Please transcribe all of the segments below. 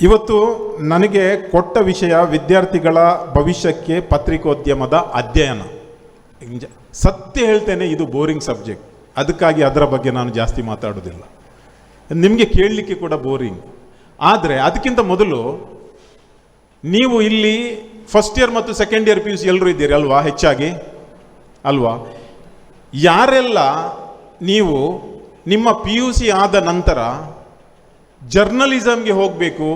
ಇವತ್ತು ನನಗೆ ಕೊಟ್ಟ ವಿಷಯ ವಿದ್ಯಾರ್ಥಿಗಳ ಭವಿಷ್ಯಕ್ಕೆ ಪತ್ರಿಕೋದ್ಯಮದ ಅಧ್ಯಯನ. ಸತ್ಯ ಹೇಳ್ತೇನೆ, ಇದು ಬೋರಿಂಗ್ ಸಬ್ಜೆಕ್ಟ್, ಅದಕ್ಕಾಗಿ ಅದರ ಬಗ್ಗೆ ನಾನು ಜಾಸ್ತಿ ಮಾತಾಡೋದಿಲ್ಲ, ನಿಮಗೆ ಕೇಳಲಿಕ್ಕೆ ಕೂಡ ಬೋರಿಂಗ್. ಆದರೆ ಅದಕ್ಕಿಂತ ಮೊದಲು ನೀವು ಇಲ್ಲಿ ಫಸ್ಟ್ ಇಯರ್ ಮತ್ತು ಸೆಕೆಂಡ್ ಇಯರ್ PUC ಎಲ್ಲರೂ ಇದ್ದೀರಿ ಅಲ್ವಾ? ಹೆಚ್ಚಾಗಿ ಅಲ್ವಾ? ಯಾರೆಲ್ಲ ನೀವು ನಿಮ್ಮ PUC ಆದ ನಂತರ ಜರ್ನಲಿಸಮ್ಗೆ ಹೋಗಬೇಕು,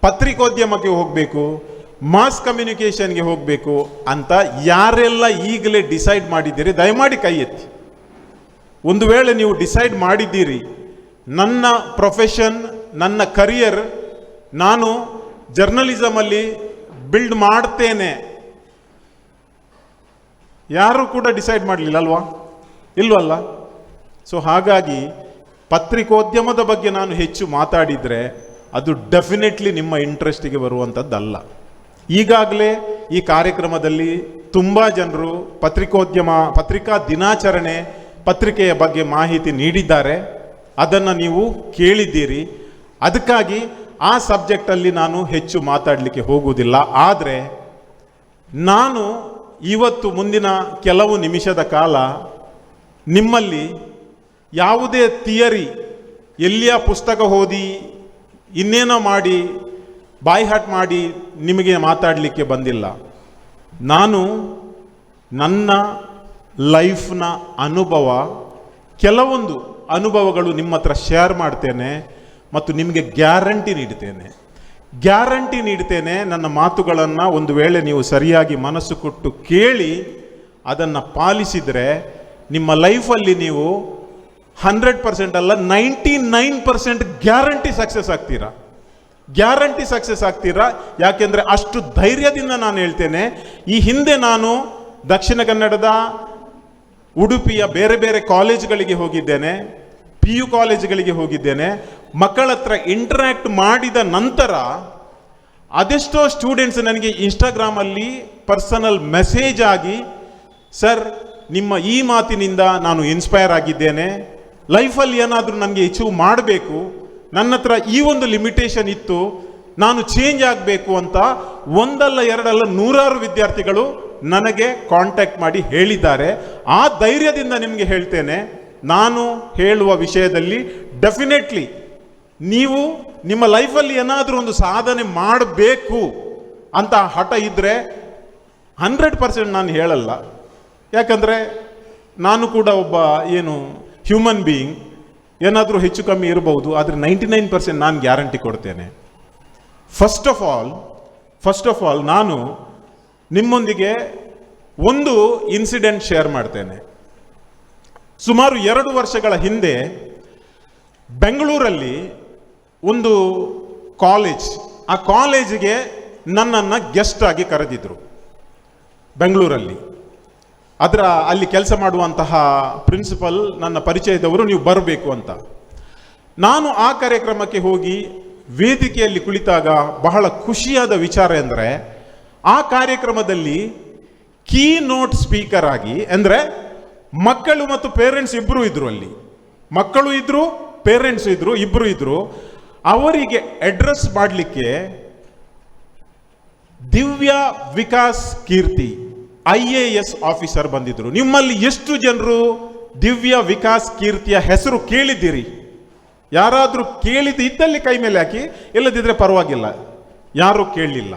ಪತ್ರಿಕೋದ್ಯಮಕ್ಕೆ ಹೋಗಬೇಕು, ಮಾಸ್ ಕಮ್ಯುನಿಕೇಷನ್ಗೆ ಹೋಗಬೇಕು ಅಂತ ಯಾರೆಲ್ಲ ಈಗಲೇ ಡಿಸೈಡ್ ಮಾಡಿದ್ದೀರಿ ದಯಮಾಡಿ ಕೈ ಎತ್ತಿ. ಒಂದು ವೇಳೆ ನೀವು ಡಿಸೈಡ್ ಮಾಡಿದ್ದೀರಿ, ನನ್ನ ಪ್ರೊಫೆಷನ್, ನನ್ನ ಕರಿಯರ್ ನಾನು ಜರ್ನಲಿಸಮಲ್ಲಿ ಬಿಲ್ಡ್ ಮಾಡ್ತೇನೆ, ಯಾರು ಕೂಡ ಡಿಸೈಡ್ ಮಾಡಲಿಲ್ಲ ಅಲ್ವಾ? ಇಲ್ವಲ್ಲ? ಸೊ ಹಾಗಾಗಿ ಪತ್ರಿಕೋದ್ಯಮದ ಬಗ್ಗೆ ನಾನು ಹೆಚ್ಚು ಮಾತಾಡಿದರೆ ಅದು ಡೆಫಿನೆಟ್ಲಿ ನಿಮ್ಮ ಇಂಟ್ರೆಸ್ಟಿಗೆ ಬರುವಂಥದ್ದಲ್ಲ. ಈಗಾಗಲೇ ಈ ಕಾರ್ಯಕ್ರಮದಲ್ಲಿ ತುಂಬ ಜನರು ಪತ್ರಿಕಾ ದಿನಾಚರಣೆ ಪತ್ರಿಕೆಯ ಬಗ್ಗೆ ಮಾಹಿತಿ ನೀಡಿದ್ದಾರೆ, ಅದನ್ನು ನೀವು ಕೇಳಿದ್ದೀರಿ. ಅದಕ್ಕಾಗಿ ಆ ಸಬ್ಜೆಕ್ಟಲ್ಲಿ ನಾನು ಹೆಚ್ಚು ಮಾತಾಡಲಿಕ್ಕೆ ಹೋಗುವುದಿಲ್ಲ. ಆದರೆ ನಾನು ಇವತ್ತು ಮುಂದಿನ ಕೆಲವು ನಿಮಿಷದ ಕಾಲ ನಿಮ್ಮಲ್ಲಿ ಯಾವುದೇ ಥಿಯರಿ, ಎಲ್ಲಿಯ ಪುಸ್ತಕ ಓದಿ ಇನ್ನೇನೋ ಮಾಡಿ ಬಾಯ್ ಹಾಟ್ ಮಾಡಿ ನಿಮಗೆ ಮಾತಾಡಲಿಕ್ಕೆ ಬಂದಿಲ್ಲ. ನಾನು ನನ್ನ ಲೈಫ್ನ ಅನುಭವ, ಕೆಲವೊಂದು ಅನುಭವಗಳು ನಿಮ್ಮ ಹತ್ರ ಶೇರ್ ಮಾಡ್ತೇನೆ ಮತ್ತು ನಿಮಗೆ ಗ್ಯಾರಂಟಿ ನೀಡ್ತೇನೆ. ನನ್ನ ಮಾತುಗಳನ್ನು ಒಂದು ವೇಳೆ ನೀವು ಸರಿಯಾಗಿ ಮನಸ್ಸು ಕೊಟ್ಟು ಕೇಳಿ ಅದನ್ನು ಪಾಲಿಸಿದರೆ ನಿಮ್ಮ ಲೈಫಲ್ಲಿ ನೀವು 100% ಅಲ್ಲ 99% ಗ್ಯಾರಂಟಿ ಸಕ್ಸಸ್ ಆಗ್ತೀರಾ. ಯಾಕೆಂದರೆ ಅಷ್ಟು ಧೈರ್ಯದಿಂದ ನಾನು ಹೇಳ್ತೇನೆ. ಈ ಹಿಂದೆ ನಾನು ದಕ್ಷಿಣ ಕನ್ನಡದ ಉಡುಪಿಯ ಬೇರೆ ಬೇರೆ ಕಾಲೇಜ್ಗಳಿಗೆ ಹೋಗಿದ್ದೇನೆ, PU ಕಾಲೇಜ್ಗಳಿಗೆ ಹೋಗಿದ್ದೇನೆ. ಮಕ್ಕಳ ಹತ್ರ ಇಂಟರ್ಯಾಕ್ಟ್ ಮಾಡಿದ ನಂತರ ಅದೆಷ್ಟೋ ಸ್ಟೂಡೆಂಟ್ಸ್ ನನಗೆ ಇನ್ಸ್ಟಾಗ್ರಾಮಲ್ಲಿ ಪರ್ಸನಲ್ ಮೆಸೇಜ್ ಆಗಿ, ಸರ್ ನಿಮ್ಮ ಈ ಮಾತಿನಿಂದ ನಾನು ಇನ್ಸ್ಪೈರ್ ಆಗಿದ್ದೇನೆ, ಲೈಫಲ್ಲಿ ಏನಾದರೂ ನನಗೆ ಅಚೀವ್ ಮಾಡಬೇಕು, ನನ್ನ ಹತ್ರ ಈ ಒಂದು ಲಿಮಿಟೇಷನ್ ಇತ್ತು, ನಾನು ಚೇಂಜ್ ಆಗಬೇಕು ಅಂತ ಒಂದಲ್ಲ ಎರಡಲ್ಲ ನೂರಾರು ವಿದ್ಯಾರ್ಥಿಗಳು ನನಗೆ ಕಾಂಟ್ಯಾಕ್ಟ್ ಮಾಡಿ ಹೇಳಿದ್ದಾರೆ. ಆ ಧೈರ್ಯದಿಂದ ನಿಮಗೆ ಹೇಳ್ತೇನೆ, ನಾನು ಹೇಳುವ ವಿಷಯದಲ್ಲಿ ಡೆಫಿನೆಟ್ಲಿ ನೀವು ನಿಮ್ಮ ಲೈಫಲ್ಲಿ ಏನಾದರೂ ಒಂದು ಸಾಧನೆ ಮಾಡಬೇಕು ಅಂತ ಹಠ ಇದ್ದರೆ 100% ನಾನು ಹೇಳಲ್ಲ. ಯಾಕಂದರೆ ನಾನು ಕೂಡ ಒಬ್ಬ ಹ್ಯೂಮನ್ ಬೀಯಿಂಗ್, ಏನಾದರೂ ಹೆಚ್ಚು ಕಮ್ಮಿ ಇರಬಹುದು, ಆದರೆ 99% ನಾನು ಗ್ಯಾರಂಟಿ ಕೊಡ್ತೇನೆ. ಫಸ್ಟ್ ಆಫ್ ಆಲ್ ನಾನು ನಿಮ್ಮೊಂದಿಗೆ ಒಂದು ಇನ್ಸಿಡೆಂಟ್ ಶೇರ್ ಮಾಡ್ತೇನೆ. ಸುಮಾರು 2 ವರ್ಷಗಳ ಹಿಂದೆ ಬೆಂಗಳೂರಲ್ಲಿ ಒಂದು ಕಾಲೇಜ್, ಆ ಕಾಲೇಜಿಗೆ ನನ್ನನ್ನು ಗೆಸ್ಟ್ ಆಗಿ ಕರೆದಿದ್ರು. ಬೆಂಗಳೂರಲ್ಲಿ ಅಲ್ಲಿ ಕೆಲಸ ಮಾಡುವಂತಹ ಪ್ರಿನ್ಸಿಪಲ್ ನನ್ನ ಪರಿಚಯದವರು, ನೀವು ಬರಬೇಕು ಅಂತ. ನಾನು ಆ ಕಾರ್ಯಕ್ರಮಕ್ಕೆ ಹೋಗಿ ವೇದಿಕೆಯಲ್ಲಿ ಕುಳಿತಾಗ ಬಹಳ ಖುಷಿಯಾದ ವಿಚಾರ ಎಂದರೆ, ಆ ಕಾರ್ಯಕ್ರಮದಲ್ಲಿ ಕೀ ನೋಟ್ ಸ್ಪೀಕರ್ ಆಗಿ, ಅಂದರೆ ಮಕ್ಕಳು ಮತ್ತು ಪೇರೆಂಟ್ಸ್ ಇಬ್ಬರು ಇದ್ರು, ಅಲ್ಲಿ ಮಕ್ಕಳು ಇದ್ರು, ಪೇರೆಂಟ್ಸ್ ಇದ್ರು, ಇಬ್ಬರು ಇದ್ರು. ಅವರಿಗೆ ಅಡ್ರೆಸ್ ಮಾಡಲಿಕ್ಕೆ ದಿವ್ಯಾ ವಿಕಾಸ್ ಕೀರ್ತಿ IAS ಆಫೀಸರ್ ಬಂದಿದ್ರು. ನಿಮ್ಮಲ್ಲಿ ಎಷ್ಟು ಜನರು ದಿವ್ಯಾ ವಿಕಾಸ್ ಕೀರ್ತಿಯ ಹೆಸರು ಕೇಳಿದ್ದೀರಿ? ಯಾರಾದರೂ ಇದ್ದಲ್ಲಿ ಕೈ ಮೇಲೆ ಹಾಕಿ, ಇಲ್ಲದಿದ್ರೆ ಪರವಾಗಿಲ್ಲ, ಯಾರು ಕೇಳಲಿಲ್ಲ.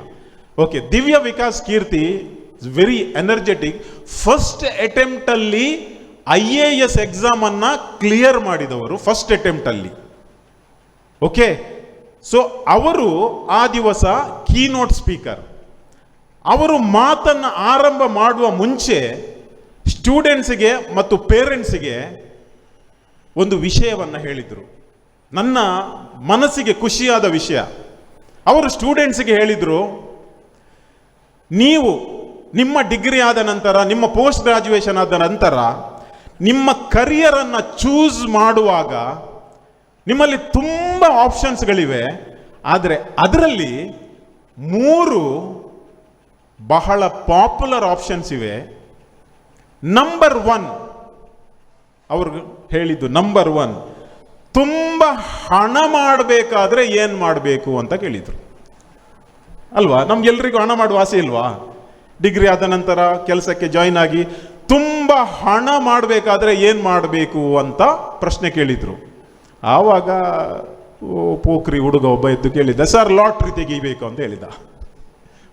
ಓಕೆ, ದಿವ್ಯಾ ವಿಕಾಸ್ ಕೀರ್ತಿ ವೆರಿ ಎನರ್ಜೆಟಿಕ್. ಫಸ್ಟ್ ಅಟೆಂಪ್ಟ್ ಅಲ್ಲಿ IAS ಎಕ್ಸಾಮ್ ಅನ್ನ ಕ್ಲಿಯರ್ ಮಾಡಿದವರು, ಫಸ್ಟ್ ಅಟೆಂಪ್ಟ್ ಅಲ್ಲಿ. ಓಕೆ, ಸೊ ಅವರು ಆ ದಿವಸ ಕೀನೋಟ್ ಸ್ಪೀಕರ್. ಅವರು ಮಾತನ್ನು ಆರಂಭ ಮಾಡುವ ಮುಂಚೆ ಸ್ಟೂಡೆಂಟ್ಸ್ಗೆ ಮತ್ತು ಪೇರೆಂಟ್ಸ್ಗೆ ಒಂದು ವಿಷಯವನ್ನು ಹೇಳಿದರು, ನನ್ನ ಮನಸ್ಸಿಗೆ ಖುಷಿಯಾದ ವಿಷಯ. ಅವರು ಸ್ಟೂಡೆಂಟ್ಸ್ಗೆ ಹೇಳಿದರು, ನೀವು ನಿಮ್ಮ ಡಿಗ್ರಿ ಆದ ನಂತರ, ನಿಮ್ಮ ಪೋಸ್ಟ್ ಗ್ರಾಜ್ಯುಯೇಷನ್ ಆದ ನಂತರ ನಿಮ್ಮ ಕರಿಯರನ್ನು ಚೂಸ್ ಮಾಡುವಾಗ ನಿಮ್ಮಲ್ಲಿ ತುಂಬ ಆಪ್ಷನ್ಸ್ಗಳಿವೆ, ಆದರೆ ಅದರಲ್ಲಿ 3 ಬಹಳ ಪಾಪ್ಯುಲರ್ ಆಪ್ಷನ್ಸ್ ಇವೆ. ನಂಬರ್ 1 ಅವರು ಹೇಳಿದ್ದು, ನಂಬರ್ 1 ತುಂಬ ಹಣ ಮಾಡಬೇಕಾದ್ರೆ ಏನು ಮಾಡಬೇಕು ಅಂತ ಕೇಳಿದರು ಅಲ್ವಾ. ನಮ್ಗೆಲ್ರಿಗೂ ಹಣ ಮಾಡುವ ಆಸೆ ಇಲ್ವಾ? ಡಿಗ್ರಿ ಆದ ನಂತರ ಕೆಲಸಕ್ಕೆ ಜಾಯಿನ್ ಆಗಿ ತುಂಬ ಹಣ ಮಾಡಬೇಕಾದ್ರೆ ಏನು ಮಾಡಬೇಕು ಅಂತ ಪ್ರಶ್ನೆ ಕೇಳಿದರು. ಆವಾಗ ಪೋಖ್ರಿ ಹುಡುಗ ಒಬ್ಬ ಎದ್ದು ಕೇಳಿದ್ದ, ಸರ್ ಲಾಟ್ರಿ ತೆಗಿಬೇಕು ಅಂತ ಹೇಳಿದ.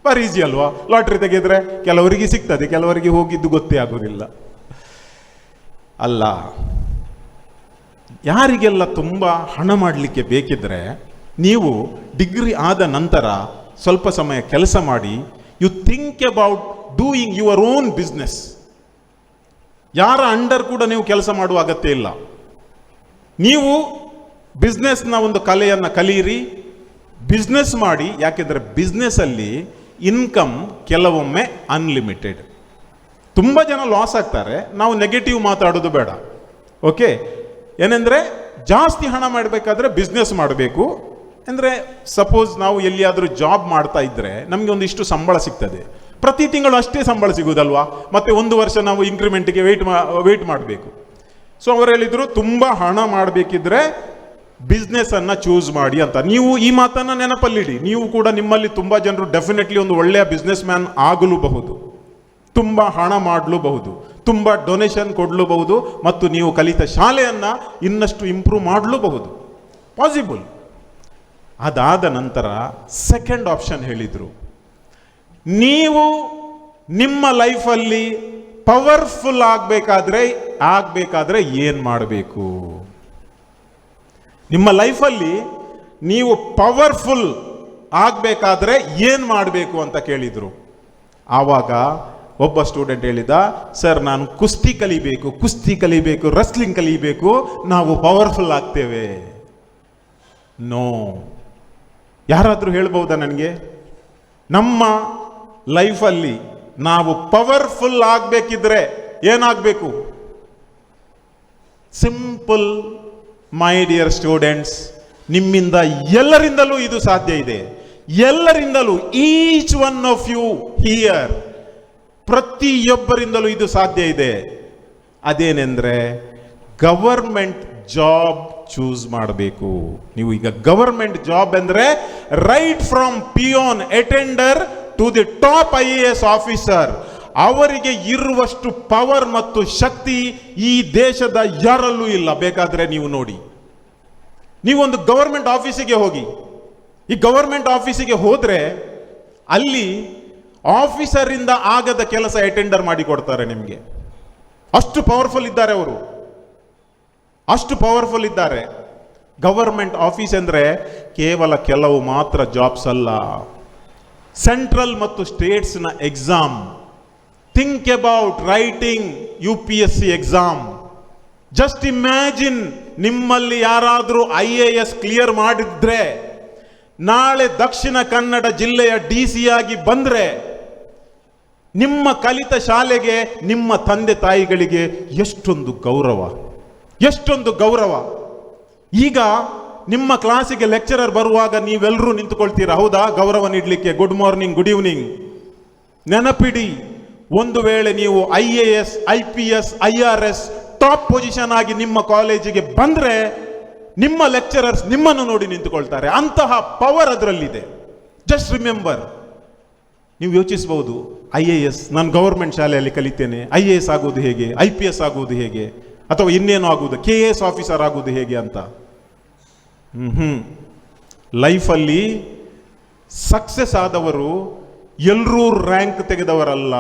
ಬಾರಿ ಈಸಿ ಅಲ್ವಾ? ಲಾಟ್ರಿ ತೆಗೆದ್ರೆ ಕೆಲವರಿಗೆ ಸಿಗ್ತದೆ, ಕೆಲವರಿಗೆ ಹೋಗಿದ್ದು ಗೊತ್ತೇ ಆಗೋದಿಲ್ಲ ಅಲ್ಲ. ಯಾರಿಗೆಲ್ಲ ತುಂಬ ಹಣ ಮಾಡಲಿಕ್ಕೆ ಬೇಕಿದ್ರೆ ನೀವು ಡಿಗ್ರಿ ಆದ ನಂತರ ಸ್ವಲ್ಪ ಸಮಯ ಕೆಲಸ ಮಾಡಿ, you think about doing your own business. ಯಾರ ಅಂಡರ್ ಕೂಡ ನೀವು ಕೆಲಸ ಮಾಡುವ ಅಗತ್ಯ ಇಲ್ಲ. ನೀವು ಬಿಸ್ನೆಸ್ನ ಒಂದು ಕಲೆಯನ್ನು ಕಲಿಯಿರಿ, ಬಿಸ್ನೆಸ್ ಮಾಡಿ. ಯಾಕೆಂದರೆ ಬಿಸ್ನೆಸ್ಸಲ್ಲಿ ಇನ್ಕಮ್ ಕೆಲವೊಮ್ಮೆ ಅನ್ಲಿಮಿಟೆಡ್. ತುಂಬ ಜನ ಲಾಸ್ ಆಗ್ತಾರೆ. ನಾವು ನೆಗೆಟಿವ್ ಮಾತಾಡೋದು ಬೇಡ, ಓಕೆ? ಏನೆಂದರೆ ಜಾಸ್ತಿ ಹಣ ಮಾಡಬೇಕಾದ್ರೆ ಬಿಸ್ನೆಸ್ ಮಾಡಬೇಕು. ಅಂದರೆ ಸಪೋಸ್ ನಾವು ಎಲ್ಲಿಯಾದರೂ ಜಾಬ್ ಮಾಡ್ತಾ ಇದ್ದರೆ ನಮಗೆ ಒಂದಿಷ್ಟು ಸಂಬಳ ಸಿಗ್ತದೆ, ಪ್ರತಿ ತಿಂಗಳು ಅಷ್ಟೇ ಸಂಬಳ ಸಿಗುವುದಲ್ವಾ? ಮತ್ತೆ ಒಂದು ವರ್ಷ ನಾವು ಇಂಕ್ರಿಮೆಂಟ್ಗೆ ವೆಯ್ಟ್ ಮಾಡಬೇಕು. ಸೊ ಅವರು ಹೇಳಿದರು, ತುಂಬ ಹಣ ಮಾಡಬೇಕಿದ್ರೆ ಬಿಸ್ನೆಸ್ಸನ್ನು ಚೂಸ್ ಮಾಡಿ ಅಂತ. ನೀವು ಈ ಮಾತನ್ನು ನೆನಪಲ್ಲಿಡಿ. ನೀವು ಕೂಡ ನಿಮ್ಮಲ್ಲಿ ತುಂಬ ಜನರು ಡೆಫಿನೆಟ್ಲಿ ಒಂದು ಒಳ್ಳೆಯ ಬಿಸ್ನೆಸ್ ಮ್ಯಾನ್ ಆಗಲೂಬಹುದು, ತುಂಬ ಹಣ ಮಾಡಲೂಬಹುದು, ತುಂಬ ಡೊನೇಷನ್ ಕೊಡಲೂಬಹುದು, ಮತ್ತು ನೀವು ಕಲಿತ ಶಾಲೆಯನ್ನು ಇನ್ನಷ್ಟು ಇಂಪ್ರೂವ್ ಮಾಡಲೂಬಹುದು. ಪಾಸಿಬಲ್. ಅದಾದ ನಂತರ ಸೆಕೆಂಡ್ ಆಪ್ಷನ್ ಹೇಳಿದರು, ನೀವು ನಿಮ್ಮ ಲೈಫಲ್ಲಿ ಪವರ್ಫುಲ್ ಆಗಬೇಕಾದ್ರೆ ಏನು ಮಾಡಬೇಕು? ನಿಮ್ಮ ಲೈಫಲ್ಲಿ ನೀವು ಪವರ್ಫುಲ್ ಆಗಬೇಕಾದ್ರೆ ಏನು ಮಾಡಬೇಕು ಅಂತ ಕೇಳಿದರು. ಆವಾಗ ಒಬ್ಬ ಸ್ಟೂಡೆಂಟ್ ಹೇಳಿದ, ಸರ್ ನಾನು ಕುಸ್ತಿ ಕಲಿಬೇಕು, ರಸ್ಲಿಂಗ್ ಕಲಿಬೇಕು, ನಾವು ಪವರ್ಫುಲ್ ಆಗ್ತೇವೆ. ನೋ. ಯಾರಾದರೂ ಹೇಳ್ಬಹುದಾ ನನಗೆ? ನಮ್ಮ ಲೈಫಲ್ಲಿ ನಾವು ಪವರ್ಫುಲ್ ಆಗಬೇಕಿದ್ರೆ ಏನಾಗಬೇಕು? ಸಿಂಪಲ್ ಮೈ ಡಿಯರ್ ಸ್ಟೂಡೆಂಟ್ಸ್, ನಿಮ್ಮಿಂದ ಎಲ್ಲರಿಂದಲೂ ಇದು ಸಾಧ್ಯ ಇದೆ. ಎಲ್ಲರಿಂದಲೂ, each one of you here, ಪ್ರತಿಯೊಬ್ಬರಿಂದಲೂ ಇದು ಸಾಧ್ಯ ಇದೆ. ಅದೇನೆಂದ್ರೆ ಗವರ್ಮೆಂಟ್ ಜಾಬ್ ಚೂಸ್ ಮಾಡಬೇಕು. ನೀವು ಈಗ ಗವರ್ಮೆಂಟ್ ಜಾಬ್ ಅಂದ್ರೆ right from peon, attender to the top IAS officer, ಅವರಿಗೆ ಇರುವಷ್ಟು ಪವರ್ ಮತ್ತು ಶಕ್ತಿ ಈ ದೇಶದ ಯಾರಲ್ಲೂ ಇಲ್ಲ. ಬೇಕಾದ್ರೆ ನೀವು ನೋಡಿ, ನೀವೊಂದು ಗವರ್ಮೆಂಟ್ ಆಫೀಸಿಗೆ ಹೋಗಿ. ಈ ಗವರ್ಮೆಂಟ್ ಆಫೀಸಿಗೆ ಹೋದ್ರೆ ಅಲ್ಲಿ ಆಫೀಸರ್ ಇಂದ ಆಗದ ಕೆಲಸ ಅಟೆಂಡರ್ ಮಾಡಿ ಕೊಡ್ತಾರೆ ನಿಮಗೆ. ಅಷ್ಟು ಪವರ್ಫುಲ್ ಇದ್ದಾರೆ ಅವರು, ಅಷ್ಟು ಪವರ್ಫುಲ್ ಇದ್ದಾರೆ. ಗವರ್ಮೆಂಟ್ ಆಫೀಸ್ ಅಂದ್ರೆ ಕೇವಲ ಕೆಲವು ಮಾತ್ರ ಜಾಬ್ಸ್ ಅಲ್ಲ, ಸೆಂಟ್ರಲ್ ಮತ್ತು ಸ್ಟೇಟ್ಸ್ನ exam. Think about writing UPSC exam. Just imagine, ನಿಮ್ಮಲ್ಲಿ ಯಾರಾದರೂ IAS ಕ್ಲಿಯರ್ ಮಾಡಿದ್ರೆ ನಾಳೆ ದಕ್ಷಿಣ ಕನ್ನಡ ಜಿಲ್ಲೆಯ DC ಆಗಿ ಬಂದ್ರೆ ನಿಮ್ಮ ಕಲಿತ ಶಾಲೆಗೆ, ನಿಮ್ಮ ತಂದೆ ತಾಯಿಗಳಿಗೆ ಎಷ್ಟೊಂದು ಗೌರವ, ಎಷ್ಟೊಂದು ಗೌರವ. ಈಗ ನಿಮ್ಮ ಕ್ಲಾಸಿಗೆ ಲೆಕ್ಚರರ್ ಬರುವಾಗ ನೀವೆಲ್ಲರೂ ನಿಂತುಕೊಳ್ತೀರಾ, ಹೌದಾ? ಗೌರವ ನೀಡಲಿಕ್ಕೆ, ಗುಡ್ ಮಾರ್ನಿಂಗ್, ಗುಡ್ ಈವ್ನಿಂಗ್. ನೆನಪಿಡಿ, ಒಂದು ವೇಳೆ ನೀವು IAS, IPS, IRS top position ಆಗಿ ನಿಮ್ಮ ಕಾಲೇಜಿಗೆ ಬಂದ್ರೆ ನಿಮ್ಮ ಲೆಕ್ಚರರ್ಸ್ ನಿಮ್ಮನ್ನು ನೋಡಿ ನಿಂತುಕೊಳ್ತಾರೆ. ಅಂತಹ ಪವರ್ ಅದರಲ್ಲಿದೆ. Just remember. ನೀವು ಯೋಚಿಸಬಹುದು, IAS ನಾನು ಗವರ್ಮೆಂಟ್ ಶಾಲೆಯಲ್ಲಿ ಕಲಿತೇನೆ, IAS ಆಗುವುದು ಹೇಗೆ, IPS ಆಗುವುದು ಹೇಗೆ, ಅಥವಾ ಇನ್ನೇನು ಆಗುವುದು, KS ಆಫೀಸರ್ ಆಗುವುದು ಹೇಗೆ ಅಂತ. ಲೈಫಲ್ಲಿ ಸಕ್ಸಸ್ ಆದವರು ಎಲ್ಲರೂ ರ್ಯಾಂಕ್ ತೆಗೆದವರಲ್ಲ.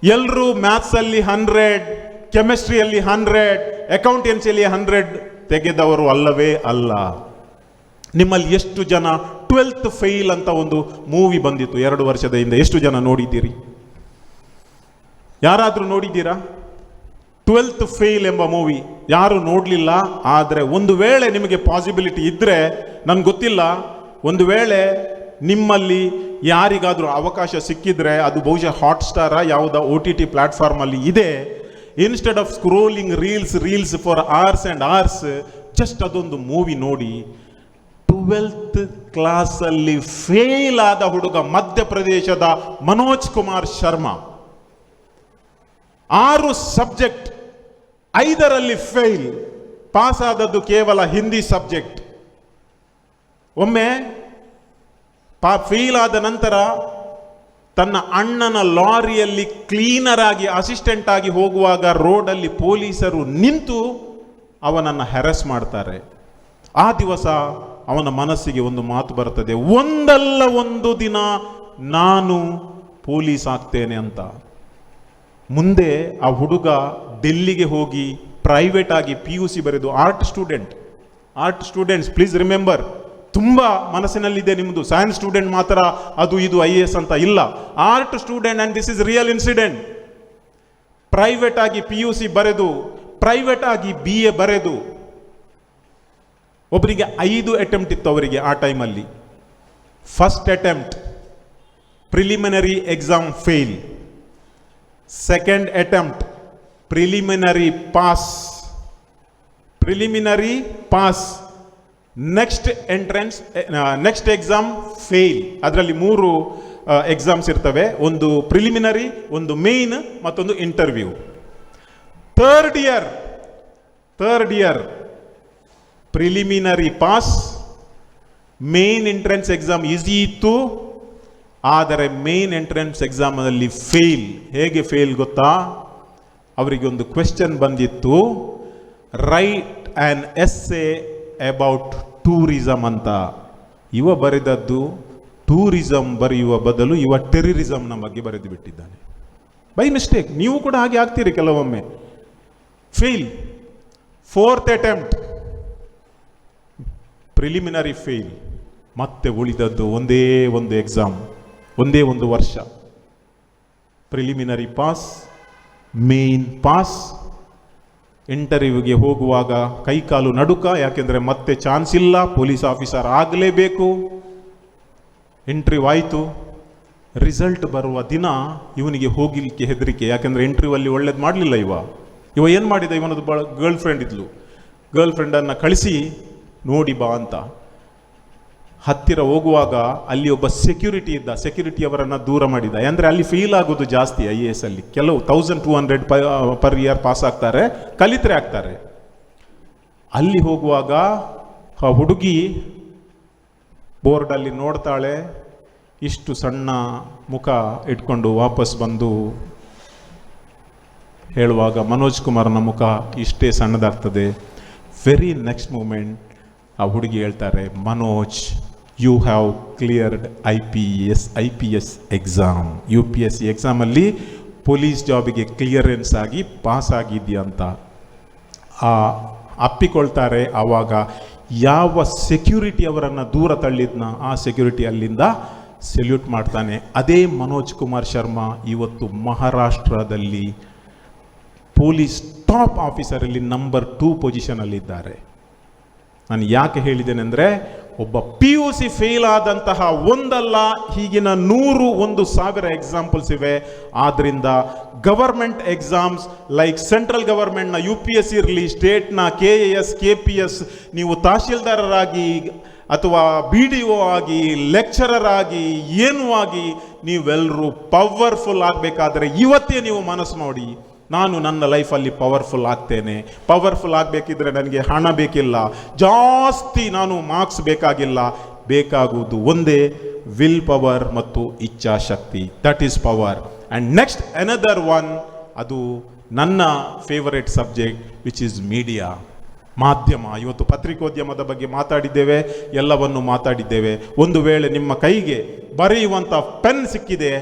ಎಲ್ಲರೂ ಮ್ಯಾಥ್ಸ್ ಅಲ್ಲಿ 100, ಕೆಮಿಸ್ಟ್ರಿಯಲ್ಲಿ 100, ಅಕೌಂಟೆನ್ಸಿಯಲ್ಲಿ 100 ತೆಗೆದವರು ಅಲ್ಲವೇ ಅಲ್ಲ. ನಿಮ್ಮಲ್ಲಿ ಎಷ್ಟು ಜನ 12th ಫೇಲ್ ಅಂತ ಒಂದು ಮೂವಿ ಬಂದಿತ್ತು 2 ವರ್ಷದ ಹಿಂದೆ, ಎಷ್ಟು ಜನ ನೋಡಿದ್ದೀರಿ? ಯಾರಾದರೂ ನೋಡಿದ್ದೀರಾ? 12th ಫೇಲ್ ಎಂಬ ಮೂವಿ ಯಾರು ನೋಡಲಿಲ್ಲ. ಆದರೆ ಒಂದು ವೇಳೆ ನಿಮಗೆ ಪಾಸಿಬಿಲಿಟಿ ಇದ್ದರೆ, ನನಗೆ ಗೊತ್ತಿಲ್ಲ, ಒಂದು ವೇಳೆ ನಿಮ್ಮಲ್ಲಿ ಯಾರಿಗಾದರೂ ಅವಕಾಶ ಸಿಕ್ಕಿದ್ರೆ, ಅದು ಬಹುಶಃ ಹಾಟ್ಸ್ಟಾರ ಯಾವುದ OTT ಪ್ಲಾಟ್ಫಾರ್ಮಲ್ಲಿ ಇದೆ. Instead of scrolling reels for hours and hours, just ಅದೊಂದು ಮೂವಿ ನೋಡಿ. 12th ಕ್ಲಾಸಲ್ಲಿ ಫೇಲ್ ಆದ ಹುಡುಗ, ಮಧ್ಯಪ್ರದೇಶದ ಮನೋಜ್ ಕುಮಾರ್ ಶರ್ಮಾ. 6 ಸಬ್ಜೆಕ್ಟ್ 5ರಲ್ಲಿ ಫೇಲ್. ಪಾಸ್ ಆದದ್ದು ಕೇವಲ ಹಿಂದಿ ಸಬ್ಜೆಕ್ಟ್. ಒಮ್ಮೆ ಫೇಲ್ ಆದ ನಂತರ ತನ್ನ ಅಣ್ಣನ ಲಾರಿಯಲ್ಲಿ ಕ್ಲೀನರ್ ಆಗಿ ಅಸಿಸ್ಟೆಂಟ್ ಆಗಿ ಹೋಗುವಾಗ ರೋಡಲ್ಲಿ ಪೊಲೀಸರು ನಿಂತು ಅವನನ್ನು ಹೆರಸ್ ಮಾಡ್ತಾರೆ. ಆ ದಿವಸ ಅವನ ಮನಸ್ಸಿಗೆ ಒಂದು ಮಾತು ಬರ್ತದೆ, ಒಂದಲ್ಲ ಒಂದು ದಿನ ನಾನು ಪೊಲೀಸ್ ಆಗ್ತೇನೆ ಅಂತ. ಮುಂದೆ ಆ ಹುಡುಗ ಡೆಲ್ಲಿಗೆ ಹೋಗಿ ಪ್ರೈವೇಟ್ ಆಗಿ PUC ಬರೆದು ಆರ್ಟ್ ಸ್ಟೂಡೆಂಟ್ಸ್ ಪ್ಲೀಸ್ ರಿಮೆಂಬರ್, ತುಂಬ ಮನಸ್ಸಿನಲ್ಲಿದೆ ನಿಮ್ಮದು. ಸೈನ್ಸ್ ಸ್ಟೂಡೆಂಟ್ ಮಾತ್ರ ಅದು ಇದು IAS ಅಂತ ಇಲ್ಲ, art student, and this is real incident. Private ಆಗಿ PUC ಬರೆದು ಪ್ರೈವೇಟ್ ಆಗಿ BA ಬರೆದು ಒಬ್ಬರಿಗೆ 5 ಅಟೆಂಪ್ಟ್ ಇತ್ತು ಅವರಿಗೆ ಆ ಟೈಮಲ್ಲಿ. First attempt preliminary exam fail, second attempt preliminary pass, next exam fail. ಅದರಲ್ಲಿ 3 ಎಕ್ಸಾಮ್ಸ್ ಇರ್ತವೆ, ಒಂದು ಪ್ರಿಲಿಮಿನರಿ, ಒಂದು ಮೇನ್, ಮತ್ತೊಂದು interview. Third year preliminary pass, main entrance exam easy ಇತ್ತು, ಆದರೆ ಮೇನ್ ಎಂಟ್ರೆನ್ಸ್ ಎಕ್ಸಾಮಲ್ಲಿ ಫೇಲ್. ಹೇಗೆ ಫೇಲ್ ಗೊತ್ತಾ? ಅವರಿಗೆ ಒಂದು ಕ್ವೆಶ್ಚನ್ ಬಂದಿತ್ತು, right on essay about tourism ಅಂತ. ಇವ ಬರೆದದ್ದು ಟೂರಿಸಮ್ ಬರೆಯುವ ಬದಲು ಇವ ಟೆರರಿಸಮ್ನ ಬಗ್ಗೆ ಬರೆದು ಬಿಟ್ಟಿದ್ದಾನೆ. By mistake. ನೀವು ಕೂಡ ಹಾಗೆ ಆಗ್ತೀರಿ ಕೆಲವೊಮ್ಮೆ. Fail. Fourth attempt preliminary fail. ಮತ್ತೆ ಉಳಿದದ್ದು ಒಂದೇ ಒಂದು ಎಕ್ಸಾಮ್, ಒಂದೇ ಒಂದು ವರ್ಷ. Preliminary pass, main pass. ಇಂಟರ್ವ್ಯೂಗೆ ಹೋಗುವಾಗ ಕೈಕಾಲು ನಡುಕ, ಯಾಕೆಂದರೆ ಮತ್ತೆ ಚಾನ್ಸ್ ಇಲ್ಲ, ಪೊಲೀಸ್ ಆಫೀಸರ್ ಆಗಲೇಬೇಕು. ಇಂಟರ್ವ್ಯೂ ಆಯಿತು. ರಿಸಲ್ಟ್ ಬರುವ ದಿನ ಇವನಿಗೆ ಹೋಗಲಿಕ್ಕೆ ಹೆದರಿಕೆ, ಯಾಕೆಂದರೆ ಇಂಟರ್ವ್ಯೂ ಅಲ್ಲಿ ಒಳ್ಳೇದು ಮಾಡಲಿಲ್ಲ. ಇವ ಏನು ಮಾಡಿದ, ಇವನದು ಗರ್ಲ್ ಫ್ರೆಂಡ್ ಇದ್ಲು, ಗರ್ಲ್ ಫ್ರೆಂಡನ್ನು ಕಳಿಸಿ ನೋಡಿ ಬಾ ಅಂತ. ಹತ್ತಿರ ಹೋಗುವಾಗ ಅಲ್ಲಿ ಒಬ್ಬ ಸೆಕ್ಯೂರಿಟಿ ಇದ್ದ, ಸೆಕ್ಯೂರಿಟಿ ಅವರನ್ನು ದೂರ ಮಾಡಿದ. ಅಂದರೆ ಅಲ್ಲಿ ಫೇಲ್ ಆಗೋದು ಜಾಸ್ತಿ IAS ಅಲ್ಲಿ. ಕೆಲವು 1200 ಪರ್ ಇಯರ್ ಪಾಸ್ ಆಗ್ತಾರೆ, ಕಲಿತರೆ ಆಗ್ತಾರೆ. ಅಲ್ಲಿ ಹೋಗುವಾಗ ಆ ಹುಡುಗಿ ಬೋರ್ಡಲ್ಲಿ ನೋಡ್ತಾಳೆ, ಇಷ್ಟು ಸಣ್ಣ ಮುಖ ಇಟ್ಕೊಂಡು ವಾಪಸ್ ಬಂದು ಹೇಳುವಾಗ ಮನೋಜ್ ಕುಮಾರ್ನ ಮುಖ ಇಷ್ಟೇ ಸಣ್ಣದಾಗ್ತದೆ. ವೆರಿ ನೆಕ್ಸ್ಟ್ ಮೂಮೆಂಟ್ ಆ ಹುಡುಗಿ ಹೇಳ್ತಾರೆ, Manoj, you have cleared IPS exam, UPSC ಎಕ್ಸಾಮಲ್ಲಿ ಪೊಲೀಸ್ ಜಾಬಿಗೆ ಕ್ಲಿಯರೆನ್ಸ್ ಆಗಿ ಪಾಸ್ ಆಗಿದೆಯಾ ಅಂತ ಅಪ್ಪಿಕೊಳ್ತಾರೆ. ಆವಾಗ ಯಾವ ಸೆಕ್ಯೂರಿಟಿ ಅವರನ್ನು ದೂರ ತಳ್ಳಿದ್ನ ಆ ಸೆಕ್ಯೂರಿಟಿ ಅಲ್ಲಿಂದ ಸೆಲ್ಯೂಟ್ ಮಾಡ್ತಾನೆ. ಅದೇ ಮನೋಜ್ ಕುಮಾರ್ ಶರ್ಮಾ ಇವತ್ತು ಮಹಾರಾಷ್ಟ್ರದಲ್ಲಿ ಪೊಲೀಸ್ ಟಾಪ್ ಆಫೀಸರಲ್ಲಿ ನಂಬರ್ 2 ಪೊಸಿಷನಲ್ಲಿದ್ದಾರೆ. ನಾನು ಯಾಕೆ ಹೇಳಿದ್ದೇನೆ ಅಂದರೆ, ಒಬ್ಬ PUC ಫೇಲ್ ಆದಂತಹ ಒಂದಲ್ಲ, ಹೀಗಿನ 100-1000 ಎಕ್ಸಾಂಪಲ್ಸ್ ಇವೆ. ಆದ್ದರಿಂದ ಗವರ್ಮೆಂಟ್ ಎಕ್ಸಾಮ್ಸ್ ಲೈಕ್ ಸೆಂಟ್ರಲ್ ಗವರ್ಮೆಂಟ್ನ UPSC ಇರಲಿ, ಸ್ಟೇಟ್ನ KAS KPS, ನೀವು ತಹಶೀಲ್ದಾರರಾಗಿ ಅಥವಾ BDO ಆಗಿ, ಲೆಕ್ಚರರ್ ಆಗಿ, ಏನೂ ಆಗಿ ನೀವೆಲ್ಲರೂ ಪವರ್ಫುಲ್ ಆಗಬೇಕಾದ್ರೆ ಇವತ್ತೇ ನೀವು ಮನಸ್ಸು ಮಾಡಿ, ನಾನು ನನ್ನ ಲೈಫಲ್ಲಿ ಪವರ್ಫುಲ್ ಆಗ್ತೇನೆ. ಪವರ್ಫುಲ್ ಆಗಬೇಕಿದ್ರೆ ನನಗೆ ಹಣ ಬೇಕಿಲ್ಲ, ಜಾಸ್ತಿ ನಾನು ಮಾರ್ಕ್ಸ್ ಬೇಕಾಗಿಲ್ಲ, ಬೇಕಾಗುವುದು ಒಂದೇ, ವಿಲ್ ಪವರ್ ಮತ್ತು ಇಚ್ಛಾಶಕ್ತಿ. That is power. And next another one, ಅದು ನನ್ನ favourite subject, which is media, ಮಾಧ್ಯಮ. ಇವತ್ತು ಪತ್ರಿಕೋದ್ಯಮದ ಬಗ್ಗೆ ಮಾತಾಡಿದ್ದೇವೆ, ಎಲ್ಲವನ್ನು ಮಾತಾಡಿದ್ದೇವೆ. ಒಂದು ವೇಳೆ ನಿಮ್ಮ ಕೈಗೆ ಬರೆಯುವಂಥ ಪೆನ್ ಸಿಕ್ಕಿದೆ,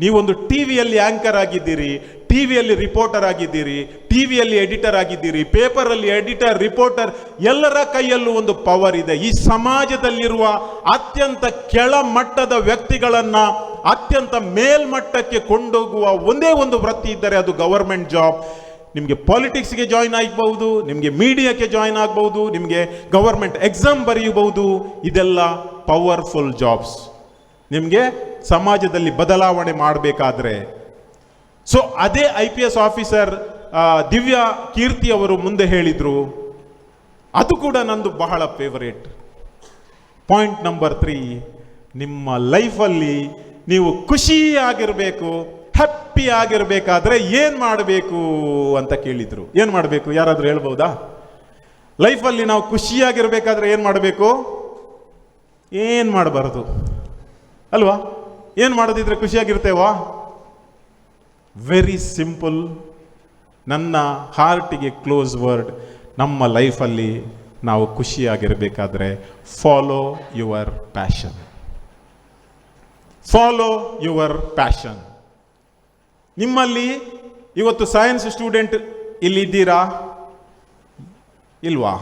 ನೀವೊಂದು TVಯಲ್ಲಿ ಆ್ಯಂಕರ್ ಆಗಿದ್ದೀರಿ, TVಯಲ್ಲಿ ರಿಪೋರ್ಟರ್ ಆಗಿದ್ದೀರಿ, TVಯಲ್ಲಿ ಎಡಿಟರ್ ಆಗಿದ್ದೀರಿ, ಪೇಪರಲ್ಲಿ ಎಡಿಟರ್, ರಿಪೋರ್ಟರ್, ಎಲ್ಲರ ಕೈಯಲ್ಲೂ ಒಂದು ಪವರ್ ಇದೆ. ಈ ಸಮಾಜದಲ್ಲಿರುವ ಅತ್ಯಂತ ಕೆಳಮಟ್ಟದ ವ್ಯಕ್ತಿಗಳನ್ನು ಅತ್ಯಂತ ಮೇಲ್ಮಟ್ಟಕ್ಕೆ ಕೊಂಡೋಗುವ ಒಂದೇ ಒಂದು ವೃತ್ತಿ ಇದ್ದರೆ ಅದು ಗವರ್ಮೆಂಟ್ ಜಾಬ್. ನಿಮಗೆ ಪಾಲಿಟಿಕ್ಸ್ಗೆ ಜಾಯಿನ್ ಆಗಬಹುದು, ನಿಮಗೆ ಮೀಡಿಯಾಕ್ಕೆ ಜಾಯಿನ್ ಆಗಬಹುದು, ನಿಮಗೆ ಗವರ್ಮೆಂಟ್ ಎಕ್ಸಾಮ್ ಬರೆಯಬಹುದು. ಇದೆಲ್ಲ ಪವರ್ಫುಲ್ ಜಾಬ್ಸ್. ನಿಮಗೆ ಸಮಾಜದಲ್ಲಿ ಬದಲಾವಣೆ ಮಾಡಬೇಕಾದ್ರೆ. ಸೊ ಅದೇ IPS ಆಫೀಸರ್ ದಿವ್ಯಾ ಕೀರ್ತಿ ಅವರು ಮುಂದೆ ಹೇಳಿದ್ರು, ಅದು ಕೂಡ ನಂದು ಬಹಳ ಫೇವರೇಟ್. ಪಾಯಿಂಟ್ ನಂಬರ್ 3, ನಿಮ್ಮ ಲೈಫಲ್ಲಿ ನೀವು ಖುಷಿಯಾಗಿರಬೇಕು, ಹ್ಯಾಪಿ ಆಗಿರಬೇಕಾದ್ರೆ ಏನು ಮಾಡಬೇಕು ಅಂತ ಕೇಳಿದ್ರು. ಏನು ಮಾಡಬೇಕು, ಯಾರಾದರೂ ಹೇಳ್ಬೋದಾ? ಲೈಫಲ್ಲಿ ನಾವು ಖುಷಿಯಾಗಿರ್ಬೇಕಾದ್ರೆ ಏನು ಮಾಡಬೇಕು? ಏನು ಮಾಡಬಾರದು ಅಲ್ವಾ? ಏನು ಮಾಡದಿದ್ರೆ ಖುಷಿಯಾಗಿರ್ತೇವಾ? Very simple. ನನ್ನ ಹಾರ್ಟಿಗೆ ಕ್ಲೋಸ್ ವರ್ಡ್. ನಮ್ಮ ಲೈಫಲ್ಲಿ ನಾವು ಖುಷಿಯಾಗಿರಬೇಕಾದ್ರೆ follow your passion. Follow your passion. ನಿಮ್ಮಲ್ಲಿ ಇವತ್ತು ಸೈನ್ಸ್ ಸ್ಟೂಡೆಂಟ್ ಇಲ್ಲಿ ಇದ್ದೀರಾ ಇಲ್ವಾ?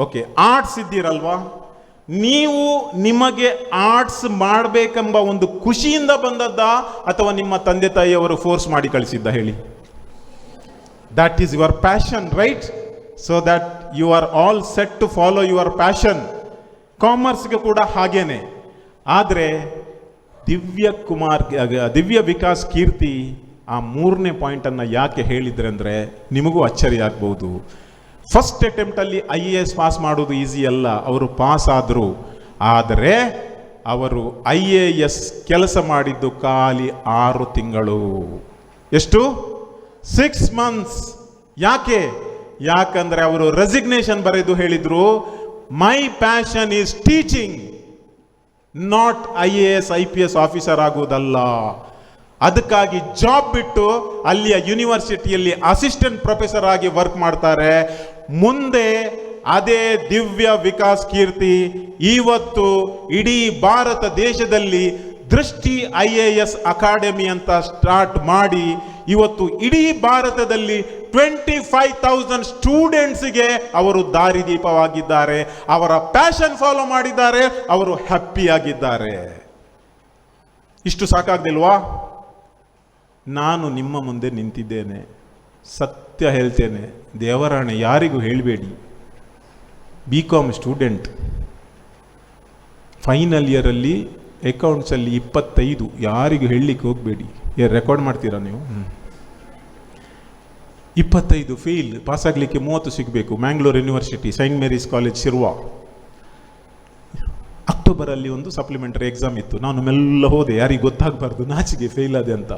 ಓಕೆ, ಆರ್ಟ್ಸ್ ಇದ್ದೀರಲ್ವಾ? ನೀವು ನಿಮಗೆ ಆರ್ಟ್ಸ್ ಮಾಡಬೇಕೆಂಬ ಒಂದು ಖುಷಿಯಿಂದ ಬಂದದ್ದ ಅಥವಾ ನಿಮ್ಮ ತಂದೆ ತಾಯಿಯವರು ಫೋರ್ಸ್ ಮಾಡಿ ಕಳಿಸಿದ್ದ? ಹೇಳಿ. That is your passion, right? So that you are all set to follow your passion. ಕಾಮರ್ಸ್ಗೆ ಕೂಡ ಹಾಗೇನೆ. ಆದರೆ ದಿವ್ಯ ವಿಕಾಸ್ ಕೀರ್ತಿ ಆ 3ನೇ ಪಾಯಿಂಟನ್ನು ಯಾಕೆ ಹೇಳಿದ್ರೆ ಅಂದರೆ ನಿಮಗೂ ಅಚ್ಚರಿ ಆಗ್ಬೋದು. ಫಸ್ಟ್ ಅಟೆಂಪ್ಟಲ್ಲಿ IAS ಪಾಸ್ ಮಾಡೋದು ಈಸಿ ಅಲ್ಲ. ಅವರು ಪಾಸ್ ಆದರು. ಆದರೆ ಅವರು IAS ಕೆಲಸ ಮಾಡಿದ್ದು ಖಾಲಿ 6 ತಿಂಗಳು. ಎಷ್ಟು? 6 months. ಯಾಕಂದ್ರೆ ಅವರು ರೆಸಿಗ್ನೇಷನ್ ಬರೆದು ಹೇಳಿದ್ರು, my passion is teaching, not IAS IPS officer ಆಗುವುದಲ್ಲ. ಅದಕ್ಕಾಗಿ ಜಾಬ್ ಬಿಟ್ಟು ಅಲ್ಲಿಯ ಯೂನಿವರ್ಸಿಟಿಯಲ್ಲಿ ಅಸಿಸ್ಟೆಂಟ್ ಪ್ರೊಫೆಸರ್ ಆಗಿ ವರ್ಕ್ ಮಾಡ್ತಾರೆ. ಮುಂದೆ ಅದೇ ದಿವ್ಯ ವಿಕಾಸ್ ಕೀರ್ತಿ ಇವತ್ತು ಇಡೀ ಭಾರತ ದೇಶದಲ್ಲಿ ದೃಷ್ಟಿ IAS ಅಕಾಡೆಮಿ ಅಂತ ಸ್ಟಾರ್ಟ್ ಮಾಡಿ ಇವತ್ತು ಇಡೀ ಭಾರತದಲ್ಲಿ 25,000 ಸ್ಟೂಡೆಂಟ್ಸ್ಗೆ ಅವರು ದಾರಿದೀಪವಾಗಿದ್ದಾರೆ. ಅವರ ಪ್ಯಾಷನ್ ಫಾಲೋ ಮಾಡಿದ್ದಾರೆ. ಅವರು ಹ್ಯಾಪಿಯಾಗಿದ್ದಾರೆ. ಇಷ್ಟು ಸಾಕಾಗ್ದಿಲ್ವಾ? ನಾನು ನಿಮ್ಮ ಮುಂದೆ ನಿಂತಿದ್ದೇನೆ. ಸತ್ಯ ಹೇಳ್ತೇನೆ, ದೇವರಾಣೆ, ಯಾರಿಗೂ ಹೇಳಬೇಡಿ. BCom ಸ್ಟೂಡೆಂಟ್, ಫೈನಲ್ ಇಯರಲ್ಲಿ ಅಕೌಂಟ್ಸಲ್ಲಿ 25. ಯಾರಿಗೂ ಹೇಳಲಿಕ್ಕೆ ಹೋಗಬೇಡಿ. ರೆಕಾರ್ಡ್ ಮಾಡ್ತೀರಾ ನೀವು? 25 ಫೇಲ್. ಪಾಸಾಗಲಿಕ್ಕೆ 30 ಸಿಗಬೇಕು. Mangalore university, Saint Mary's college, Shirva. ಅಕ್ಟೋಬರಲ್ಲಿ ಒಂದು ಸಪ್ಲಿಮೆಂಟರಿ ಎಕ್ಸಾಮ್ ಇತ್ತು. ನಾನು ಮೆಲ್ಲ ಹೋದೆ, ಯಾರಿಗೆ ಗೊತ್ತಾಗಬಾರ್ದು, ನಾಚಿಗೆ ಫೇಲ್ ಆದೆ ಅಂತ.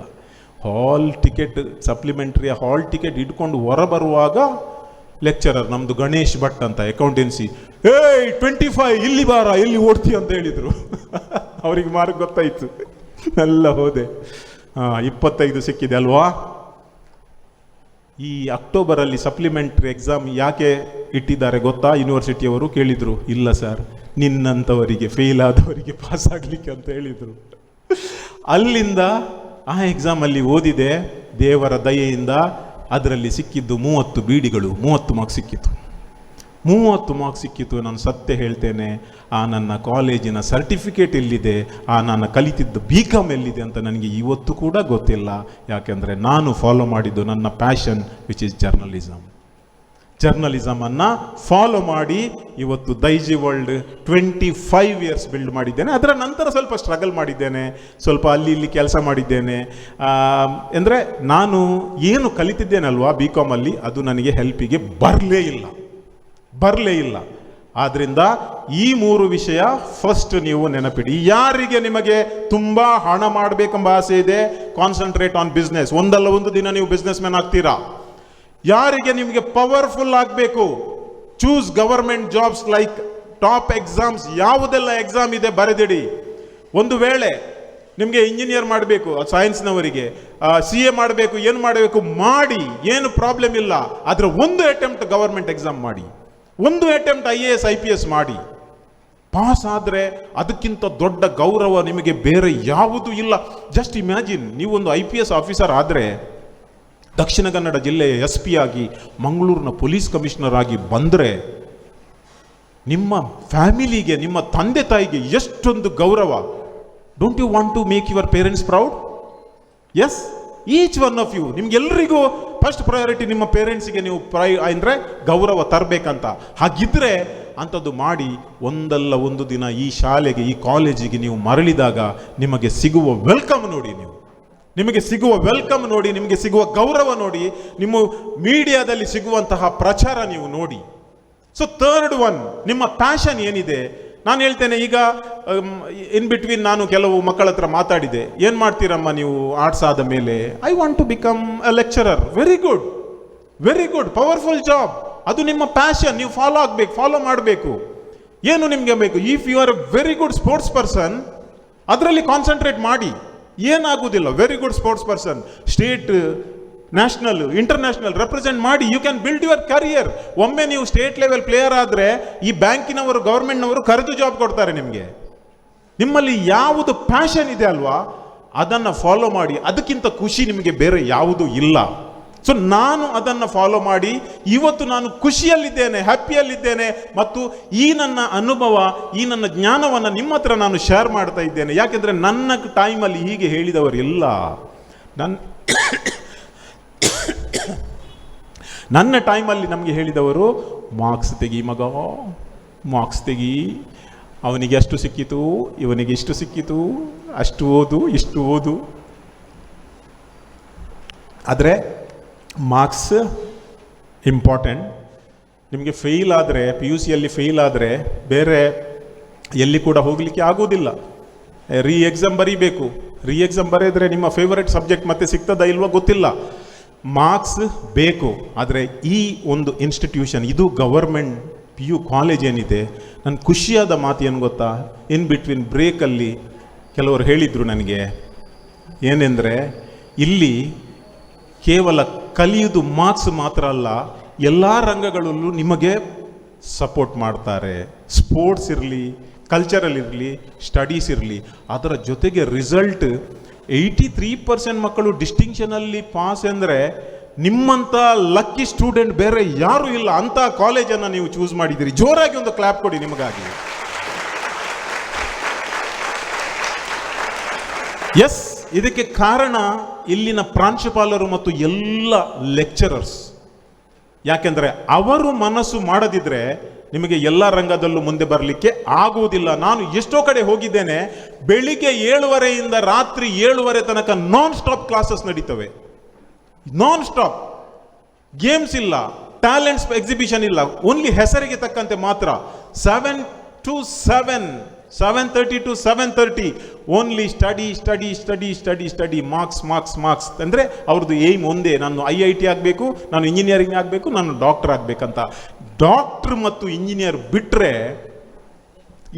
Hall ticket, supplementary hall ticket ಇಟ್ಕೊಂಡು ಹೊರ ಬರುವಾಗ ಲೆಕ್ಚರರ್, ನಮ್ಮದು ಗಣೇಶ್ ಭಟ್ ಅಂತ ಅಕೌಂಟೆನ್ಸಿ, 25 ಇಲ್ಲಿ ಬಾರ, ಎಲ್ಲಿ ಓಡ್ತೀಯ ಅಂತ ಹೇಳಿದರು. ಅವ್ರಿಗೆ ಮಾರ್ಕ್ ಗೊತ್ತಾಯಿತು. ಎಲ್ಲ ಹೋದೆ. 25 ಸಿಕ್ಕಿದೆ ಅಲ್ವಾ? ಈ ಅಕ್ಟೋಬರಲ್ಲಿ ಸಪ್ಲಿಮೆಂಟ್ರಿ ಎಕ್ಸಾಮ್ ಯಾಕೆ ಇಟ್ಟಿದ್ದಾರೆ ಗೊತ್ತಾ? ಯೂನಿವರ್ಸಿಟಿಯವರು ಕೇಳಿದರು. ಇಲ್ಲ ಸರ್, ನಿನ್ನಂಥವರಿಗೆ, ಫೇಲ್ ಆದವರಿಗೆ ಪಾಸ್ ಆಗಲಿಕ್ಕೆ ಅಂತ ಹೇಳಿದರು. ಅಲ್ಲಿಂದ ಆ ಎಕ್ಸಾಮಲ್ಲಿ ಓದಿದೆ. ದೇವರ ದಯೆಯಿಂದ ಅದರಲ್ಲಿ ಸಿಕ್ಕಿದ್ದು 30 ಬೀಡಿಗಳು. 30 ಮಾರ್ಕ್ಸ್ ಸಿಕ್ಕಿತು. 30 ಮಾರ್ಕ್ಸ್ ಸಿಕ್ಕಿತು. ನಾನು ಸತ್ಯ ಹೇಳ್ತೇನೆ, ಆ ನನ್ನ ಕಾಲೇಜಿನ ಸರ್ಟಿಫಿಕೇಟ್ ಎಲ್ಲಿದೆ, ಆ ನಾನು ಕಲಿತಿದ್ದ BCom ಎಲ್ಲಿದೆ ಅಂತ ನನಗೆ ಇವತ್ತು ಕೂಡ ಗೊತ್ತಿಲ್ಲ. ಯಾಕೆಂದರೆ ನಾನು ಫಾಲೋ ಮಾಡಿದ್ದು ನನ್ನ ಪ್ಯಾಷನ್, ವಿಚ್ ಇಸ್ ಜರ್ನಲಿಸಮನ್ನು ಫಾಲೋ ಮಾಡಿ ಇವತ್ತು ದೈಜಿ ವರ್ಲ್ಡ್ 25 ಇಯರ್ಸ್ ಬಿಲ್ಡ್ ಮಾಡಿದ್ದೇನೆ. ಅದರ ನಂತರ ಸ್ವಲ್ಪ ಸ್ಟ್ರಗಲ್ ಮಾಡಿದ್ದೇನೆ, ಸ್ವಲ್ಪ ಅಲ್ಲಿ ಇಲ್ಲಿ ಕೆಲಸ ಮಾಡಿದ್ದೇನೆ. ಅಂದರೆ ನಾನು ಏನು ಕಲಿತಿದ್ದೇನಲ್ವಾ BComಲ್ಲಿ, ಅದು ನನಗೆ ಹೆಲ್ಪಿಗೆ ಬರಲೇ ಇಲ್ಲ. ಆದ್ದರಿಂದ ಈ 3 ವಿಷಯ ಫಸ್ಟ್ ನೀವು ನೆನಪಿಡಿ. ಯಾರಿಗೆ ನಿಮಗೆ ತುಂಬ ಹಣ ಮಾಡಬೇಕೆಂಬ ಆಸೆ ಇದೆ, ಕಾನ್ಸಂಟ್ರೇಟ್ ಆನ್ ಬಿಸ್ನೆಸ್. ಒಂದಲ್ಲ ಒಂದು ದಿನ ನೀವು ಬಿಸ್ನೆಸ್ ಮ್ಯಾನ್ ಆಗ್ತೀರಾ. ಯಾರಿಗೆ ನಿಮಗೆ ಪವರ್ಫುಲ್ ಆಗಬೇಕು, choose government jobs like top exams. ಯಾವುದೆಲ್ಲ ಎಕ್ಸಾಮ್ ಇದೆ ಬರೆದಿಡಿ. ಒಂದು ವೇಳೆ ನಿಮಗೆ ಇಂಜಿನಿಯರ್ ಮಾಡಬೇಕು, ಸೈನ್ಸ್ನವರಿಗೆ CA ಮಾಡಬೇಕು, ಏನು ಮಾಡಬೇಕು ಮಾಡಿ, ಏನು ಪ್ರಾಬ್ಲಮ್ ಇಲ್ಲ. ಆದರೆ ಒಂದು ಅಟೆಂಪ್ಟ್ ಗವರ್ಮೆಂಟ್ ಎಕ್ಸಾಮ್ ಮಾಡಿ, ಒಂದು ಅಟೆಂಪ್ಟ್ IAS IPS ಮಾಡಿ. ಪಾಸ್ ಆದರೆ ಅದಕ್ಕಿಂತ ದೊಡ್ಡ ಗೌರವ ನಿಮಗೆ ಬೇರೆ ಯಾವುದೂ ಇಲ್ಲ. ಜಸ್ಟ್ ಇಮ್ಯಾಜಿನ್, ನೀವೊಂದು IPS ಆಫೀಸರ್ ಆದರೆ ದಕ್ಷಿಣ ಕನ್ನಡ ಜಿಲ್ಲೆಯ SP ಆಗಿ, ಮಂಗಳೂರಿನ ಪೊಲೀಸ್ ಕಮಿಷನರ್ ಆಗಿ ಬಂದರೆ ನಿಮ್ಮ ಫ್ಯಾಮಿಲಿಗೆ, ನಿಮ್ಮ ತಂದೆ ತಾಯಿಗೆ ಎಷ್ಟೊಂದು ಗೌರವ. Don't you want to make your parents proud? Yes, each one of you. ನಿಮ್ಗೆಲ್ಲರಿಗೂ ಫಸ್ಟ್ ಪ್ರಯಾರಿಟಿ ನಿಮ್ಮ ಪೇರೆಂಟ್ಸಿಗೆ ನೀವು ಅಂದರೆ ಗೌರವ ತರಬೇಕಂತ. ಹಾಗಿದ್ರೆ ಅಂಥದ್ದು ಮಾಡಿ. ಒಂದಲ್ಲ ಒಂದು ದಿನ ಈ ಶಾಲೆಗೆ, ಈ ಕಾಲೇಜಿಗೆ ನೀವು ಮರಳಿದಾಗ ನಿಮಗೆ ಸಿಗುವ ವೆಲ್ಕಮ್ ನೋಡಿ, ನಿಮಗೆ ಸಿಗುವ ಗೌರವ ನೋಡಿ, ನಿಮ್ಮ ಮೀಡಿಯಾದಲ್ಲಿ ಸಿಗುವಂತಹ ಪ್ರಚಾರ ನೀವು ನೋಡಿ. ಸೊ ಥರ್ಡ್ ಒನ್, ನಿಮ್ಮ ಪ್ಯಾಷನ್ ಏನಿದೆ. ನಾನು ಹೇಳ್ತೇನೆ, ಈಗ ಇನ್ ಬಿಟ್ವೀನ್ ನಾನು ಕೆಲವು ಮಕ್ಕಳ ಹತ್ರ ಮಾತಾಡಿದೆ. ಏನು ಮಾಡ್ತೀರಮ್ಮ ನೀವು ಆರ್ಟ್ಸ್ ಆದ ಮೇಲೆ? I want to become a lecturer. Very good, powerful job. ಅದು ನಿಮ್ಮ ಪ್ಯಾಷನ್, ನೀವು ಫಾಲೋ ಮಾಡಬೇಕು. ಏನು ನಿಮಗೆ ಬೇಕು? If you are a very good sports person, ಅದರಲ್ಲಿ ಕಾನ್ಸಂಟ್ರೇಟ್ ಮಾಡಿ, ಏನಾಗುವುದಿಲ್ಲ. Very good sports person, state, national, international represent ಮಾಡಿ, you can build your career. ಒಮ್ಮೆ ನೀವು ಸ್ಟೇಟ್ ಲೆವೆಲ್ ಪ್ಲೇಯರ್ ಆದರೆ ಈ ಬ್ಯಾಂಕಿನವರು, ಗವರ್ಮೆಂಟ್ನವರು ಕರೆದು ಜಾಬ್ ಕೊಡ್ತಾರೆ ನಿಮಗೆ. ನಿಮ್ಮಲ್ಲಿ ಯಾವುದು ಪ್ಯಾಷನ್ ಇದೆ ಅಲ್ವಾ, ಅದನ್ನು ಫಾಲೋ ಮಾಡಿ. ಅದಕ್ಕಿಂತ ಖುಷಿ ನಿಮಗೆ ಬೇರೆ ಯಾವುದೂ ಇಲ್ಲ. ಸೊ ನಾನು ಅದನ್ನು ಫಾಲೋ ಮಾಡಿ ಇವತ್ತು ನಾನು ಖುಷಿಯಲ್ಲಿದ್ದೇನೆ, ಹ್ಯಾಪಿಯಲ್ಲಿದ್ದೇನೆ. ಮತ್ತು ಈ ನನ್ನ ಅನುಭವ, ಈ ನನ್ನ ಜ್ಞಾನವನ್ನು ನಿಮ್ಮ ಹತ್ರ ನಾನು ಶೇರ್ ಮಾಡ್ತಾ ಇದ್ದೇನೆ. ಯಾಕೆಂದರೆ ನನ್ನ ಟೈಮಲ್ಲಿ ಹೀಗೆ ಹೇಳಿದವರಿಲ್ಲ. ನನ್ನ ಟೈಮಲ್ಲಿ ನಮಗೆ ಹೇಳಿದವರು, ಮಾರ್ಕ್ಸ್ ತೆಗಿ ಮಗ, ಮಾರ್ಕ್ಸ್ ತೆಗಿ, ಅವನಿಗೆ ಅಷ್ಟು ಸಿಕ್ಕಿತು, ಇವನಿಗೆ ಇಷ್ಟು ಸಿಕ್ಕಿತು, ಅಷ್ಟು ಓದು, ಇಷ್ಟು ಓದು. ಆದರೆ ಮಾರ್ಕ್ಸ್ ಇಂಪಾರ್ಟೆಂಟ್. ನಿಮಗೆ ಫೇಲ್ ಆದರೆ, PUCಯಲ್ಲಿ ಫೇಲ್ ಆದರೆ ಬೇರೆ ಎಲ್ಲಿ ಕೂಡ ಹೋಗಲಿಕ್ಕೆ ಆಗೋದಿಲ್ಲ. ಎಕ್ಸಾಮ್ ಬರೀಬೇಕು. ಎಕ್ಸಾಮ್ ಬರೆದರೆ ನಿಮ್ಮ ಫೇವರೆಟ್ ಸಬ್ಜೆಕ್ಟ್ ಮತ್ತೆ ಸಿಗ್ತದಾ ಇಲ್ವೋ ಗೊತ್ತಿಲ್ಲ. ಮಾರ್ಕ್ಸ್ ಬೇಕು. ಆದರೆ ಈ ಒಂದು ಇನ್ಸ್ಟಿಟ್ಯೂಷನ್, ಇದು ಗವರ್ಮೆಂಟ್ PU ಕಾಲೇಜ್ ಏನಿದೆ, ನನ್ನ ಖುಷಿಯಾದ ಮಾತು ಏನು ಗೊತ್ತಾ? ಇನ್ ಬಿಟ್ವೀನ್ ಬ್ರೇಕಲ್ಲಿ ಕೆಲವರು ಹೇಳಿದರು ನನಗೆ, ಏನೆಂದರೆ ಇಲ್ಲಿ ಕೇವಲ ಕಲಿಯುವುದು ಮಾರ್ಕ್ಸ್ ಮಾತ್ರ ಅಲ್ಲ, ಎಲ್ಲ ರಂಗಗಳಲ್ಲೂ ನಿಮಗೆ ಸಪೋರ್ಟ್ ಮಾಡ್ತಾರೆ. ಸ್ಪೋರ್ಟ್ಸ್ ಇರಲಿ, ಕಲ್ಚರಲ್ ಇರಲಿ, ಸ್ಟಡೀಸ್ ಇರಲಿ. ಅದರ ಜೊತೆಗೆ ರಿಸಲ್ಟ್ 83% ಮಕ್ಕಳು ಡಿಸ್ಟಿಂಕ್ಷನಲ್ಲಿ ಪಾಸ್ ಅಂದರೆ ನಿಮ್ಮಂಥ ಲಕ್ಕಿ ಸ್ಟೂಡೆಂಟ್ ಬೇರೆ ಯಾರೂ ಇಲ್ಲ. ಅಂಥ ಕಾಲೇಜನ್ನು ನೀವು ಚೂಸ್ ಮಾಡಿದ್ದೀರಿ. ಜೋರಾಗಿ ಒಂದು ಕ್ಲಾಪ್ ಕೊಡಿ ನಿಮಗಾಗಿ. ಎಸ್, ಇದಕ್ಕೆ ಕಾರಣ ಇಲ್ಲಿನ ಪ್ರಾಂಶುಪಾಲರು ಮತ್ತು ಎಲ್ಲ ಲೆಕ್ಚರರ್ಸ್. ಯಾಕೆಂದರೆ ಅವರು ಮನಸ್ಸು ಮಾಡದಿದ್ರೆ ನಿಮಗೆ ಎಲ್ಲ ರಂಗದಲ್ಲೂ ಮುಂದೆ ಬರಲಿಕ್ಕೆ ಆಗುವುದಿಲ್ಲ. ನಾನು ಎಷ್ಟೋ ಕಡೆ ಹೋಗಿದ್ದೇನೆ, ಬೆಳಿಗ್ಗೆ 7:30 ರಾತ್ರಿ 7:30 ತನಕ ನಾನ್ ಸ್ಟಾಪ್ ಕ್ಲಾಸಸ್ ನಡೀತವೆ. Non stop. ಗೇಮ್ಸ್ ಇಲ್ಲ, ಟ್ಯಾಲೆಂಟ್ಸ್ ಎಕ್ಸಿಬಿಷನ್ ಇಲ್ಲ, ಓನ್ಲಿ ಹೆಸರಿಗೆ ತಕ್ಕಂತೆ ಮಾತ್ರ. 7 to 7, 7:30 to 7:30 only study study study study study, marks marks marks. ಅಂದರೆ ಅವ್ರದ್ದು ಏಮ್ ಒಂದೇ, ನಾನು IIT ಆಗಬೇಕು, ನಾನು ಇಂಜಿನಿಯರಿಂಗ್ ಆಗಬೇಕು, ನಾನು ಡಾಕ್ಟರ್ ಆಗಬೇಕಂತ. ಡಾಕ್ಟರ್ ಮತ್ತು ಇಂಜಿನಿಯರ್ ಬಿಟ್ಟರೆ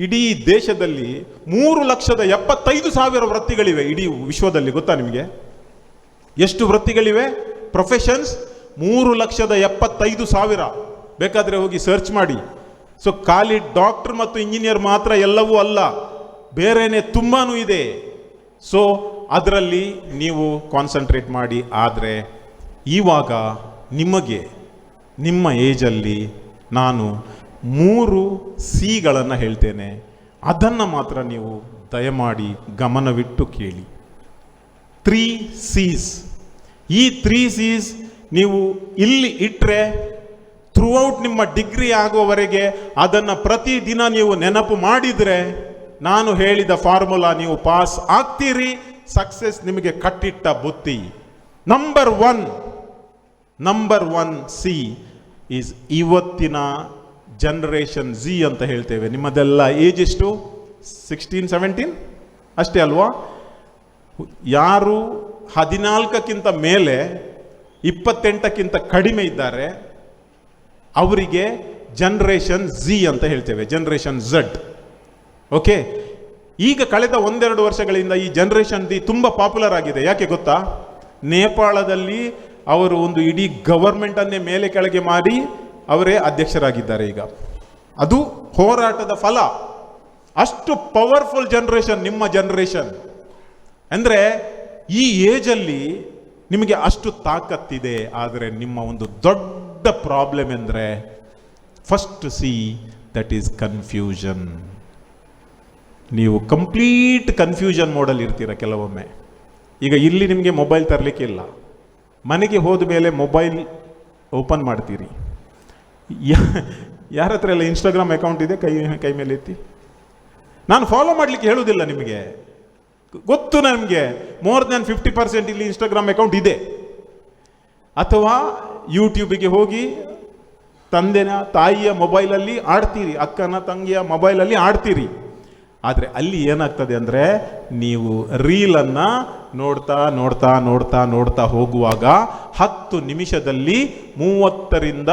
ಇಡೀ ದೇಶದಲ್ಲಿ 3,75,000 ವೃತ್ತಿಗಳಿವೆ ಇಡೀ ವಿಶ್ವದಲ್ಲಿ. ಗೊತ್ತಾ ನಿಮಗೆ ಎಷ್ಟು ವೃತ್ತಿಗಳಿವೆ? ಪ್ರೊಫೆಷನ್ಸ್ 3,75,000. ಬೇಕಾದರೆ ಹೋಗಿ ಸರ್ಚ್ ಮಾಡಿ. ಸೊ ಖಾಲಿ ಡಾಕ್ಟರ್ ಮತ್ತು ಇಂಜಿನಿಯರ್ ಮಾತ್ರ ಎಲ್ಲವೂ ಅಲ್ಲ, ಬೇರೆನೆ ತುಂಬಾನು ಇದೆ. ಸೊ ಅದರಲ್ಲಿ ನೀವು ಕಾನ್ಸಂಟ್ರೇಟ್ ಮಾಡಿ. ಆದರೆ ಇವಾಗ ನಿಮಗೆ ನಿಮ್ಮ ಏಜಲ್ಲಿ ನಾನು 3 Cಗಳನ್ನು ಹೇಳ್ತೇನೆ. ಅದನ್ನು ಮಾತ್ರ ನೀವು ದಯಮಾಡಿ ಗಮನವಿಟ್ಟು ಕೇಳಿ. 3 Cs. ಈ 3 Cs ನೀವು ಇಲ್ಲಿ ಇಟ್ಟರೆ ಥ್ರೂಔಟ್ ನಿಮ್ಮ ಡಿಗ್ರಿ ಆಗುವವರೆಗೆ ಅದನ್ನು ಪ್ರತಿದಿನ ನೀವು ನೆನಪು ಮಾಡಿದರೆ, ನಾನು ಹೇಳಿದ ಫಾರ್ಮುಲಾ ನೀವು ಪಾಸ್ ಆಗ್ತೀರಿ. ಸಕ್ಸಸ್ ನಿಮಗೆ ಕಟ್ಟಿಟ್ಟ ಬುತ್ತಿ. ನಂಬರ್ ಒನ್ C ಈಸ್ ಇವತ್ತಿನ ಜನರೇಷನ್ Z ಅಂತ ಹೇಳ್ತೇವೆ. ನಿಮ್ಮದೆಲ್ಲ ಏಜ್ ಎಷ್ಟು? 16, 17 ಅಷ್ಟೇ ಅಲ್ವಾ? ಯಾರು 14ಕ್ಕಿಂತ ಮೇಲೆ 28ಕ್ಕಿಂತ ಕಡಿಮೆ ಇದ್ದಾರೆ ಅವರಿಗೆ ಜನರೇಷನ್ Z ಅಂತ ಹೇಳ್ತೇವೆ, ಜನರೇಷನ್ Z. ಓಕೆ, ಈಗ ಕಳೆದ 1-2 ವರ್ಷಗಳಿಂದ ಈ ಜನರೇಷನ್ Z ತುಂಬ ಪಾಪ್ಯುಲರ್ ಆಗಿದೆ. ಯಾಕೆ ಗೊತ್ತಾ? ನೇಪಾಳದಲ್ಲಿ ಅವರು ಒಂದು ಇಡೀ ಗವರ್ಮೆಂಟ್ ಅನ್ನೇ ಮೇಲೆ ಕೆಳಗೆ ಮಾಡಿ ಅವರೇ ಅಧ್ಯಕ್ಷರಾಗಿದ್ದಾರೆ ಈಗ. ಅದು ಹೋರಾಟದ ಫಲ. ಅಷ್ಟು ಪವರ್ಫುಲ್ ಜನರೇಷನ್ ನಿಮ್ಮ ಜನರೇಷನ್. ಅಂದರೆ ಈ ಏಜಲ್ಲಿ ನಿಮಗೆ ಅಷ್ಟು ತಾಕತ್ತಿದೆ. ಆದರೆ ನಿಮ್ಮ ಒಂದು ದೊಡ್ಡ ಪ್ರಾಬ್ಲಮ್ ಎಂದರೆ first C, that is confusion. ನೀವು ಕಂಪ್ಲೀಟ್ ಕನ್ಫ್ಯೂಷನ್ ಮೋಡಲ್ಲಿ ಇರ್ತೀರ ಕೆಲವೊಮ್ಮೆ. ಈಗ ಇಲ್ಲಿ ನಿಮಗೆ ಮೊಬೈಲ್ ತರಲಿಕ್ಕೆ ಇಲ್ಲ, ಮನೆಗೆ ಹೋದ ಮೇಲೆ ಮೊಬೈಲ್ ಓಪನ್ ಮಾಡ್ತೀರಿ. ಯಾರ ಹತ್ರ ಎಲ್ಲ ಇನ್ಸ್ಟಾಗ್ರಾಮ್ ಅಕೌಂಟ್ ಇದೆ? ಕೈ ಮೇಲೆ ಎತ್ತಿ. ನಾನು ಫಾಲೋ ಮಾಡಲಿಕ್ಕೆ ಹೇಳುವುದಿಲ್ಲ ನಿಮಗೆ, ಗೊತ್ತು ನನಗೆ. ಮೋರ್ ದ್ಯಾನ್ 50% ಇಲ್ಲಿ ಇನ್ಸ್ಟಾಗ್ರಾಮ್ ಅಕೌಂಟ್ ಇದೆ. ಅಥವಾ ಯೂಟ್ಯೂಬಿಗೆ ಹೋಗಿ ತಾಯಿಯ ಮೊಬೈಲಲ್ಲಿ ಆಡ್ತೀರಿ, ಅಕ್ಕನ ತಂಗಿಯ ಮೊಬೈಲಲ್ಲಿ ಆಡ್ತೀರಿ. ಆದರೆ ಅಲ್ಲಿ ಏನಾಗ್ತದೆ ಅಂದರೆ ನೀವು ರೀಲನ್ನು ನೋಡ್ತಾ ನೋಡ್ತಾ ನೋಡ್ತಾ ನೋಡ್ತಾ ಹೋಗುವಾಗ 10 ನಿಮಿಷದಲ್ಲಿ 30ರಿಂದ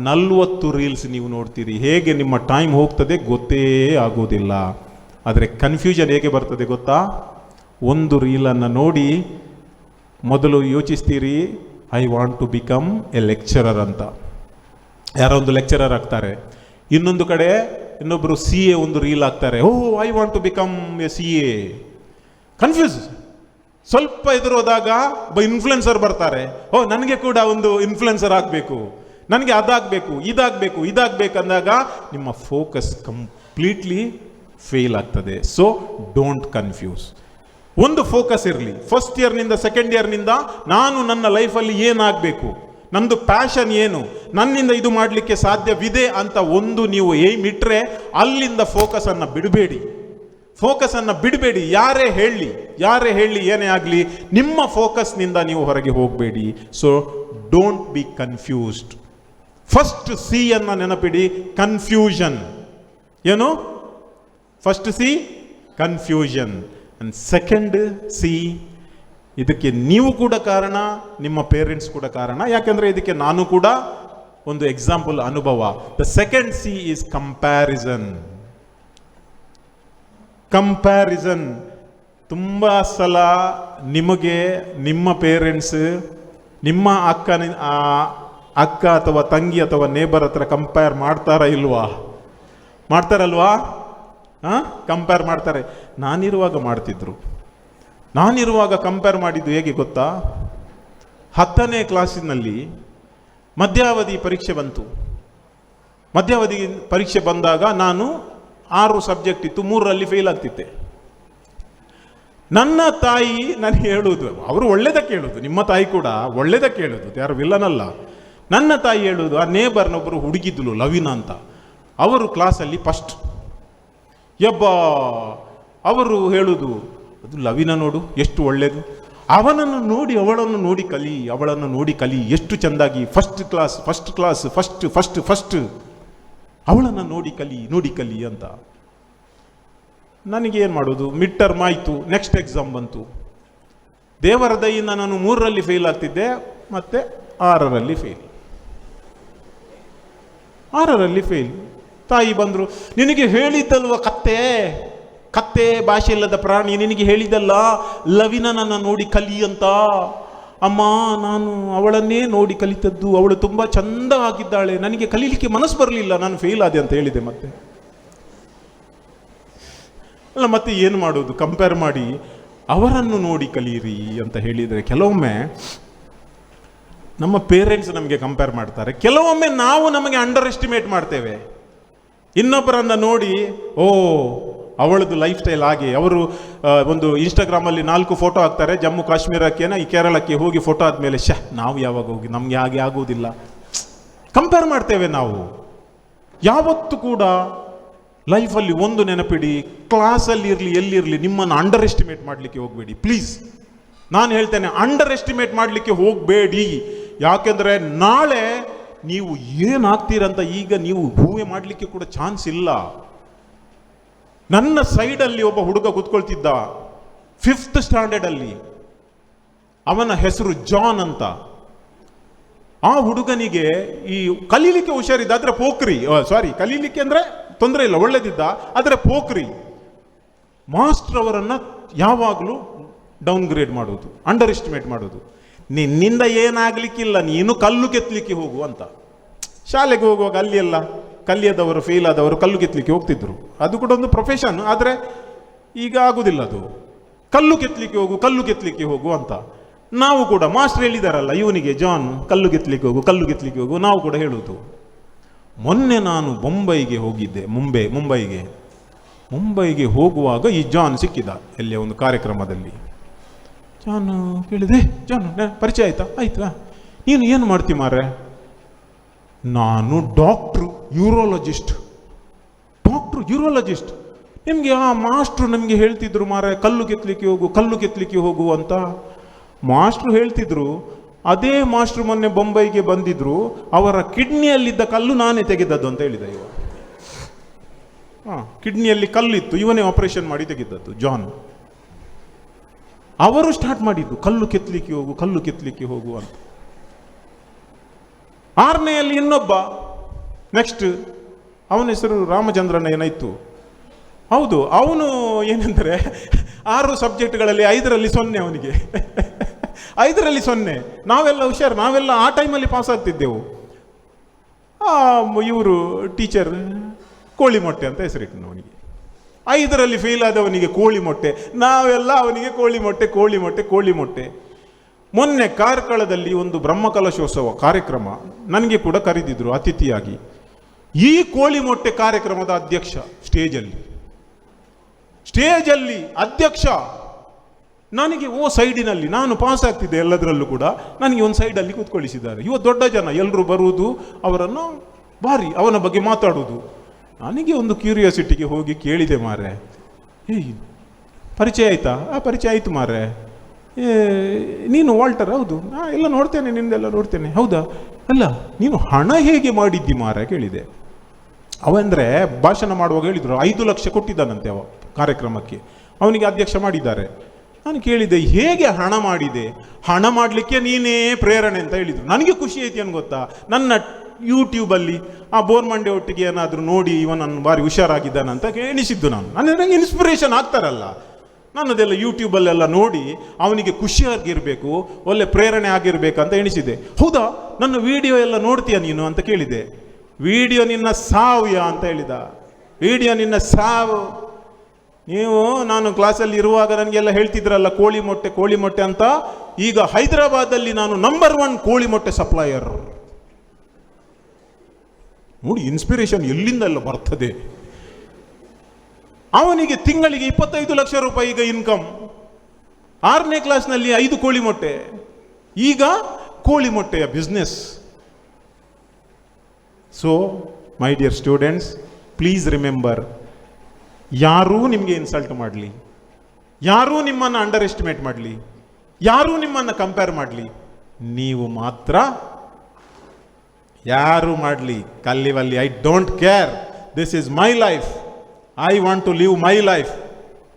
40 ರೀಲ್ಸ್ ನೀವು ನೋಡ್ತೀರಿ. ಹೇಗೆ ನಿಮ್ಮ ಟೈಮ್ ಹೋಗ್ತದೆ ಗೊತ್ತೇ ಆಗೋದಿಲ್ಲ. ಆದರೆ ಕನ್ಫ್ಯೂಷನ್ ಹೇಗೆ ಬರ್ತದೆ ಗೊತ್ತಾ? ಒಂದು ರೀಲನ್ನು ನೋಡಿ ಮೊದಲು ಯೋಚಿಸ್ತೀರಿ, I want to become a lecturer ಅಂತ, ಯಾರೋ ಒಂದು ಲೆಕ್ಚರರ್ ಆಗ್ತಾರೆ. ಇನ್ನೊಂದು ಕಡೆ ಇನ್ನೊಬ್ಬರು CA ಒಂದು ರೀಲ್ ಆಗ್ತಾರೆ, oh I want to become a CA. Confuse. ಸ್ವಲ್ಪ ಎದುರೋದಾಗ ಒಬ್ಬ ಇನ್ಫ್ಲುಯೆನ್ಸರ್ ಬರ್ತಾರೆ, ಓ ನನಗೆ ಕೂಡ ಒಂದು ಇನ್ಫ್ಲುಯೆನ್ಸರ್ ಆಗಬೇಕು, ನನಗೆ ಅದಾಗಬೇಕು, ಇದಾಗಬೇಕು ಅಂದಾಗ ನಿಮ್ಮ ಫೋಕಸ್ ಕಂಪ್ಲೀಟ್ಲಿ ಫೇಲ್ ಆಗ್ತದೆ. So don't confuse. ಒಂದು ಫೋಕಸ್ ಇರಲಿ. ಫಸ್ಟ್ ಇಯರ್ನಿಂದ ಸೆಕೆಂಡ್ ಇಯರ್ನಿಂದ ನಾನು ನನ್ನ ಲೈಫಲ್ಲಿ ಏನಾಗಬೇಕು, ನಂದು ಪ್ಯಾಷನ್ ಏನು, ನನ್ನಿಂದ ಇದು ಮಾಡಲಿಕ್ಕೆ ಸಾಧ್ಯವಿದೆ ಅಂತ ಒಂದು ನೀವು ಏಮ್ ಇಟ್ಟರೆ ಅಲ್ಲಿಂದ ಫೋಕಸನ್ನು ಬಿಡಬೇಡಿ. ಯಾರೇ ಹೇಳಿ ಏನೇ ಆಗಲಿ ನಿಮ್ಮ ಫೋಕಸ್ನಿಂದ ನೀವು ಹೊರಗೆ ಹೋಗಬೇಡಿ. So don't be confused. First C ಅನ್ನು ನೆನಪಿಡಿ, ಕನ್ಫ್ಯೂಷನ್. ಏನು? First C confusion, and second C ಇದಕ್ಕೆ ನೀವು ಕೂಡ ಕಾರಣ, ನಿಮ್ಮ ಪೇರೆಂಟ್ಸ್ ಕೂಡ ಕಾರಣ. ಯಾಕೆಂದರೆ ಇದಕ್ಕೆ ನಾನು ಕೂಡ ಒಂದು ಎಕ್ಸಾಂಪಲ್, ಅನುಭವ. The second C is comparison. ತುಂಬ ಸಲ ನಿಮಗೆ ನಿಮ್ಮ ಪೇರೆಂಟ್ಸ್, ನಿಮ್ಮ ಅಕ್ಕ ಅಥವಾ ತಂಗಿ ಅಥವಾ ನೇಬರ್ ಹತ್ರ ಕಂಪೇರ್ ಮಾಡ್ತಾರಲ್ವಾ? ಕಂಪೇರ್ ಮಾಡ್ತಾರೆ. ನಾನಿರುವಾಗ ಕಂಪೇರ್ ಮಾಡಿದ್ದು ಹೇಗೆ ಗೊತ್ತಾ? 10ನೇ ಕ್ಲಾಸಿನಲ್ಲಿ ಮಧ್ಯಾವಧಿ ಪರೀಕ್ಷೆ ಬಂತು. ಮಧ್ಯಾವಧಿ ಪರೀಕ್ಷೆ ಬಂದಾಗ ನಾನು 6 ಸಬ್ಜೆಕ್ಟ್ ಇತ್ತು, 3ರಲ್ಲಿ ಫೇಲ್ ಆಗ್ತಿದ್ದೆ. ನನ್ನ ತಾಯಿ ನನಗೆ ಹೇಳುವುದು, ಅವರು ಒಳ್ಳೆದಕ್ಕೆ ಹೇಳುದು, ನಿಮ್ಮ ತಾಯಿ ಕೂಡ ಒಳ್ಳೆದಕ್ಕೆ ಹೇಳುದು, ಯಾರು ವಿಲ್ಲನಲ್ಲ. ನನ್ನ ತಾಯಿ ಹೇಳುವುದು, ಆ ನೇಬರ್ನೊಬ್ಬರು ಹುಡುಗಿದ್ಲು ಲವಿನಾ ಅಂತ, ಅವರು ಕ್ಲಾಸಲ್ಲಿ ಫಸ್ಟ್. ಅವರು ಹೇಳುವುದು, ಅದು ಲವಿನಾ ನೋಡು ಎಷ್ಟು ಒಳ್ಳೆಯದು, ಅವಳನ್ನು ನೋಡಿ ಕಲಿ ಎಷ್ಟು ಚೆಂದಾಗಿ, ಫಸ್ಟ್ ಕ್ಲಾಸ್ ಫಸ್ಟ್ ಅವಳನ್ನು ನೋಡಿ ಕಲಿ ಅಂತ. ನನಗೆ ಏನು ಮಾಡೋದು? ಮಿಡ್ ಟರ್ಮ್ ಆಯಿತು, ನೆಕ್ಸ್ಟ್ ಎಕ್ಸಾಮ್ ಬಂತು. ದೇವರ ದಯಿಂದ ನಾನು 3ರಲ್ಲಿ ಫೇಲ್ ಆಗ್ತಿದ್ದೆ, ಮತ್ತೆ 6ರಲ್ಲಿ ಫೇಲ್. ತಾಯಿ ಬಂದರು, ನಿನಗೆ ಹೇಳಿದ್ದಲ್ವ ಕತ್ತೆ ಭಾಷೆ ಇಲ್ಲದ ಪ್ರಾಣಿ, ನಿನಗೆ ಹೇಳಿದಲ್ಲ ಲವಿನನ್ನ ನೋಡಿ ಕಲಿ ಅಂತ. ಅಮ್ಮ, ನಾನು ಅವಳನ್ನೇ ನೋಡಿ ಕಲಿತದ್ದು, ಅವಳು ತುಂಬ ಚಂದ ಆಗಿದ್ದಾಳೆ, ನನಗೆ ಕಲೀಲಿಕ್ಕೆ ಮನಸ್ಸು ಬರಲಿಲ್ಲ, ನಾನು ಫೇಲ್ ಆದೆ ಅಂತ ಹೇಳಿದೆ. ಮತ್ತೆ ಏನು ಮಾಡೋದು? ಕಂಪೇರ್ ಮಾಡಿ ಅವರನ್ನು ನೋಡಿ ಕಲೀರಿ ಅಂತ ಹೇಳಿದರೆ, ಕೆಲವೊಮ್ಮೆ ನಮ್ಮ ಪೇರೆಂಟ್ಸ್ ನಮಗೆ ಕಂಪೇರ್ ಮಾಡ್ತಾರೆ, ಕೆಲವೊಮ್ಮೆ ನಾವು ನಮಗೆ ಅಂಡರ್ ಎಸ್ಟಿಮೇಟ್ ಮಾಡ್ತೇವೆ. ಇನ್ನೊಬ್ಬರನ್ನ ನೋಡಿ, ಓ ಅವಳದು ಲೈಫ್ ಸ್ಟೈಲ್ ಹಾಗೆ, ಅವರು ಒಂದು ಇನ್ಸ್ಟಾಗ್ರಾಮಲ್ಲಿ 4 ಫೋಟೋ ಹಾಕ್ತಾರೆ, ಜಮ್ಮು ಕಾಶ್ಮೀರಕ್ಕೇನ ಈ ಕೇರಳಕ್ಕೆ ಹೋಗಿ ಫೋಟೋ ಆದಮೇಲೆ ನಾವು ಯಾವಾಗ ಹೋಗಿ, ನಮಗೆ ಹಾಗೆ ಆಗುವುದಿಲ್ಲ. ಕಂಪೇರ್ ಮಾಡ್ತೇವೆ ನಾವು. ಯಾವತ್ತೂ ಕೂಡ ಲೈಫಲ್ಲಿ ಒಂದು ನೆನಪಿಡಿ, ಕ್ಲಾಸಲ್ಲಿ ಇರಲಿ ಎಲ್ಲಿರಲಿ, ನಿಮ್ಮನ್ನು ಅಂಡರ್ ಎಸ್ಟಿಮೇಟ್ ಮಾಡಲಿಕ್ಕೆ ಹೋಗಬೇಡಿ ಪ್ಲೀಸ್. ನಾನು ಹೇಳ್ತೇನೆ, ಅಂಡರ್ ಎಸ್ಟಿಮೇಟ್ ಮಾಡಲಿಕ್ಕೆ ಹೋಗಬೇಡಿ. ಯಾಕೆಂದರೆ ನಾಳೆ ನೀವು ಏನಾಗ್ತೀರಂತ ಈಗ ನೀವು ಊಹೆ ಮಾಡಲಿಕ್ಕೆ ಕೂಡ ಚಾನ್ಸ್ ಇಲ್ಲ. ನನ್ನ ಸೈಡಲ್ಲಿ ಒಬ್ಬ ಹುಡುಗ ಕೂತ್ಕೊಳ್ತಿದ್ದ 5th ಸ್ಟ್ಯಾಂಡರ್ಡಲ್ಲಿ, ಅವನ ಹೆಸರು ಜಾನ್ ಅಂತ. ಆ ಹುಡುಗನಿಗೆ ಈ ಕಲೀಲಿಕ್ಕೆ ಹುಷಾರಿದ್ದ, ಆದರೆ ಪೋಖ್ರಿ, ಕಲೀಲಿಕ್ಕೆ ಅಂದರೆ ತೊಂದರೆ ಇಲ್ಲ, ಒಳ್ಳೆದಿದ್ದ, ಆದರೆ ಪೋಖ್ರಿ. ಮಾಸ್ಟರ್ ಅವರನ್ನು ಯಾವಾಗಲೂ ಡೌನ್ ಗ್ರೇಡ್ ಮಾಡೋದು, ಅಂಡರ್ ಎಸ್ಟಿಮೇಟ್ ಮಾಡೋದು. ನಿನ್ನಿಂದ ಏನಾಗಲಿಕ್ಕಿಲ್ಲ, ನೀನು ಕಲ್ಲು ಕೆತ್ತಲಿಕ್ಕೆ ಹೋಗು ಅಂತ. ಶಾಲೆಗೆ ಹೋಗುವಾಗ ಅಲ್ಲಿ ಎಲ್ಲ ಕಲಿಯದವರು, ಫೇಲ್ ಆದವರು ಕಲ್ಲು ಕೆತ್ತಲಿಕ್ಕೆ ಹೋಗ್ತಿದ್ರು. ಅದು ಕೂಡ ಒಂದು ಪ್ರೊಫೆಷನ್. ಆದರೆ ಈಗ ಆಗುದಿಲ್ಲ ಅದು. ಕಲ್ಲು ಕೆತ್ತಲಿಕ್ಕೆ ಹೋಗು ಅಂತ. ನಾವು ಕೂಡ ಮಾಸ್ಟರ್ ಹೇಳಿದಾರಲ್ಲ ಇವನಿಗೆ, ಜಾನ್ ಕಲ್ಲು ಕೆತ್ತಲಿಕ್ಕೆ ಹೋಗು, ನಾವು ಕೂಡ ಹೇಳುವುದು. ಮೊನ್ನೆ ನಾನು ಮುಂಬೈಗೆ ಹೋಗಿದ್ದೆ. ಮುಂಬೈಗೆ ಹೋಗುವಾಗ ಈ ಜಾನ್ ಸಿಕ್ಕಿದ ಎಲ್ಲಿಯ ಒಂದು ಕಾರ್ಯಕ್ರಮದಲ್ಲಿ. ಜಾನ್ ಕೇಳಿದೆ, ಜಾನ್ ಪರಿಚಯ ಆಯ್ತಾ? ನೀನು ಏನು ಮಾಡ್ತಿ ಮಾರ್ರೆ? ನಾನು ಡಾಕ್ಟ್ರು ಯೂರೋಲಜಿಸ್ಟ್. ನಿಮಗೆ ಆ ಮಾಸ್ಟ್ರು ನಮಗೆ ಹೇಳ್ತಿದ್ರು ಮಾರ್ರೆ, ಕಲ್ಲು ಕೆತ್ತಲಿಕ್ಕೆ ಹೋಗು ಅಂತ ಮಾಸ್ಟ್ರು ಹೇಳ್ತಿದ್ರು. ಅದೇ ಮಾಸ್ಟ್ರು ಮೊನ್ನೆ ಬೊಂಬೈಗೆ ಬಂದಿದ್ರು, ಅವರ ಕಿಡ್ನಿಯಲ್ಲಿದ್ದ ಕಲ್ಲು ನಾನೇ ತೆಗೆದದ್ದು ಅಂತ ಹೇಳಿದ. ಕಿಡ್ನಿಯಲ್ಲಿ ಕಲ್ಲಿತ್ತು, ಇವನೇ ಆಪರೇಷನ್ ಮಾಡಿ ತೆಗೆದದ್ದು ಜಾನ್. ಅವರು ಸ್ಟಾರ್ಟ್ ಮಾಡಿದ್ದು ಕಲ್ಲು ಕೆತ್ತಲಿಕ್ಕೆ ಹೋಗು, ಕಲ್ಲು ಕೆತ್ತಲಿಕ್ಕೆ ಹೋಗು ಅಂತ. 6ನೇಯಲ್ಲಿ ಇನ್ನೊಬ್ಬ, ನೆಕ್ಸ್ಟ್ ಅವನ ಹೆಸರು ರಾಮಚಂದ್ರನ ಏನಾಯ್ತು. ಹೌದು, ಅವನು ಏನಂದರೆ 6 ಸಬ್ಜೆಕ್ಟ್ಗಳಲ್ಲಿ 5ರಲ್ಲಿ 0 ಅವನಿಗೆ. 5ರಲ್ಲಿ 0. ನಾವೆಲ್ಲ ಹುಷಾರು, ನಾವೆಲ್ಲ ಆ ಟೈಮಲ್ಲಿ ಪಾಸ್ ಆಗ್ತಿದ್ದೆವು. ಇವರು ಟೀಚರ್ ಕೋಳಿ ಮೊಟ್ಟೆ ಅಂತ ಹೆಸರಿಟ್ಟನು ಅವನಿಗೆ. 5ರಲ್ಲಿ ಫೇಲ್ ಆದವನಿಗೆ ಕೋಳಿ ಮೊಟ್ಟೆ, ನಾವೆಲ್ಲ ಅವನಿಗೆ ಕೋಳಿ ಮೊಟ್ಟೆ ಕೋಳಿ ಮೊಟ್ಟೆ ಕೋಳಿ ಮೊಟ್ಟೆ. ಮೊನ್ನೆ ಕಾರ್ಕಳದಲ್ಲಿ ಒಂದು ಬ್ರಹ್ಮಕಲಶೋತ್ಸವ ಕಾರ್ಯಕ್ರಮ, ನನಗೆ ಕೂಡ ಕರೆದಿದ್ರು ಅತಿಥಿಯಾಗಿ. ಈ ಕೋಳಿ ಮೊಟ್ಟೆ ಕಾರ್ಯಕ್ರಮದ ಅಧ್ಯಕ್ಷ ಸ್ಟೇಜಲ್ಲಿ ಅಧ್ಯಕ್ಷ. ನನಗೆ ಸೈಡಿನಲ್ಲಿ ನಾನು ಪಾಸ್ ಆಗ್ತಿದ್ದೆ ಎಲ್ಲದರಲ್ಲೂ ಕೂಡ, ನನಗೆ ಒಂದು ಸೈಡಲ್ಲಿ ಕೂತ್ಕೊಳ್ಳಿಸಿದ್ದಾರೆ. ದೊಡ್ಡ ಜನ ಎಲ್ಲರೂ ಬರುವುದು, ಅವರನ್ನು ಭಾರಿ ಅವನ ಬಗ್ಗೆ ಮಾತಾಡುವುದು. ನನಗೆ ಒಂದು ಕ್ಯೂರಿಯಾಸಿಟಿಗೆ ಹೋಗಿ ಕೇಳಿದೆ, ಮಾರೆ ಪರಿಚಯ ಆಯ್ತಾ? ಪರಿಚಯ ಆಯ್ತು ಮಾರೆ. ನೀನು ವಾಲ್ಟರ್? ಹೌದು. ಎಲ್ಲ ನೋಡ್ತೇನೆ, ನಿಂದೆಲ್ಲ ನೋಡ್ತೇನೆ. ಹೌದಾ? ಅಲ್ಲ, ನೀನು ಹಣ ಹೇಗೆ ಮಾಡಿದ್ದಿ ಮಾರೆ ಕೇಳಿದೆ. ಅವಂದರೆ ಭಾಷಣ ಮಾಡುವಾಗ ಹೇಳಿದ್ರು 5 ಲಕ್ಷ ಕೊಟ್ಟಿದ್ದಾನಂತೆ ಅವ ಕಾರ್ಯಕ್ರಮಕ್ಕೆ, ಅವನಿಗೆ ಅಧ್ಯಕ್ಷ ಮಾಡಿದ್ದಾರೆ. ನಾನು ಕೇಳಿದೆ, ಹೇಗೆ ಹಣ ಮಾಡಿದೆ? ಹಣ ಮಾಡಲಿಕ್ಕೆ ನೀನೇ ಪ್ರೇರಣೆ ಅಂತ ಹೇಳಿದರು. ನನಗೆ ಖುಷಿ ಐತಿ ಏನು ಗೊತ್ತಾ, ನನ್ನ ಯೂಟ್ಯೂಬಲ್ಲಿ ಆ ಬೋರ್ಮಂಡೆ ಒಟ್ಟಿಗೆ ಏನಾದರೂ ನೋಡಿ ಇವನನ್ನು ಭಾರಿ ಹುಷಾರಾಗಿದ್ದಾನಂತ ಎಣಿಸಿದ್ದು ನಾನು. ನನಗೆ ಇನ್ಸ್ಪಿರೇಷನ್ ಆಗ್ತಾರಲ್ಲ, ನನ್ನದೆಲ್ಲ ಯೂಟ್ಯೂಬಲ್ಲೆಲ್ಲ ನೋಡಿ ಅವನಿಗೆ ಖುಷಿಯಾಗಿರಬೇಕು, ಒಳ್ಳೆ ಪ್ರೇರಣೆ ಆಗಿರಬೇಕಂತ ಎಣಿಸಿದೆ. ಹೌದಾ, ನನ್ನ ವಿಡಿಯೋ ಎಲ್ಲ ನೋಡ್ತೀಯ ನೀನು ಅಂತ ಕೇಳಿದೆ. ವಿಡಿಯೋ ನಿನ್ನ ಸಾವ್ಯ ಅಂತ ಹೇಳಿದ. ವಿಡಿಯೋ ನಿನ್ನ ಸಾವು. ನೀವು ನಾನು ಕ್ಲಾಸಲ್ಲಿ ಇರುವಾಗ ನನಗೆಲ್ಲ ಹೇಳ್ತಿದ್ರಲ್ಲ ಕೋಳಿ ಮೊಟ್ಟೆ ಅಂತ. ಈಗ ಹೈದರಾಬಾದಲ್ಲಿ ನಾನು ನಂಬರ್ 1 ಕೋಳಿ ಮೊಟ್ಟೆ ಸಪ್ಲೈಯರ್. ನೋಡಿ ಇನ್ಸ್ಪಿರೇಷನ್ ಎಲ್ಲಿಂದೆಲ್ಲ ಬರ್ತದೆ. ಅವನಿಗೆ ತಿಂಗಳಿಗೆ 25 ಲಕ್ಷ ರೂಪಾಯಿ ಈಗ ಇನ್ಕಮ್. 6ನೇ ಕ್ಲಾಸ್ನಲ್ಲಿ 5 ಕೋಳಿ ಮೊಟ್ಟೆ, ಈಗ ಕೋಳಿ ಮೊಟ್ಟೆಯ business. So my dear students, please remember, ಯಾರೂ ನಿಮಗೆ ಇನ್ಸಲ್ಟ್ ಮಾಡಲಿ, ಯಾರೂ ನಿಮ್ಮನ್ನು ಅಂಡರ್ ಎಸ್ಟಿಮೇಟ್ ಮಾಡಲಿ, ಯಾರೂ ನಿಮ್ಮನ್ನು ಕಂಪೇರ್ ಮಾಡಲಿ, ನೀವು ಮಾತ್ರ ಯಾರು ಮಾಡಲಿ ಕಲ್ಲಿವಲ್ಲಿ, I don't care. This is my life. I want to live my life.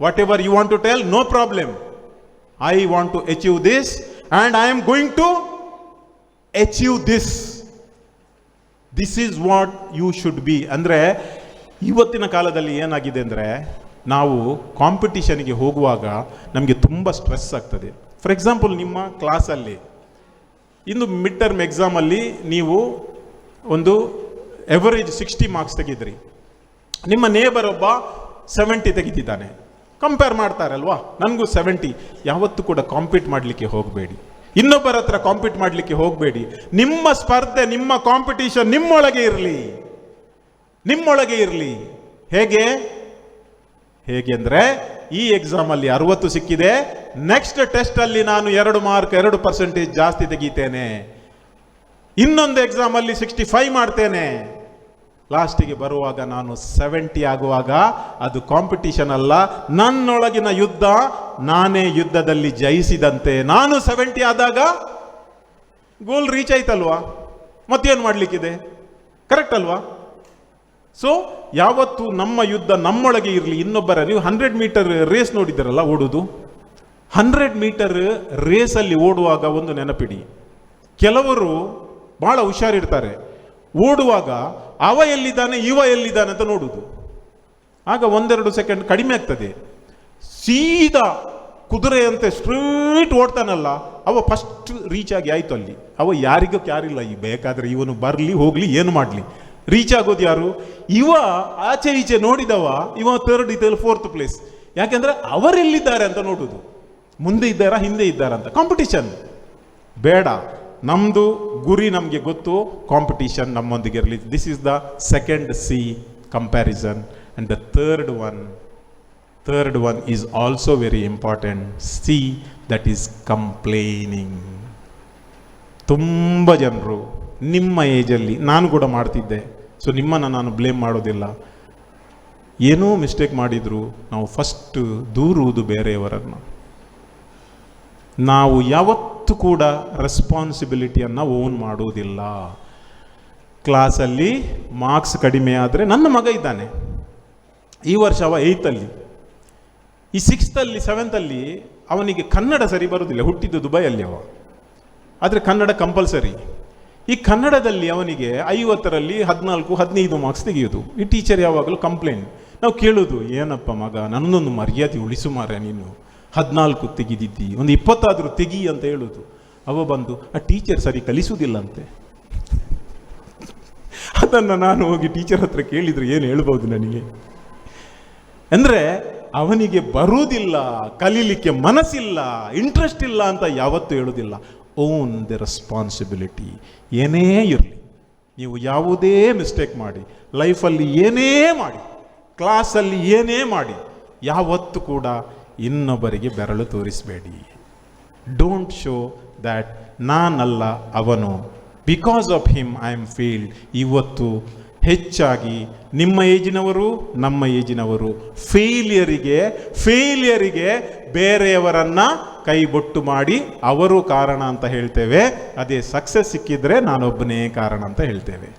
Whatever you want to tell, no problem. I want to achieve this and I am going to achieve this. This is what you should be. ಅಂದರೆ ಇವತ್ತಿನ ಕಾಲದಲ್ಲಿ ಏನಾಗಿದೆ ಅಂದರೆ, ನಾವು ಕಾಂಪಿಟಿಷನ್ಗೆ ಹೋಗುವಾಗ ನಮಗೆ ತುಂಬ stress ಆಗ್ತದೆ. ಫಾರ್ ಎಕ್ಸಾಂಪಲ್, ನಿಮ್ಮ ಕ್ಲಾಸಲ್ಲಿ ಇಂದು ಮಿಡ್ ಟರ್ಮ್ ಎಕ್ಸಾಮಲ್ಲಿ ನೀವು ಒಂದು ಎವರೇಜ್ 60 ಮಾರ್ಕ್ಸ್ ತೆಗೆದ್ರಿ. ನಿಮ್ಮ ನೇಬರ್ ಒಬ್ಬ 70 ತೆಗಿತಿದ್ದಾನೆ. ಕಂಪೇರ್ ಮಾಡ್ತಾರಲ್ವಾ, ನನಗೂ 70. ಯಾವತ್ತೂ ಕೂಡ ಕಾಂಪೀಟ್ ಮಾಡಲಿಕ್ಕೆ ಹೋಗಬೇಡಿ, ಇನ್ನೊಬ್ಬರ ಹತ್ರ ಕಾಂಪೀಟ್ ಮಾಡಲಿಕ್ಕೆ ಹೋಗಬೇಡಿ. ನಿಮ್ಮ ಸ್ಪರ್ಧೆ, ನಿಮ್ಮ ಕಾಂಪಿಟೇಷನ್ ನಿಮ್ಮೊಳಗೆ ಇರಲಿ. ಹೇಗೆ ಅಂದರೆ, ಈ ಎಕ್ಸಾಮಲ್ಲಿ 60 ಸಿಕ್ಕಿದೆ, ನೆಕ್ಸ್ಟ್ ಟೆಸ್ಟಲ್ಲಿ ನಾನು 2% ಜಾಸ್ತಿ ತೆಗಿತೇನೆ, ಇನ್ನೊಂದು ಎಕ್ಸಾಮಲ್ಲಿ 65 ಮಾಡ್ತೇನೆ, ಲಾಸ್ಟಿಗೆ ಬರುವಾಗ ನಾನು 70 ಆಗುವಾಗ ಅದು ಕಾಂಪಿಟಿಷನ್ ಅಲ್ಲ, ನನ್ನೊಳಗಿನ ಯುದ್ಧ, ನಾನೇ ಯುದ್ಧದಲ್ಲಿ ಜಯಿಸಿದಂತೆ. ನಾನು 70 ಆದಾಗ ಗೋಲ್ ರೀಚ್ ಆಯ್ತಲ್ವಾ, ಮತ್ತೇನು ಮಾಡಲಿಕ್ಕಿದೆ? ಕರೆಕ್ಟ್ ಅಲ್ವಾ? ಸೊ ಯಾವತ್ತು ನಮ್ಮ ಯುದ್ಧ ನಮ್ಮೊಳಗೆ ಇರಲಿ, ಇನ್ನೊಬ್ಬರ. ನೀವು 100 ಮೀಟರ್ ರೇಸ್ ನೋಡಿದ್ದೀರಲ್ಲ, ಓಡುದು. 100 ಮೀಟರ್ ರೇಸಲ್ಲಿ ಓಡುವಾಗ ಒಂದು ನೆನಪಿಡಿ, ಕೆಲವರು ಬಹಳ ಹುಷಾರಿರ್ತಾರೆ. ಓಡುವಾಗ ಅವ ಎಲ್ಲಿದ್ದಾನೆ ಇವ ಎಲ್ಲಿದ್ದಾನೆ ಅಂತ ನೋಡುವುದು. ಆಗ 1-2 ಸೆಕೆಂಡ್ ಕಡಿಮೆ ಆಗ್ತದೆ. ಸೀದಾ ಕುದುರೆಯಂತೆ ಸ್ಟ್ರೀಟ್ ಓಡ್ತಾನಲ್ಲ, ಅವ ಫಸ್ಟ್ ರೀಚ್ ಆಗಿ ಆಯ್ತು ಅಲ್ಲಿ. ಅವ ಯಾರಿಗೂ ಕ್ಯಾರಿಲ್ಲ, ಈ ಬೇಕಾದ್ರೆ ಇವನು ಬರಲಿ ಹೋಗ್ಲಿ ಏನು ಮಾಡಲಿ, ರೀಚ್ ಆಗೋದು ಯಾರು? ಇವ ಆಚೆ ಈಚೆ ನೋಡಿದವ, ಇವ 3rd ಇದೆಲ್ಲ 4th ಪ್ಲೇಸ್. ಯಾಕೆಂದ್ರೆ ಅವರೆಲ್ಲಿದ್ದಾರೆ ಅಂತ ನೋಡುದು, ಮುಂದೆ ಇದ್ದಾರಾ ಹಿಂದೆ ಇದ್ದಾರಾ ಅಂತ. ಕಾಂಪಿಟಿಷನ್ ಬೇಡ, ನಮ್ಮದು ಗುರಿ ನಮಗೆ ಗೊತ್ತು, ಕಾಂಪಿಟಿಷನ್ ನಮ್ಮೊಂದಿಗೆ ಇರಲಿ. This is the second C, comparison. And the third one is also very important. C, that is complaining. ತುಂಬ ಜನರು ನಿಮ್ಮ ಏಜಲ್ಲಿ, ನಾನು ಕೂಡ ಮಾಡ್ತಿದ್ದೆ, ಸೊ ನಿಮ್ಮನ್ನು ನಾನು ಬ್ಲೇಮ್ ಮಾಡೋದಿಲ್ಲ. ಏನೋ ಮಿಸ್ಟೇಕ್ ಮಾಡಿದ್ರು ನಾವು ಫಸ್ಟ್ ದೂರುವುದು ಬೇರೆಯವರನ್ನು. ನಾವು ಯಾವತ್ತೂ ಕೂಡ ರೆಸ್ಪಾನ್ಸಿಬಿಲಿಟಿಯನ್ನು ಓನ್ ಮಾಡುವುದಿಲ್ಲ. ಕ್ಲಾಸಲ್ಲಿ ಮಾರ್ಕ್ಸ್ ಕಡಿಮೆ ಆದರೆ, ನನ್ನ ಮಗ ಇದ್ದಾನೆ, ಈ ವರ್ಷ ಅವ 8th ಅಲ್ಲಿ, ಈ 6th ಅಲ್ಲಿ 7th ಅಲ್ಲಿ ಅವನಿಗೆ ಕನ್ನಡ ಸರಿ ಬರುವುದಿಲ್ಲ. ಹುಟ್ಟಿದ್ದು ದುಬೈಯಲ್ಲಿ ಅವ, ಆದರೆ ಕನ್ನಡ ಕಂಪಲ್ಸರಿ. ಈ ಕನ್ನಡದಲ್ಲಿ ಅವನಿಗೆ 50ರಲ್ಲಿ 14-15 ಮಾರ್ಕ್ಸ್ ತೆಗೆಯೋದು. ಈ ಟೀಚರ್ ಯಾವಾಗಲೂ ಕಂಪ್ಲೇಂಟ್. ನಾವು ಕೇಳೋದು, ಏನಪ್ಪ ಮಗ, ನನ್ನೊಂದು ಮರ್ಯಾದೆ ಉಳಿಸು ಮಾರೆ, ನೀನು 14 ತೆಗೆದಿದ್ದಿ, ಒಂದು 20 ಆದರೂ ತೆಗಿ ಅಂತ ಹೇಳೋದು. ಅವ ಬಂದು, ಆ ಟೀಚರ್ ಸರಿ ಕಲಿಸುವುದಿಲ್ಲ ಅಂತೆ. ಅದನ್ನು ನಾನು ಹೋಗಿ ಟೀಚರ್ ಹತ್ರ ಕೇಳಿದರೆ ಏನು ಹೇಳ್ಬೋದು ನನಗೆ? ಅಂದರೆ ಅವನಿಗೆ ಬರುವುದಿಲ್ಲ, ಕಲೀಲಿಕ್ಕೆ ಮನಸ್ಸಿಲ್ಲ, ಇಂಟ್ರೆಸ್ಟ್ ಇಲ್ಲ ಅಂತ ಯಾವತ್ತೂ ಹೇಳೋದಿಲ್ಲ. Own the responsibility. ಏನೇ ಇರಲಿ, ನೀವು ಯಾವುದೇ ಮಿಸ್ಟೇಕ್ ಮಾಡಿ, ಲೈಫಲ್ಲಿ ಏನೇ ಮಾಡಿ, ಕ್ಲಾಸಲ್ಲಿ ಏನೇ ಮಾಡಿ, ಯಾವತ್ತೂ ಕೂಡ ಇನ್ನೊಬ್ಬರಿಗೆ ಬೆರಳು ತೋರಿಸಬೇಡಿ. ಡೋಂಟ್ ಶೋ ದ್ಯಾಟ್ ನಾನಲ್ಲ ಅವನು, because of him I am failed. ಇವತ್ತು ಹೆಚ್ಚಾಗಿ ನಿಮ್ಮ ಏಜಿನವರು, ನಮ್ಮ ಏಜಿನವರು ಫೇಲಿಯರಿಗೆ ಬೇರೆಯವರನ್ನ ಕೈಬೊಟ್ಟು ಮಾಡಿ ಅವರು ಕಾರಣ ಅಂತ ಹೇಳ್ತೇವೆ. ಅದೇ ಸಕ್ಸಸ್ ಸಿಕ್ಕಿದ್ರೆ ನಾನೊಬ್ಬನೇ ಕಾರಣ ಅಂತ ಹೇಳ್ತೇವೆ.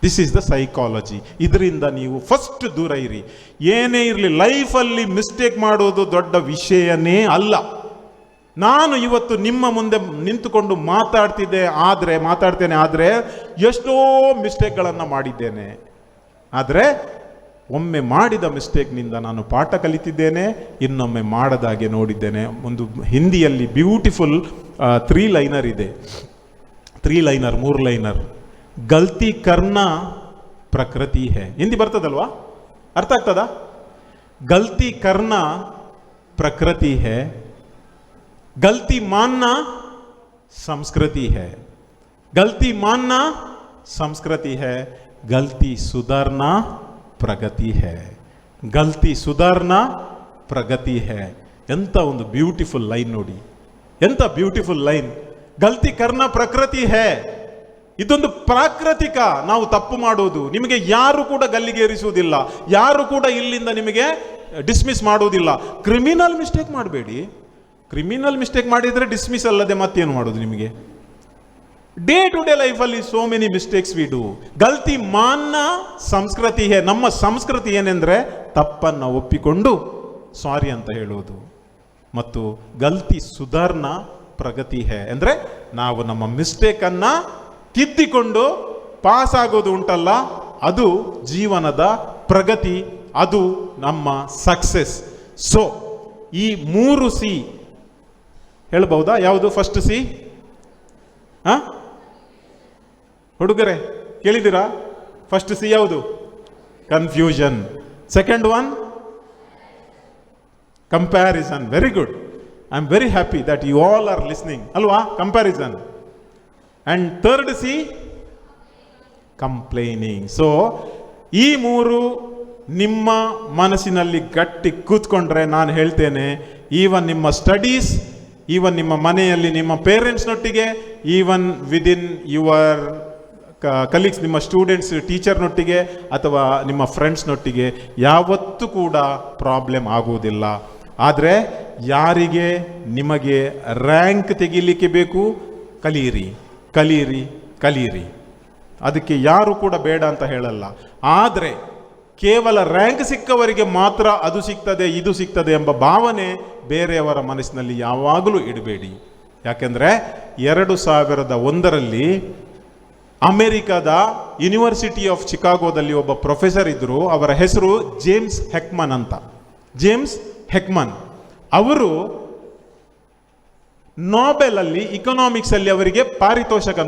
This is the psychology. ಇದರಿಂದ ನೀವು ಫಸ್ಟ್ ದೂರ ಇರಿ. ಏನೇ ಇರಲಿ, ಲೈಫಲ್ಲಿ ಮಿಸ್ಟೇಕ್ ಮಾಡೋದು ದೊಡ್ಡ ವಿಷಯನೇ ಅಲ್ಲ. ನಾನು ಇವತ್ತು ನಿಮ್ಮ ಮುಂದೆ ನಿಂತುಕೊಂಡು ಮಾತಾಡ್ತೇನೆ, ಆದರೆ ಎಷ್ಟೋ ಮಿಸ್ಟೇಕ್ಗಳನ್ನು ಮಾಡಿದ್ದೇನೆ. ಆದರೆ ಒಮ್ಮೆ ಮಾಡಿದ ಮಿಸ್ಟೇಕ್ನಿಂದ ನಾನು ಪಾಠ ಕಲಿತಿದ್ದೇನೆ, ಇನ್ನೊಮ್ಮೆ ಮಾಡದಾಗೆ ನೋಡಿದ್ದೇನೆ. ಒಂದು ಹಿಂದಿಯಲ್ಲಿ ಬ್ಯೂಟಿಫುಲ್ 3 ಲೈನರ್ ಇದೆ. 3 ಲೈನರ್. ಗಲ್ತಿ ಕರ್ನ ಪ್ರಕೃತಿ ಹೇ. ಹಿಂದಿ ಬರ್ತದಲ್ವಾ? ಅರ್ಥ ಆಗ್ತದ? ಗಲ್ತಿ ಕರ್ನ ಪ್ರಕೃತಿ ಹೇ, गलती मानना संस्कृति है. गलती मानना संस्कृति है, गलती सुधारना प्रगति है. गलती सुधारना प्रगति है. ಎಂತ ಒಂದು ಬ್ಯೂಟಿಫುಲ್ ಲೈನ್ ನೋಡಿ, ಎಂತ ಬ್ಯೂಟಿಫುಲ್ ಲೈನ್. ಗಲ್ತಿ ಕರ್ನ ಪ್ರಕೃತಿ ಹೇ. ಇದೊಂದು ಪ್ರಾಕೃತಿಕ. ನಾವು ತಪ್ಪು ಮಾಡೋದು, ನಿಮಗೆ ಯಾರು ಕೂಡ ಗಲ್ಲಿಗೇರಿಸುವುದಿಲ್ಲ, ಯಾರು ಕೂಡ ಇಲ್ಲಿಂದ ನಿಮಗೆ ಡಿಸ್ಮಿಸ್ ಮಾಡುವುದಿಲ್ಲ. ಕ್ರಿಮಿನಲ್ ಮಿಸ್ಟೇಕ್ ಮಾಡಬೇಡಿ. ಕ್ರಿಮಿನಲ್ ಮಿಸ್ಟೇಕ್ ಮಾಡಿದರೆ ಡಿಸ್ಮಿಸ್ ಅಲ್ಲದೆ ಮತ್ತೇನು ಮಾಡೋದು ನಿಮಗೆ? ಡೇ ಟು ಡೇ ಲೈಫಲ್ಲಿ so many mistakes we do. ಗಲ್ತಿ ಮಾನ್ನ ಸಂಸ್ಕೃತಿ ಹೇ. ನಮ್ಮ ಸಂಸ್ಕೃತಿ ಏನೆಂದರೆ ತಪ್ಪನ್ನು ಒಪ್ಪಿಕೊಂಡು ಸಾರಿ ಅಂತ ಹೇಳೋದು. ಮತ್ತು ಗಲ್ತಿ ಸುಧಾರ್ನ ಪ್ರಗತಿ ಹೇ ಅಂದರೆ ನಾವು ನಮ್ಮ ಮಿಸ್ಟೇಕನ್ನು ತಿದ್ದಿಕೊಂಡು ಪಾಸ್ ಆಗೋದು ಉಂಟಲ್ಲ, ಅದು ಜೀವನದ ಪ್ರಗತಿ, ಅದು ನಮ್ಮ ಸಕ್ಸೆಸ್. ಸೊ ಈ 3 ಸಿ ಹೇಳ್ಬಹುದಾ? ಯಾವುದು ಫಸ್ಟ್ ಸಿ? ಹುಡುಗರೇ ಕೇಳಿದ್ದೀರಾ? ಫಸ್ಟ್ ಸಿ ಯಾವುದು? Confusion. Second one comparison. Very good. I am very happy that you all are listening ಅಲ್ವಾ? Comparison. And third C complaining. So ಈ 3 ನಿಮ್ಮ ಮನಸ್ಸಿನಲ್ಲಿ ಗಟ್ಟಿ ಕೂತ್ಕೊಂಡ್ರೆ ನಾನು ಹೇಳ್ತೇನೆ, ಈವನ್ ನಿಮ್ಮ ಸ್ಟಡೀಸ್, ಈವನ್ ನಿಮ್ಮ ಮನೆಯಲ್ಲಿ ನಿಮ್ಮ ಪೇರೆಂಟ್ಸ್ನೊಟ್ಟಿಗೆ, ಈವನ್ ವಿದಿನ್ ಯುವರ್ ಕಲೀಗ್ಸ್, ನಿಮ್ಮ ಸ್ಟೂಡೆಂಟ್ಸ್ ಟೀಚರ್ನೊಟ್ಟಿಗೆ ಅಥವಾ ನಿಮ್ಮ ಫ್ರೆಂಡ್ಸ್ನೊಟ್ಟಿಗೆ ಯಾವತ್ತೂ ಕೂಡ ಪ್ರಾಬ್ಲಮ್ ಆಗುವುದಿಲ್ಲ. ಆದರೆ ಯಾರಿಗೆ ನಿಮಗೆ ರ್ಯಾಂಕ್ ತೆಗಿಲಿಕ್ಕೆ ಬೇಕು, ಕಲಿಯಿರಿ. ಅದಕ್ಕೆ ಯಾರು ಕೂಡ ಬೇಡ ಅಂತ ಹೇಳಲ್ಲ. ಆದರೆ ಕೇವಲ ರ್ಯಾಂಕ್ ಸಿಕ್ಕವರಿಗೆ ಮಾತ್ರ ಅದು ಸಿಗ್ತದೆ ಇದು ಸಿಗ್ತದೆ ಎಂಬ ಭಾವನೆ ಬೇರೆಯವರ ಮನಸ್ಸಿನಲ್ಲಿ ಯಾವಾಗಲೂ ಇಡಬೇಡಿ. ಯಾಕೆಂದರೆ 2001ರಲ್ಲಿ ಅಮೆರಿಕದ ಯೂನಿವರ್ಸಿಟಿ ಆಫ್ ಚಿಕಾಗೋದಲ್ಲಿ ಒಬ್ಬ ಪ್ರೊಫೆಸರ್ ಇದ್ದರು. ಅವರ ಹೆಸರು ಜೇಮ್ಸ್ ಹೆಕ್ಮನ್ ಅಂತ. ಜೇಮ್ಸ್ ಹೆಕ್ಮನ್ ಅವರು ನೋಬೆಲಲ್ಲಿ ಇಕನಾಮಿಕ್ಸಲ್ಲಿ ಅವರಿಗೆ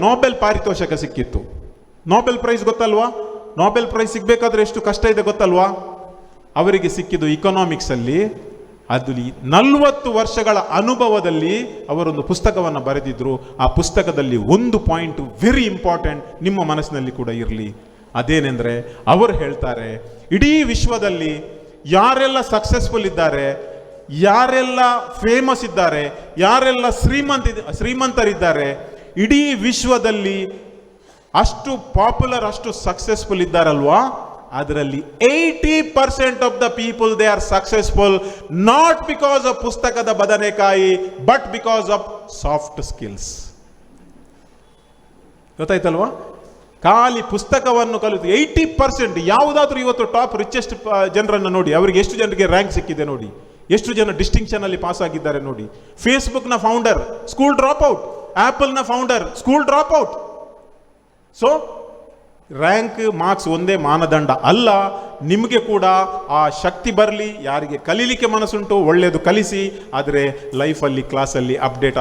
ನೋಬೆಲ್ ಪಾರಿತೋಷಕ ಸಿಕ್ಕಿತ್ತು. ನೋಬೆಲ್ ಪ್ರೈಸ್ ಗೊತ್ತಲ್ವಾ? ನೋಬೆಲ್ ಪ್ರೈಸ್ ಸಿಗಬೇಕಾದ್ರೆ ಎಷ್ಟು ಕಷ್ಟ ಇದೆ ಗೊತ್ತಲ್ವಾ? ಅವರಿಗೆ ಸಿಕ್ಕಿದ್ದು ಇಕನಾಮಿಕ್ಸಲ್ಲಿ. ಅದು 40 ವರ್ಷಗಳ ಅನುಭವದಲ್ಲಿ ಅವರೊಂದು ಪುಸ್ತಕವನ್ನು ಬರೆದಿದ್ರು. ಆ ಪುಸ್ತಕದಲ್ಲಿ ಒಂದು ಪಾಯಿಂಟ್ ವೆರಿ ಇಂಪಾರ್ಟೆಂಟ್ ನಿಮ್ಮ ಮನಸ್ಸಿನಲ್ಲಿ ಕೂಡ ಇರಲಿ. ಅದೇನೆಂದರೆ ಅವರು ಹೇಳ್ತಾರೆ, ಇಡೀ ವಿಶ್ವದಲ್ಲಿ ಯಾರೆಲ್ಲ ಸಕ್ಸಸ್ಫುಲ್ ಇದ್ದಾರೆ, ಯಾರೆಲ್ಲ ಫೇಮಸ್ ಇದ್ದಾರೆ, ಯಾರೆಲ್ಲ ಶ್ರೀಮಂತರಿದ್ದಾರೆ, ಇಡೀ ವಿಶ್ವದಲ್ಲಿ ಅಷ್ಟು ಪಾಪ್ಯುಲರ್, ಅಷ್ಟು ಸಕ್ಸಸ್ಫುಲ್ ಇದ್ದಾರಲ್ವಾ, ಅದರಲ್ಲಿ 80% of the people they are successful not because of ಪುಸ್ತಕದ ಬದನೆಕಾಯಿ, but because of soft skills. ಗೊತ್ತಾಯ್ತಲ್ವಾ? ಖಾಲಿ ಪುಸ್ತಕವನ್ನು ಕಲಿತು 80%. ಯಾವುದಾದ್ರೂ ಇವತ್ತು ಟಾಪ್ ರಿಚೆಸ್ಟ್ ಜನರನ್ನು ನೋಡಿ, ಅವರಿಗೆ ಎಷ್ಟು ಜನರಿಗೆ ರ್ಯಾಂಕ್ ಸಿಕ್ಕಿದೆ ನೋಡಿ, ಎಷ್ಟು ಜನ ಡಿಸ್ಟಿಂಕ್ಷನ್ ಅಲ್ಲಿ ಪಾಸ್ ಆಗಿದ್ದಾರೆ ನೋಡಿ. ಫೇಸ್ಬುಕ್ನ ಫೌಂಡರ್ ಸ್ಕೂಲ್ ಡ್ರಾಪ್ ಔಟ್, ಆಪಲ್ನ founder school drop out. So rank marks ಒಂದೇ ಮಾನದಂಡ ಅಲ್ಲ. ನಿಮಗೆ ಕೂಡ ಆ ಶಕ್ತಿ ಬರಲಿ, ಯಾರಿಗೆ ಕಲೀಲಿಕ್ಕೆ ಮನಸ್ಸುಂಟು ಒಳ್ಳೆಯದು ಕಲಿಸಿ, ಆದರೆ ಲೈಫಲ್ಲಿ ಕ್ಲಾಸಲ್ಲಿ ಅಪ್ಡೇಟ್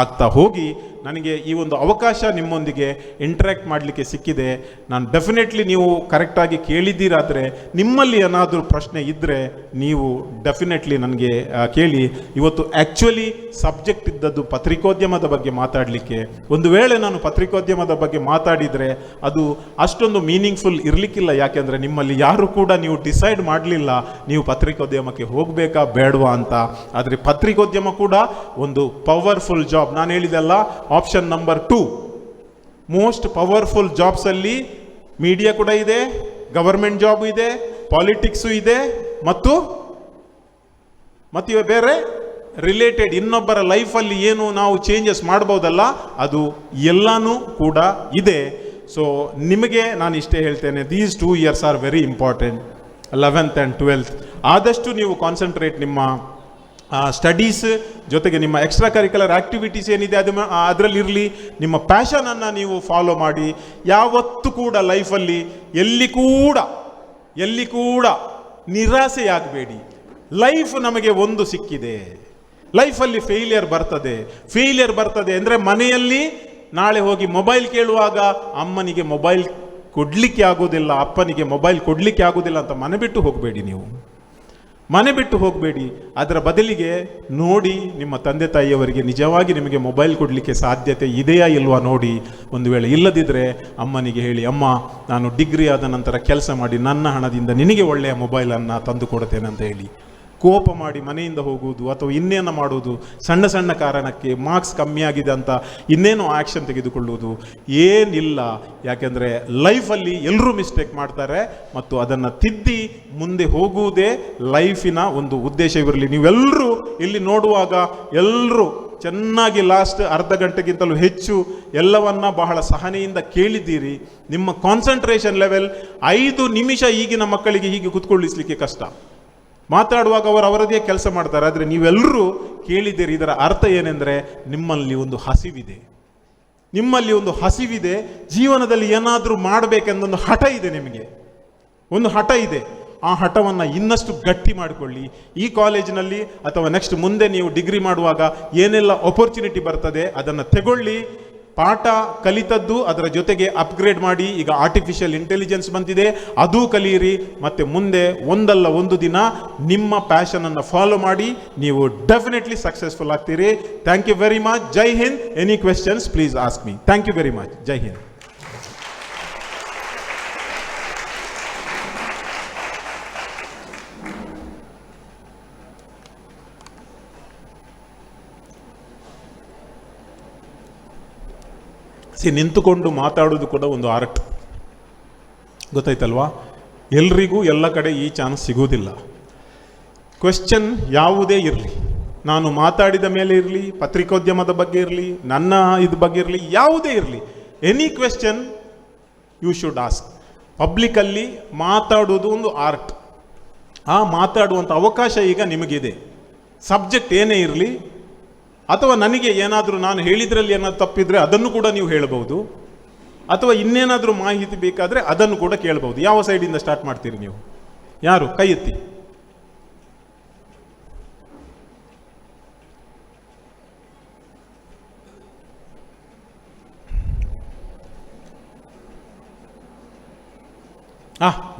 ಆಗ್ತಾ ಹೋಗಿ. ನನಗೆ ಈ ಒಂದು ಅವಕಾಶ ನಿಮ್ಮೊಂದಿಗೆ ಇಂಟ್ರ್ಯಾಕ್ಟ್ ಮಾಡಲಿಕ್ಕೆ ಸಿಕ್ಕಿದೆ. ನಾನು ಡೆಫಿನೆಟ್ಲಿ ನೀವು ಕರೆಕ್ಟಾಗಿ ಕೇಳಿದ್ದೀರಾದರೆ, ನಿಮ್ಮಲ್ಲಿ ಏನಾದರೂ ಪ್ರಶ್ನೆ ಇದ್ದರೆ ನೀವು ಡೆಫಿನೆಟ್ಲಿ ನನಗೆ ಕೇಳಿ. ಇವತ್ತು ಆ್ಯಕ್ಚುಲಿ ಸಬ್ಜೆಕ್ಟ್ ಇದ್ದದ್ದು ಪತ್ರಿಕೋದ್ಯಮದ ಬಗ್ಗೆ ಮಾತಾಡಲಿಕ್ಕೆ. ಒಂದು ವೇಳೆ ನಾನು ಪತ್ರಿಕೋದ್ಯಮದ ಬಗ್ಗೆ ಮಾತಾಡಿದರೆ ಅದು ಅಷ್ಟೊಂದು ಮೀನಿಂಗ್ಫುಲ್ ಇರಲಿಕ್ಕಿಲ್ಲ. ಯಾಕೆಂದರೆ ನಿಮ್ಮಲ್ಲಿ ಯಾರು ಕೂಡ ನೀವು ಡಿಸೈಡ್ ಮಾಡಲಿಲ್ಲ ನೀವು ಪತ್ರಿಕೋದ್ಯಮಕ್ಕೆ ಹೋಗಬೇಕಾ ಬೇಡವಾ ಅಂತ. ಆದರೆ ಪತ್ರಿಕೋದ್ಯಮ ಕೂಡ ಒಂದು ಪವರ್ಫುಲ್ ಜಾಬ್. ನಾನು ಹೇಳಿದೆಲ್ಲ, option number 2 most powerful jobs ಅಲ್ಲಿ ಮೀಡಿಯಾ ಕೂಡ ಇದೆ, ಗವರ್ಮೆಂಟ್ ಜಾಬ್ ಇದೆ, ಪಾಲಿಟಿಕ್ಸು ಇದೆ, ಮತ್ತು ಇವೆ ಬೇರೆ ರಿಲೇಟೆಡ್ ಇನ್ನೊಬ್ಬರ ಲೈಫಲ್ಲಿ ಏನು ನಾವು ಚೇಂಜಸ್ ಮಾಡ್ಬೋದಲ್ಲ, ಅದು ಎಲ್ಲನೂ ಕೂಡ ಇದೆ. ಸೊ ನಿಮಗೆ ನಾನು ಇಷ್ಟೇ ಹೇಳ್ತೇನೆ, these 2 years are very important, 11th and 12th. ಆದಷ್ಟು ನೀವು ಕಾನ್ಸಂಟ್ರೇಟ್ ನಿಮ್ಮ ಸ್ಟಡೀಸ್ ಜೊತೆಗೆ ನಿಮ್ಮ ಎಕ್ಸ್ಟ್ರಾ ಕರಿಕ್ಯುಲರ್ ಆಕ್ಟಿವಿಟೀಸ್ ಏನಿದೆ ಅದರಲ್ಲಿರಲಿ. ನಿಮ್ಮ ಪ್ಯಾಷನನ್ನು ನೀವು ಫಾಲೋ ಮಾಡಿ. ಯಾವತ್ತೂ ಕೂಡ ಲೈಫಲ್ಲಿ ಎಲ್ಲಿ ಕೂಡ ನಿರಾಸೆಯಾಗಬೇಡಿ. ಲೈಫ್ ನಮಗೆ ಒಂದು ಸಿಕ್ಕಿದೆ. ಲೈಫಲ್ಲಿ ಫೇಲಿಯರ್ ಬರ್ತದೆ ಅಂದರೆ ಮನೆಯಲ್ಲಿ ನಾಳೆ ಹೋಗಿ ಮೊಬೈಲ್ ಕೇಳುವಾಗ ಅಮ್ಮನಿಗೆ ಮೊಬೈಲ್ ಕೊಡಲಿಕ್ಕೆ ಆಗೋದಿಲ್ಲ, ಅಪ್ಪನಿಗೆ ಮೊಬೈಲ್ ಕೊಡಲಿಕ್ಕೆ ಆಗೋದಿಲ್ಲ ಅಂತ ಮನೆ ಬಿಟ್ಟು ಹೋಗಬೇಡಿ. ಅದರ ಬದಲಿಗೆ ನೋಡಿ, ನಿಮ್ಮ ತಂದೆ ತಾಯಿಯವರಿಗೆ ನಿಜವಾಗಿ ನಿಮಗೆ ಮೊಬೈಲ್ ಕೊಡಲಿಕ್ಕೆ ಸಾಧ್ಯತೆ ಇದೆಯಾ ಇಲ್ವಾ ನೋಡಿ. ಒಂದು ವೇಳೆ ಇಲ್ಲದಿದ್ದರೆ ಅಮ್ಮನಿಗೆ ಹೇಳಿ, ಅಮ್ಮ ನಾನು ಡಿಗ್ರಿ ಆದ ನಂತರ ಕೆಲಸ ಮಾಡಿ ನನ್ನ ಹಣದಿಂದ ನಿನಗೆ ಒಳ್ಳೆಯ ಮೊಬೈಲನ್ನು ತಂದು ಕೊಡ್ತೇನೆ ಅಂತ ಹೇಳಿ. ಕೋಪ ಮಾಡಿ ಮನೆಯಿಂದ ಹೋಗುವುದು ಅಥವಾ ಇನ್ನೇನು ಮಾಡುವುದು, ಸಣ್ಣ ಕಾರಣಕ್ಕೆ ಮಾರ್ಕ್ಸ್ ಕಮ್ಮಿ ಆಗಿದೆ ಅಂತ ಇನ್ನೇನು ಆ್ಯಕ್ಷನ್ ತೆಗೆದುಕೊಳ್ಳುವುದು ಏನಿಲ್ಲ. ಯಾಕೆಂದರೆ ಲೈಫಲ್ಲಿ ಎಲ್ಲರೂ ಮಿಸ್ಟೇಕ್ ಮಾಡ್ತಾರೆ ಮತ್ತು ಅದನ್ನು ತಿದ್ದಿ ಮುಂದೆ ಹೋಗುವುದೇ ಲೈಫಿನ ಒಂದು ಉದ್ದೇಶವಿರಲಿ. ನೀವೆಲ್ಲರೂ ಇಲ್ಲಿ ನೋಡುವಾಗ ಎಲ್ಲರೂ ಚೆನ್ನಾಗಿ ಲಾಸ್ಟ್ ಅರ್ಧ ಗಂಟೆಗಿಂತಲೂ ಹೆಚ್ಚು ಎಲ್ಲವನ್ನ ಬಹಳ ಸಹನೆಯಿಂದ ಕೇಳಿದ್ದೀರಿ. ನಿಮ್ಮ ಕಾನ್ಸಂಟ್ರೇಷನ್ ಲೆವೆಲ್ 5 ನಿಮಿಷ ಈಗಿನ ಮಕ್ಕಳಿಗೆ ಹೀಗೆ ಕುತ್ಕೊಳ್ಳಿಸಲಿಕ್ಕೆ ಕಷ್ಟ. ಮಾತಾಡುವಾಗ ಅವರದೇ ಕೆಲಸ ಮಾಡ್ತಾರೆ. ಆದರೆ ನೀವೆಲ್ಲರೂ ಕೇಳಿದ್ದೀರಿ. ಇದರ ಅರ್ಥ ಏನೆಂದರೆ ನಿಮ್ಮಲ್ಲಿ ಒಂದು ಹಸಿವಿದೆ, ಜೀವನದಲ್ಲಿ ಏನಾದರೂ ಮಾಡಬೇಕೆಂದೊಂದು ಹಠ ಇದೆ, ನಿಮಗೆ ಒಂದು ಹಠ ಇದೆ. ಆ ಹಠವನ್ನು ಇನ್ನಷ್ಟು ಗಟ್ಟಿ ಮಾಡಿಕೊಳ್ಳಿ. ಈ ಕಾಲೇಜಿನಲ್ಲಿ ಅಥವಾ ನೆಕ್ಸ್ಟ್ ಮುಂದೆ ನೀವು ಡಿಗ್ರಿ ಮಾಡುವಾಗ ಏನೆಲ್ಲ ಆಪರ್ಚುನಿಟಿ ಬರ್ತದೆ ಅದನ್ನು ತಗೊಳ್ಳಿ. ಪಾಠ ಕಲಿತದ್ದು ಅದರ ಜೊತೆಗೆ ಅಪ್ಗ್ರೇಡ್ ಮಾಡಿ. ಈಗ ಆರ್ಟಿಫಿಷಿಯಲ್ ಇಂಟೆಲಿಜೆನ್ಸ್ ಬಂದಿದೆ, ಅದೂ ಕಲಿಯಿರಿ. ಮತ್ತು ಮುಂದೆ ಒಂದಲ್ಲ ಒಂದು ದಿನ ನಿಮ್ಮ ಪ್ಯಾಷನನ್ನು ಫಾಲೋ ಮಾಡಿ, ನೀವು ಡೆಫಿನೆಟ್ಲಿ ಸಕ್ಸಸ್ಫುಲ್ ಆಗ್ತೀರಿ. Thank you very much. ಜೈ ಹಿಂದ್. Any questions please ask me. Thank you very much. ಜೈ ಹಿಂದ್. ನಿಂತುಕೊಂಡು ಮಾತಾಡೋದು ಕೂಡ ಒಂದು ಆರ್ಟ್, ಗೊತ್ತಾಯ್ತಲ್ವಾ? ಎಲ್ರಿಗೂ ಎಲ್ಲ ಕಡೆ ಈ ಚಾನ್ಸ್ ಸಿಗೋದಿಲ್ಲ. ಕ್ವೆಶ್ಚನ್ ಯಾವುದೇ ಇರಲಿ, ನಾನು ಮಾತಾಡಿದ ಮೇಲೆ ಇರಲಿ, ಪತ್ರಿಕೋದ್ಯಮದ ಬಗ್ಗೆ ಇರಲಿ, ನನ್ನ ಬಗ್ಗೆ ಇರಲಿ, ಯಾವುದೇ ಇರಲಿ, any question you should ask. ಪಬ್ಲಿಕಲ್ಲಿ ಮಾತಾಡೋದು ಒಂದು ಆರ್ಟ್. ಆ ಮಾತಾಡುವಂಥ ಅವಕಾಶ ಈಗ ನಿಮಗಿದೆ. ಸಬ್ಜೆಕ್ಟ್ ಏನೇ ಇರಲಿ, ಅಥವಾ ನನಗೆ ಏನಾದರೂ ನಾನು ಹೇಳಿದ್ರಲ್ಲಿ ಏನಾದರೂ ತಪ್ಪಿದ್ರೆ ಅದನ್ನು ಕೂಡ ನೀವು ಹೇಳಬಹುದು, ಅಥವಾ ಇನ್ನೇನಾದರೂ ಮಾಹಿತಿ ಬೇಕಾದರೆ ಅದನ್ನು ಕೂಡ ಕೇಳಬಹುದು. ಯಾವ ಸೈಡಿಂದ ಸ್ಟಾರ್ಟ್ ಮಾಡ್ತೀರಿ ನೀವು? ಯಾರು ಕೈ ಎತ್ತಿ?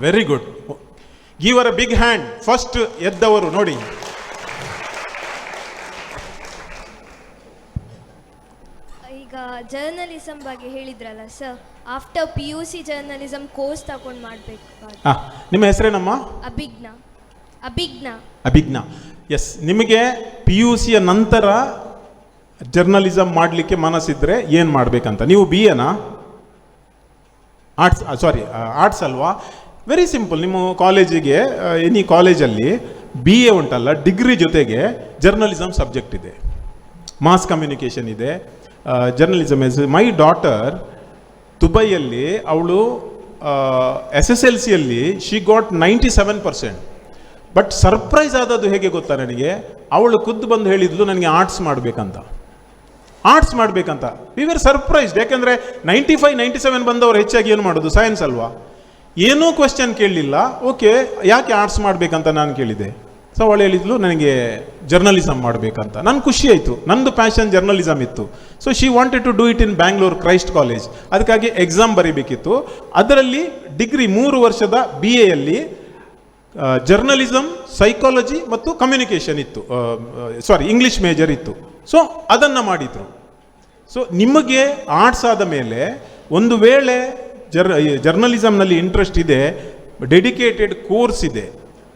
Very good. Give uh a big hand. First ಎದ್ದವರು ನೋಡಿ. ಈಗ ಜರ್ನಲಿಸಂ ಬಗ್ಗೆ ಹೇಳಿದ್ರಲ್ಲ sir, after PUC journalism course ತಗೊಂಡು ಮಾಡಬೇಕು. ನಿಮ್ಮ ಹೆಸರೇನಮ್ಮ? ಅಭಿಜ್ಞಾ. ಎಸ್, ನಿಮಗೆ PUCಯ ನಂತರ ಜರ್ನಲಿಸಂ ಮಾಡಲಿಕ್ಕೆ ಮನಸ್ಸಿದ್ರೆ ಏನು ಮಾಡಬೇಕಂತ? ನೀವು BA ಆರ್ಟ್ಸ್ ಅಲ್ವಾ? Very simple. ನಿಮ್ಮ ಕಾಲೇಜಿಗೆ ಎನಿ ಕಾಲೇಜಲ್ಲಿ BA ಉಂಟಲ್ಲ, ಡಿಗ್ರಿ ಜೊತೆಗೆ ಜರ್ನಲಿಸಂ ಸಬ್ಜೆಕ್ಟ್ ಇದೆ, ಮಾಸ್ ಕಮ್ಯುನಿಕೇಷನ್ ಇದೆ, ಜರ್ನಲಿಸಮ್ ಇಸ್. ಮೈ ಡಾಟರ್ ದುಬೈಯಲ್ಲಿ ಅವಳು SSLCಯಲ್ಲಿ ಶಿ ಗಾಟ್ 97%. ಬಟ್ ಸರ್ಪ್ರೈಸ್ ಆದದ್ದು ಹೇಗೆ ಗೊತ್ತಾ ನನಗೆ, ಅವಳು ಖುದ್ದು ಬಂದು ಹೇಳಿದ್ಲು ನನಗೆ ಆರ್ಟ್ಸ್ ಮಾಡಬೇಕಂತ. We were surprised. ಯಾಕೆಂದರೆ 95, 97 ಬಂದವರು ಹೆಚ್ಚಾಗಿ ಏನು ಮಾಡೋದು, ಸೈನ್ಸ್ ಅಲ್ವಾ. ಏನೂ ಕ್ವೆಶ್ಚನ್ ಕೇಳಲಿಲ್ಲ. ಓಕೆ, ಯಾಕೆ ಆರ್ಟ್ಸ್ ಮಾಡಬೇಕಂತ ನಾನು ಕೇಳಿದೆ. ಸೊ ಅವಳು ಹೇಳಿದ್ಲು ನನಗೆ ಜರ್ನಲಿಸಮ್ ಮಾಡಬೇಕಂತ. ನನಗೆ ಖುಷಿ ಆಯಿತು, ನಂದು ಪ್ಯಾಷನ್ ಜರ್ನಲಿಸಮ್ ಇತ್ತು. So she wanted to do it in Bangalore Christ College. ಅದಕ್ಕಾಗಿ ಎಕ್ಸಾಮ್ ಬರೀಬೇಕಿತ್ತು. ಅದರಲ್ಲಿ ಡಿಗ್ರಿ 3 ವರ್ಷದ BAಯಲ್ಲಿ ಜರ್ನಲಿಸಮ್, ಸೈಕಾಲಜಿ ಮತ್ತು ಕಮ್ಯುನಿಕೇಷನ್ ಇತ್ತು, ಇಂಗ್ಲಿಷ್ ಮೇಜರ್ ಇತ್ತು. ಸೊ ಅದನ್ನು ಮಾಡಿದರು. ಸೊ ನಿಮಗೆ ಆರ್ಟ್ಸ್ ಆದ ಮೇಲೆ ಒಂದು ವೇಳೆ ಜರ್ನಲಿಸಮ್ನಲ್ಲಿ ಇಂಟ್ರೆಸ್ಟ್ ಇದೆ, ಡೆಡಿಕೇಟೆಡ್ ಕೋರ್ಸ್ ಇದೆ,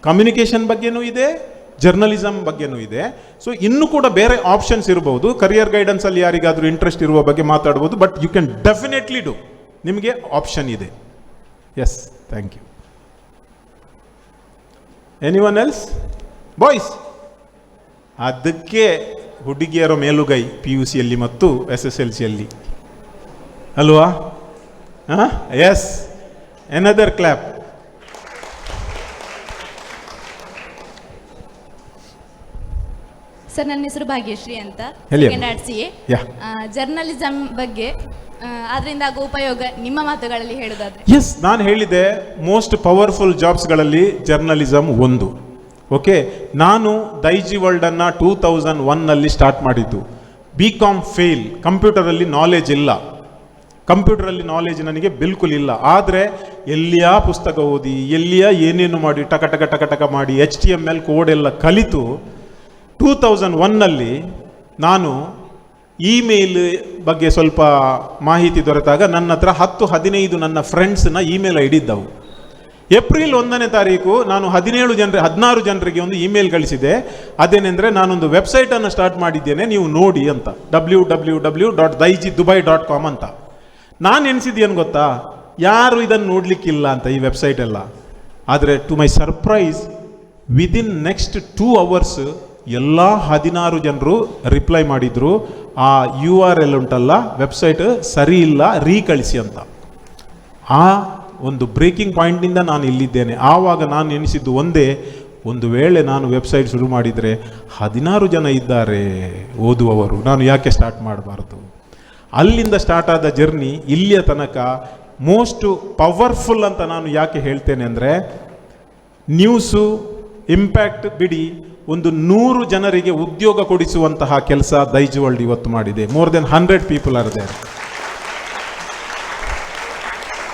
ಕಮ್ಯುನಿಕೇಷನ್ ಬಗ್ಗೆನೂ ಇದೆ, ಜರ್ನಲಿಸಮ್ ಬಗ್ಗೆನೂ ಇದೆ. ಸೊ ಇನ್ನೂ ಕೂಡ ಬೇರೆ ಆಪ್ಷನ್ಸ್ ಇರಬಹುದು. ಕರಿಯರ್ ಗೈಡೆನ್ಸಲ್ಲಿ ಯಾರಿಗಾದರೂ ಇಂಟ್ರೆಸ್ಟ್ ಇರುವ ಬಗ್ಗೆ ಮಾತಾಡ್ಬೋದು. But you can definitely do, ನಿಮಗೆ ಆಪ್ಷನ್ ಇದೆ. Yes, thank you. Anyone else? Boys, ಅದಕ್ಕೆ ಹುಡುಗಿಯರ ಮೇಲುಗೈ PUCಯಲ್ಲಿ ಮತ್ತು SSLCಯಲ್ಲಿ ಅಲ್ವಾ? S, another clap. ಸರ್, ನನ್ನ ಹೆಸರು ಭಾಗ್ಯಶ್ರೀ ಅಂತ, ಹೇಳಿ. Second art CA. ಜರ್ನಲಿಸಮ್ ಬಗ್ಗೆ ಅದರಿಂದ ಆಗೋ ಉಪಯೋಗ ನಿಮ್ಮ ಮಾತುಗಳಲ್ಲಿ ಹೇಳೋದಾದ್ರೆ? ಎಸ್, ನಾನು ಹೇಳಿದೆ ಮೋಸ್ಟ್ ಪವರ್ಫುಲ್ ಜಾಬ್ಸ್ಗಳಲ್ಲಿ ಜರ್ನಲಿಸಮ್ ಒಂದು. ಓಕೆ, ನಾನು ದೈಜಿ ವರ್ಲ್ಡನ್ನು 2001ನಲ್ಲಿ ಸ್ಟಾರ್ಟ್ ಮಾಡಿದ್ದು. BCom ಫೇಲ್, ಕಂಪ್ಯೂಟರಲ್ಲಿ ನಾಲೆಜ್ ಇಲ್ಲ, ಕಂಪ್ಯೂಟರಲ್ಲಿ ನಾಲೆಜ್ ನನಗೆ ಬಿಲ್ಕುಲ್ ಇಲ್ಲ. ಆದರೆ ಎಲ್ಲಿಯ ಪುಸ್ತಕ ಓದಿ, ಎಲ್ಲಿಯ ಏನೇನು ಮಾಡಿ ಟಕ ಟಕ ಟಕ ಟಕ ಮಾಡಿ HTML ಕೋಡ್ ಎಲ್ಲ ಕಲಿತು 2001ನಲ್ಲಿ ನಾನು ಇಮೇಲ್ ಬಗ್ಗೆ ಸ್ವಲ್ಪ ಮಾಹಿತಿ ದೊರೆತಾಗ ನನ್ನ ಹತ್ರ 10-15 ನನ್ನ ಫ್ರೆಂಡ್ಸ್ನ ಇಮೇಲ್ ID ಇದ್ದವು. ಏಪ್ರಿಲ್ 1ನೇ ತಾರೀಕು ನಾನು 16 ಜನರಿಗೆ ಒಂದು ಇಮೇಲ್ ಕಳಿಸಿದೆ. ಅದೇನೆಂದರೆ, ನಾನೊಂದು ವೆಬ್ಸೈಟನ್ನು ಸ್ಟಾರ್ಟ್ ಮಾಡಿದ್ದೇನೆ, ನೀವು ನೋಡಿ ಅಂತ, www.daijidubai.com ಅಂತ. ನಾನು ಎನಿಸಿದ್ದೇನು ಗೊತ್ತಾ, ಯಾರು ಇದನ್ನು ನೋಡಲಿಕ್ಕಿಲ್ಲ ಅಂತ ಈ ವೆಬ್ಸೈಟ್ ಎಲ್ಲ. ಆದರೆ to my surprise, within next 2 hours ಎಲ್ಲ 16 ಜನರು ರಿಪ್ಲೈ ಮಾಡಿದರು, ಆ URL ಉಂಟಲ್ಲ ವೆಬ್ಸೈಟ್ ಸರಿ ಇಲ್ಲ, ಕಳಿಸಿ ಅಂತ. ಆ ಒಂದು ಬ್ರೇಕಿಂಗ್ ಪಾಯಿಂಟ್ನಿಂದ ನಾನು ಇಲ್ಲಿದ್ದೇನೆ. ಆವಾಗ ನಾನು ಎನಿಸಿದ್ದು ಒಂದೇ, ಒಂದು ವೇಳೆ ನಾನು ವೆಬ್ಸೈಟ್ ಶುರು ಮಾಡಿದರೆ 16 ಜನ ಇದ್ದಾರೆ ಓದುವವರು, ನಾನು ಯಾಕೆ ಸ್ಟಾರ್ಟ್ ಮಾಡಬಾರ್ದು? ಅಲ್ಲಿಂದ ಸ್ಟಾರ್ಟ್ ಆದ ಜರ್ನಿ ಇಲ್ಲಿಯ ತನಕ ಮೋಸ್ಟ್ ಪವರ್ಫುಲ್ ಅಂತ ನಾನು ಯಾಕೆ ಹೇಳ್ತೇನೆ ಅಂದರೆ, ನ್ಯೂಸು ಇಂಪ್ಯಾಕ್ಟ್ ಬಿಡಿ, ಒಂದು 100 ಜನರಿಗೆ ಉದ್ಯೋಗ ಕೊಡಿಸುವಂತಹ ಕೆಲಸ ದೈಜಿ ವರ್ಲ್ಡ್ ಇವತ್ತು ಮಾಡಿದೆ. More than 100 people are there.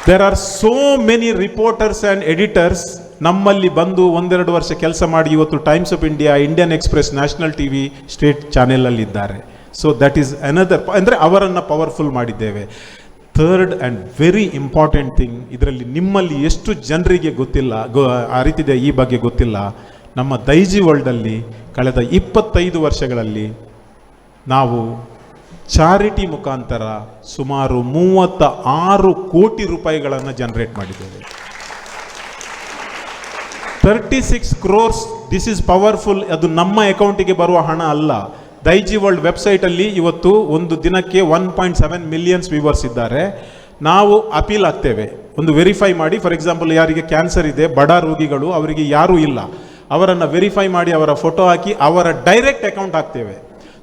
There are so many reporters and editors ನಮ್ಮಲ್ಲಿ ಬಂದು 1-2 ವರ್ಷ ಕೆಲಸ ಮಾಡಿ ಇವತ್ತು Times of India, Indian Express, national TV, state ಚಾನೆಲಲ್ಲಿ ಇದ್ದಾರೆ. ಸೊ ದಟ್ ಈಸ್ ಅನದರ್, ಅಂದರೆ ಅವರನ್ನು ಪವರ್ಫುಲ್ ಮಾಡಿದ್ದೇವೆ. Third and very important thing, ಇದರಲ್ಲಿ ನಿಮ್ಮಲ್ಲಿ ಎಷ್ಟು ಜನರಿಗೆ ಗೊತ್ತಿಲ್ಲ, ಅರಿತಿದೆ ಈ ಬಗ್ಗೆ ಗೊತ್ತಿಲ್ಲ, ನಮ್ಮ ದೈಜಿ ವರ್ಲ್ಡಲ್ಲಿ ಕಳೆದ 25 ವರ್ಷಗಳಲ್ಲಿ ನಾವು ಚಾರಿಟಿ ಮುಖಾಂತರ ಸುಮಾರು 36 ಕೋಟಿ ರೂಪಾಯಿಗಳನ್ನು ಜನರೇಟ್ ಮಾಡಿದ್ದೇವೆ. 36 crores, ದಿಸ್ ಈಸ್ ಪವರ್ಫುಲ್. ಅದು ನಮ್ಮ ಅಕೌಂಟಿಗೆ ಬರುವ ಹಣ ಅಲ್ಲ. ದೈಜಿ ವರ್ಲ್ಡ್ ವೆಬ್ಸೈಟಲ್ಲಿ ಇವತ್ತು ಒಂದು ದಿನಕ್ಕೆ 1.7 ಮಿಲಿಯನ್ಸ್ ವ್ಯೂವರ್ಸ್ ಇದ್ದಾರೆ. ನಾವು ಅಪೀಲ್ ಆಗ್ತೇವೆ, ಒಂದು ವೆರಿಫೈ ಮಾಡಿ. ಫಾರ್ ಎಕ್ಸಾಂಪಲ್, ಯಾರಿಗೆ ಕ್ಯಾನ್ಸರ್ ಇದೆ, ಬಡ ರೋಗಿಗಳು, ಅವರಿಗೆ ಯಾರೂ ಇಲ್ಲ, ಅವರನ್ನು ವೆರಿಫೈ ಮಾಡಿ ಅವರ ಫೋಟೋ ಹಾಕಿ ಅವರ ಡೈರೆಕ್ಟ್ ಅಕೌಂಟ್ ಹಾಕ್ತೇವೆ.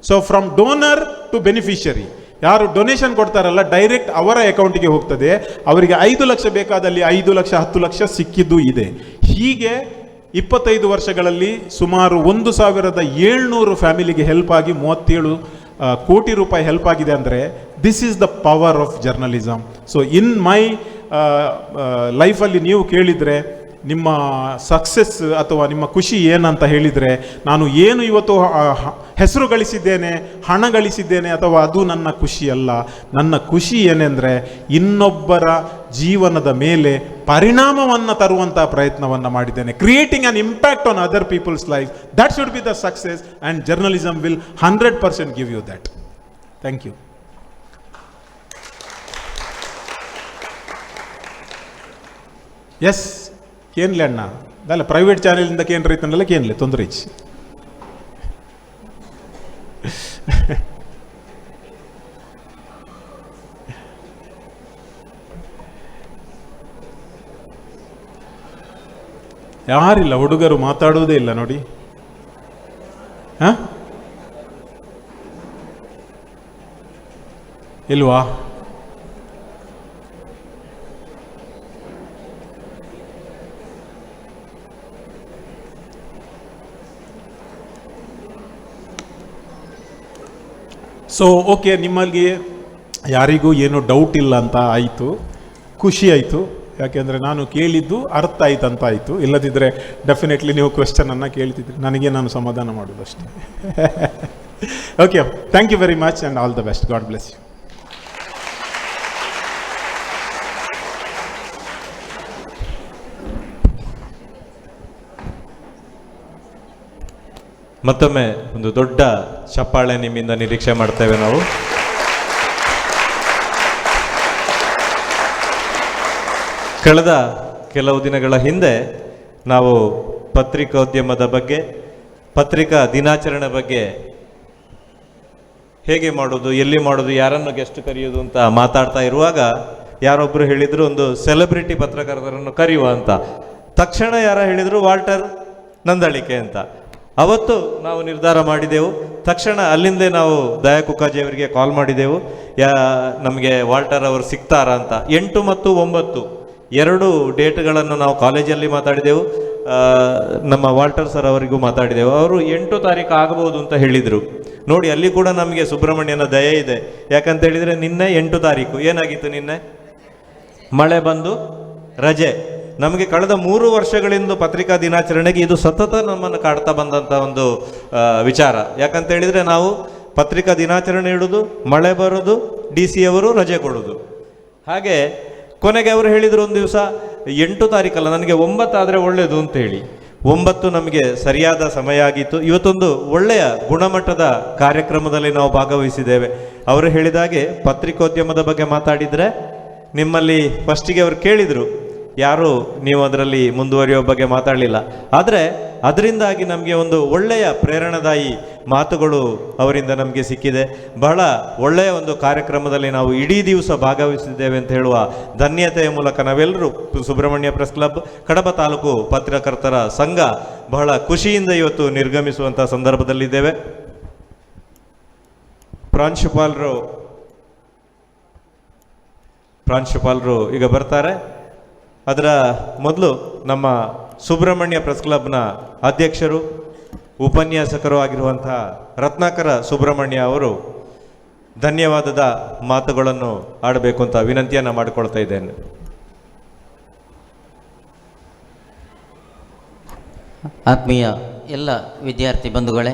So from donor to beneficiary, ಯಾರು ಡೊನೇಷನ್ ಕೊಡ್ತಾರಲ್ಲ ಡೈರೆಕ್ಟ್ ಅವರ ಅಕೌಂಟಿಗೆ ಹೋಗ್ತದೆ. ಅವರಿಗೆ 5 ಲಕ್ಷ ಬೇಕಾದಲ್ಲಿ 5 ಲಕ್ಷ 10 ಲಕ್ಷ ಸಿಕ್ಕಿದ್ದು ಇದೆ. ಹೀಗೆ 25 ವರ್ಷಗಳಲ್ಲಿ ಸುಮಾರು 1700 ಫ್ಯಾಮಿಲಿಗೆ ಹೆಲ್ಪ್ ಆಗಿ 37 ಕೋಟಿ ರೂಪಾಯಿ ಹೆಲ್ಪ್ ಆಗಿದೆ. ಅಂದರೆ this is the power of journalism. So in my ಲೈಫಲ್ಲಿ ನೀವು ಕೇಳಿದರೆ ನಿಮ್ಮ ಸಕ್ಸಸ್ ಅಥವಾ ನಿಮ್ಮ ಖುಷಿ ಏನಂತ ಹೇಳಿದರೆ, ನಾನು ಏನು ಇವತ್ತು ಹೆಸರು ಗಳಿಸಿದ್ದೇನೆ, ಹಣ ಗಳಿಸಿದ್ದೇನೆ ಅಥವಾ ಅದು ನನ್ನ ಖುಷಿ ಅಲ್ಲ. ನನ್ನ ಖುಷಿ ಏನೆಂದರೆ ಇನ್ನೊಬ್ಬರ ಜೀವನದ ಮೇಲೆ ಪರಿಣಾಮವನ್ನು ತರುವಂಥ ಪ್ರಯತ್ನವನ್ನು ಮಾಡಿದ್ದೇನೆ. Creating an impact on other people's life, that should be the success and journalism will 100% give you that. Thank you. Yes, ಕೇನ್ಲೆ ಅಣ್ಣ ಅಲ್ಲ, ಪ್ರೈವೇಟ್ ಚಾನೆಲಿಂದ ಕೇಂದ್ರ ರೈತನೆಲ್ಲ ಕೇನ್ಲೆ ತೊಂದರೆ ಇಚ್ಚಿ. ಯಾರಿಲ್ಲ, ಹುಡುಗರು ಮಾತಾಡುವುದೇ ಇಲ್ಲ ನೋಡಿ. ಹ ಇಲ್ವಾ? ಸೊ ಓಕೆ, ನಿಮ್ಮಲ್ಲಿ ಯಾರಿಗೂ ಏನೂ ಡೌಟ್ ಇಲ್ಲ ಅಂತ ಆಯಿತು, ಖುಷಿ ಆಯಿತು. ಯಾಕೆಂದರೆ ನಾನು ಕೇಳಿದ್ದು ಅರ್ಥ ಆಯ್ತು ಅಂತ ಆಯಿತು. ಇಲ್ಲದಿದ್ದರೆ ಡೆಫಿನೆಟ್ಲಿ ನೀವು ಕ್ವೆಶ್ಚನನ್ನು ಕೇಳ್ತಿದ್ರಿ, ನನಗೆ ನಾನು ಸಮಾಧಾನ ಮಾಡೋದಷ್ಟೇ. Okay, thank you very much and all the best. God bless you. ಮತ್ತೊಮ್ಮೆ ಒಂದು ದೊಡ್ಡ ಚಪ್ಪಾಳೆ ನಿಮ್ಮಿಂದ ನಿರೀಕ್ಷೆ ಮಾಡ್ತೇವೆ ನಾವು. ಕಳೆದ ಕೆಲವು ದಿನಗಳ ಹಿಂದೆ ನಾವು ಪತ್ರಿಕೋದ್ಯಮದ ಬಗ್ಗೆ, ಪತ್ರಿಕಾ ದಿನಾಚರಣೆ ಬಗ್ಗೆ ಹೇಗೆ ಮಾಡೋದು, ಎಲ್ಲಿ ಮಾಡೋದು, ಯಾರನ್ನು ಗೆಸ್ಟ್ ಕರೆಯೋದು ಅಂತ ಮಾತಾಡ್ತಾ ಇರುವಾಗ ಯಾರೊಬ್ಬರು ಹೇಳಿದರು ಒಂದು ಸೆಲೆಬ್ರಿಟಿ ಪತ್ರಕರ್ತರನ್ನು ಕರೆಯುವ ಅಂತ. ತಕ್ಷಣ ಯಾರ ಹೇಳಿದರು ವಾಲ್ಟರ್ ನಂದಳಿಕೆ ಅಂತ. ಅವತ್ತು ನಾವು ನಿರ್ಧಾರ ಮಾಡಿದೆವು. ತಕ್ಷಣ ಅಲ್ಲಿಂದೇ ನಾವು ದಯಾ ಕುಕ್ಕಾಜಿ ಅವರಿಗೆ ಕಾಲ್ ಮಾಡಿದೆವು, ನಮಗೆ ವಾಲ್ಟರ್ ಅವರು ಸಿಗ್ತಾರಾ ಅಂತ. 8 ಮತ್ತು 9 2 ಡೇಟ್ಗಳನ್ನು ನಾವು ಕಾಲೇಜಲ್ಲಿ ಮಾತಾಡಿದೆವು. ನಮ್ಮ ವಾಲ್ಟರ್ ಸರ್ ಅವರಿಗೂ ಮಾತಾಡಿದೆವು. ಅವರು 8 ತಾರೀಕು ಆಗಬಹುದು ಅಂತ ಹೇಳಿದರು. ನೋಡಿ, ಅಲ್ಲಿ ಕೂಡ ನಮಗೆ ಸುಬ್ರಹ್ಮಣ್ಯನ ದಯೆ ಇದೆ. ಯಾಕಂತ ಹೇಳಿದರೆ ನಿನ್ನೆ 8 ತಾರೀಕು ಏನಾಗಿತ್ತು? ನಿನ್ನೆ ಮಳೆ ಬಂದು ರಜೆ. ನಮಗೆ ಕಳೆದ 3 ವರ್ಷಗಳಿಂದ ಪತ್ರಿಕಾ ದಿನಾಚರಣೆಗೆ ಇದು ಸತತ ನಮ್ಮನ್ನು ಕಾಡ್ತಾ ಬಂದಂಥ ಒಂದು ವಿಚಾರ. ಯಾಕಂತ ಹೇಳಿದರೆ ನಾವು ಪತ್ರಿಕಾ ದಿನಾಚರಣೆ ಇಡೋದು, ಮಳೆ ಬರೋದು, DC ಅವರು ರಜೆ ಕೊಡೋದು. ಹಾಗೆ ಕೊನೆಗೆ ಅವರು ಹೇಳಿದರು ಒಂದು ದಿವಸ 8 ತಾರೀಕಲ್ಲ, ನನಗೆ 9 ಆದರೆ ಒಳ್ಳೆಯದು ಅಂತ ಹೇಳಿ. 9 ನಮಗೆ ಸರಿಯಾದ ಸಮಯ ಆಗಿತ್ತು. ಇವತ್ತೊಂದು ಒಳ್ಳೆಯ ಗುಣಮಟ್ಟದ ಕಾರ್ಯಕ್ರಮದಲ್ಲಿ ನಾವು ಭಾಗವಹಿಸಿದ್ದೇವೆ. ಅವರು ಹೇಳಿದಾಗೆ ಪತ್ರಿಕೋದ್ಯಮದ ಬಗ್ಗೆ ಮಾತಾಡಿದರೆ ನಿಮ್ಮಲ್ಲಿ ಫಸ್ಟಿಗೆ ಅವರು ಕೇಳಿದರು, ಯಾರು ನೀವು ಅದರಲ್ಲಿ ಮುಂದುವರಿಯೋ ಬಗ್ಗೆ ಮಾತಾಡಲಿಲ್ಲ. ಆದರೆ ಅದರಿಂದಾಗಿ ನಮಗೆ ಒಂದು ಒಳ್ಳೆಯ ಪ್ರೇರಣಾದಾಯಿ ಮಾತುಗಳು ಅವರಿಂದ ನಮಗೆ ಸಿಕ್ಕಿದೆ. ಬಹಳ ಒಳ್ಳೆಯ ಒಂದು ಕಾರ್ಯಕ್ರಮದಲ್ಲಿ ನಾವು ಇಡೀ ದಿವಸ ಭಾಗವಹಿಸಿದ್ದೇವೆ ಅಂತ ಹೇಳುವ ಧನ್ಯತೆಯ ಮೂಲಕ ನಾವೆಲ್ಲರೂ ಸುಬ್ರಹ್ಮಣ್ಯ ಪ್ರೆಸ್ ಕ್ಲಬ್, ಕಡಬ ತಾಲೂಕು ಪತ್ರಕರ್ತರ ಸಂಘ ಬಹಳ ಖುಷಿಯಿಂದ ಇವತ್ತು ನಿರ್ಗಮಿಸುವಂಥ ಸಂದರ್ಭದಲ್ಲಿದ್ದೇವೆ. ಪ್ರಾಂಶುಪಾಲರು ಈಗ ಬರ್ತಾರೆ. ಅದರ ಮೊದಲು ನಮ್ಮ ಸುಬ್ರಹ್ಮಣ್ಯ ಪ್ರೆಸ್ ಕ್ಲಬ್ನ ಅಧ್ಯಕ್ಷರು, ಉಪನ್ಯಾಸಕರು ಆಗಿರುವಂತಹ ರತ್ನಾಕರ ಸುಬ್ರಹ್ಮಣ್ಯ ಅವರು ಧನ್ಯವಾದದ ಮಾತುಗಳನ್ನು ಆಡಬೇಕು ಅಂತ ವಿನಂತಿಯನ್ನು ಮಾಡಿಕೊಳ್ತಾ ಇದ್ದೇನೆ. ಆತ್ಮೀಯ ಎಲ್ಲ ವಿದ್ಯಾರ್ಥಿ ಬಂಧುಗಳೇ,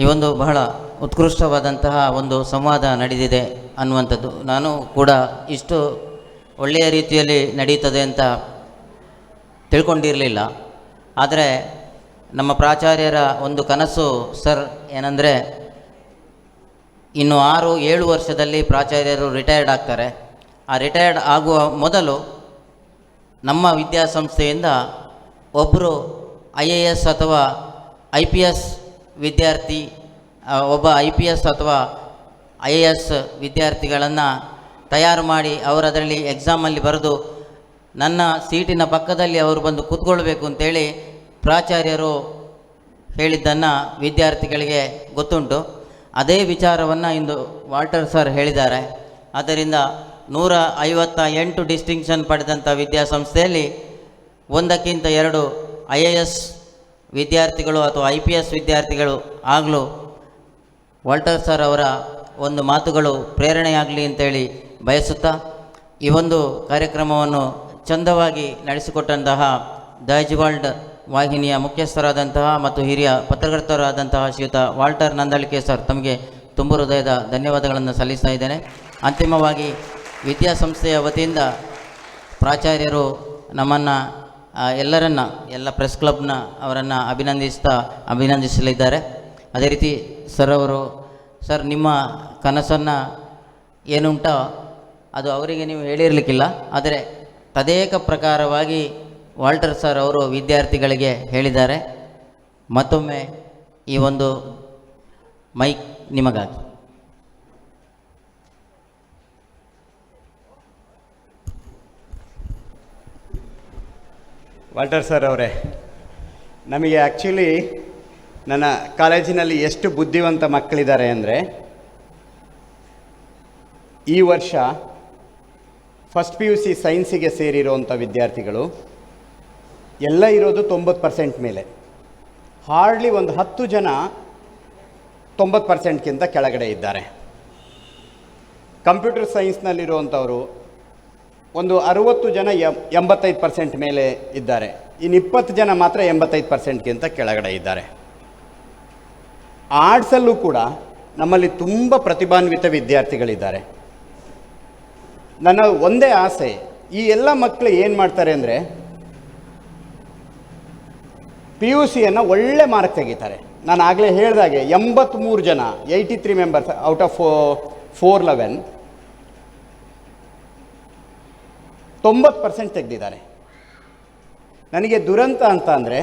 ಈ ಒಂದು ಬಹಳ ಉತ್ಕೃಷ್ಟವಾದಂತಹ ಒಂದು ಸಂವಾದ ನಡೆದಿದೆ ಅನ್ನುವಂಥದ್ದು ನಾನು ಕೂಡ ಇಷ್ಟು ಒಳ್ಳೆಯ ರೀತಿಯಲ್ಲಿ ನಡೀತದೆ ಅಂತ ತಿಳ್ಕೊಂಡಿರಲಿಲ್ಲ. ಆದರೆ ನಮ್ಮ ಪ್ರಾಚಾರ್ಯರ ಒಂದು ಕನಸು ಸರ್ ಏನಂದರೆ, ಇನ್ನು 6-7 ವರ್ಷದಲ್ಲಿ ಪ್ರಾಚಾರ್ಯರು ರಿಟೈರ್ಡ್ ಆಗ್ತಾರೆ. ಆ ರಿಟೈರ್ಡ್ ಆಗುವ ಮೊದಲು ನಮ್ಮ ವಿದ್ಯಾಸಂಸ್ಥೆಯಿಂದ ಒಬ್ಬರು IAS ಅಥವಾ IPS ವಿದ್ಯಾರ್ಥಿ, ಒಬ್ಬ IPS ಅಥವಾ IAS ವಿದ್ಯಾರ್ಥಿಗಳನ್ನು ತಯಾರು ಮಾಡಿ ಅವರದರಲ್ಲಿ ಎಕ್ಸಾಮಲ್ಲಿ ಬರೆದು ನನ್ನ ಸೀಟಿನ ಪಕ್ಕದಲ್ಲಿ ಅವರು ಬಂದು ಕೂತ್ಕೊಳ್ಬೇಕು ಅಂತೇಳಿ ಪ್ರಾಚಾರ್ಯರು ಹೇಳಿದ್ದನ್ನು ವಿದ್ಯಾರ್ಥಿಗಳಿಗೆ ಗೊತ್ತುಂಟು. ಅದೇ ವಿಚಾರವನ್ನು ಇಂದು ವಾಲ್ಟರ್ ಸರ್ ಹೇಳಿದ್ದಾರೆ. ಆದ್ದರಿಂದ 158 ಡಿಸ್ಟಿಂಕ್ಷನ್ ಪಡೆದಂಥ ವಿದ್ಯಾಸಂಸ್ಥೆಯಲ್ಲಿ 1-2 IAS ವಿದ್ಯಾರ್ಥಿಗಳು ಅಥವಾ IPS ವಿದ್ಯಾರ್ಥಿಗಳು ಆಗಲು ವಾಲ್ಟರ್ ಸರ್ ಅವರ ಒಂದು ಮಾತುಗಳು ಪ್ರೇರಣೆಯಾಗಲಿ ಅಂತೇಳಿ ಬಯಸುತ್ತಾ, ಈ ಒಂದು ಕಾರ್ಯಕ್ರಮವನ್ನು ಚಂದವಾಗಿ ನಡೆಸಿಕೊಟ್ಟಂತಹ ದೈಜ್ವಾಲ್ಡ್ ವಾಹಿನಿಯ ಮುಖ್ಯಸ್ಥರಾದಂತಹ ಮತ್ತು ಹಿರಿಯ ಪತ್ರಕರ್ತರಾದಂತಹ ಶ್ರೀಯುತ ವಾಲ್ಟರ್ ನಂದಳಿಕೆ ಸರ್, ತಮಗೆ ತುಂಬ ಹೃದಯದ ಧನ್ಯವಾದಗಳನ್ನು ಸಲ್ಲಿಸ್ತಾ ಇದ್ದೇನೆ. ಅಂತಿಮವಾಗಿ ವಿದ್ಯಾಸಂಸ್ಥೆಯ ವತಿಯಿಂದ ಪ್ರಾಚಾರ್ಯರು ನಮ್ಮನ್ನು ಎಲ್ಲ ಪ್ರೆಸ್ ಕ್ಲಬ್ನ ಅವರನ್ನು ಅಭಿನಂದಿಸಲಿದ್ದಾರೆ. ಅದೇ ರೀತಿ ಸರ್ ಅವರು, ಸರ್ ನಿಮ್ಮ ಕನಸನ್ನು ಏನುಂಟೋ ಅದು ಅವರಿಗೆ ನೀವು ಹೇಳಿರಲಿಕ್ಕಿಲ್ಲ, ಆದರೆ ತದೇಕ ಪ್ರಕಾರವಾಗಿ ವಾಲ್ಟರ್ ಸರ್ ಅವರು ವಿದ್ಯಾರ್ಥಿಗಳಿಗೆ ಹೇಳಿದ್ದಾರೆ. ಮತ್ತೊಮ್ಮೆ ಈ ಒಂದು ಮೈಕ್ ನಿಮಗಾಗಿ. ವಾಲ್ಟರ್ ಸರ್ ಅವರೇ, ನಮಗೆ ಆ್ಯಕ್ಚುಲಿ ನನ್ನ ಕಾಲೇಜಿನಲ್ಲಿ ಎಷ್ಟು ಬುದ್ಧಿವಂತ ಮಕ್ಕಳಿದ್ದಾರೆ ಅಂದರೆ, ಈ ವರ್ಷ ಫಸ್ಟ್ PUC ಸೈನ್ಸಿಗೆ ಸೇರಿರುವಂಥ ವಿದ್ಯಾರ್ಥಿಗಳು ಎಲ್ಲ ಇರೋದು 90% ಮೇಲೆ. ಹಾರ್ಡ್ಲಿ ಒಂದು 10 ಜನ 90%ಗಿಂತ ಕೆಳಗಡೆ ಇದ್ದಾರೆ. ಕಂಪ್ಯೂಟರ್ ಸೈನ್ಸ್ನಲ್ಲಿರುವಂಥವರು ಒಂದು 60 ಜನ 85% ಮೇಲೆ ಇದ್ದಾರೆ. ಇನ್ನು 20 ಜನ ಮಾತ್ರ 85%ಗಿಂತ ಕೆಳಗಡೆ ಇದ್ದಾರೆ. ಆರ್ಟ್ಸಲ್ಲೂ ಕೂಡ ನಮ್ಮಲ್ಲಿ ತುಂಬ ಪ್ರತಿಭಾನ್ವಿತ ವಿದ್ಯಾರ್ಥಿಗಳಿದ್ದಾರೆ. ನನ್ನ ಒಂದೇ ಆಸೆ, ಈ ಎಲ್ಲ ಮಕ್ಕಳು ಏನು ಮಾಡ್ತಾರೆ ಅಂದರೆ PUCಯನ್ನು ಒಳ್ಳೆ ಮಾರ್ಕ್ ತೆಗಿತಾರೆ. ನಾನು ಆಗಲೇ ಹೇಳಿದಾಗೆ 83 ಜನ 83 ಮೆಂಬರ್ಸ್ ಔಟ್ ಆಫ್ 411 90% ತೆಗೆದಿದ್ದಾರೆ. ನನಗೆ ದುರಂತ ಅಂತ ಅಂದರೆ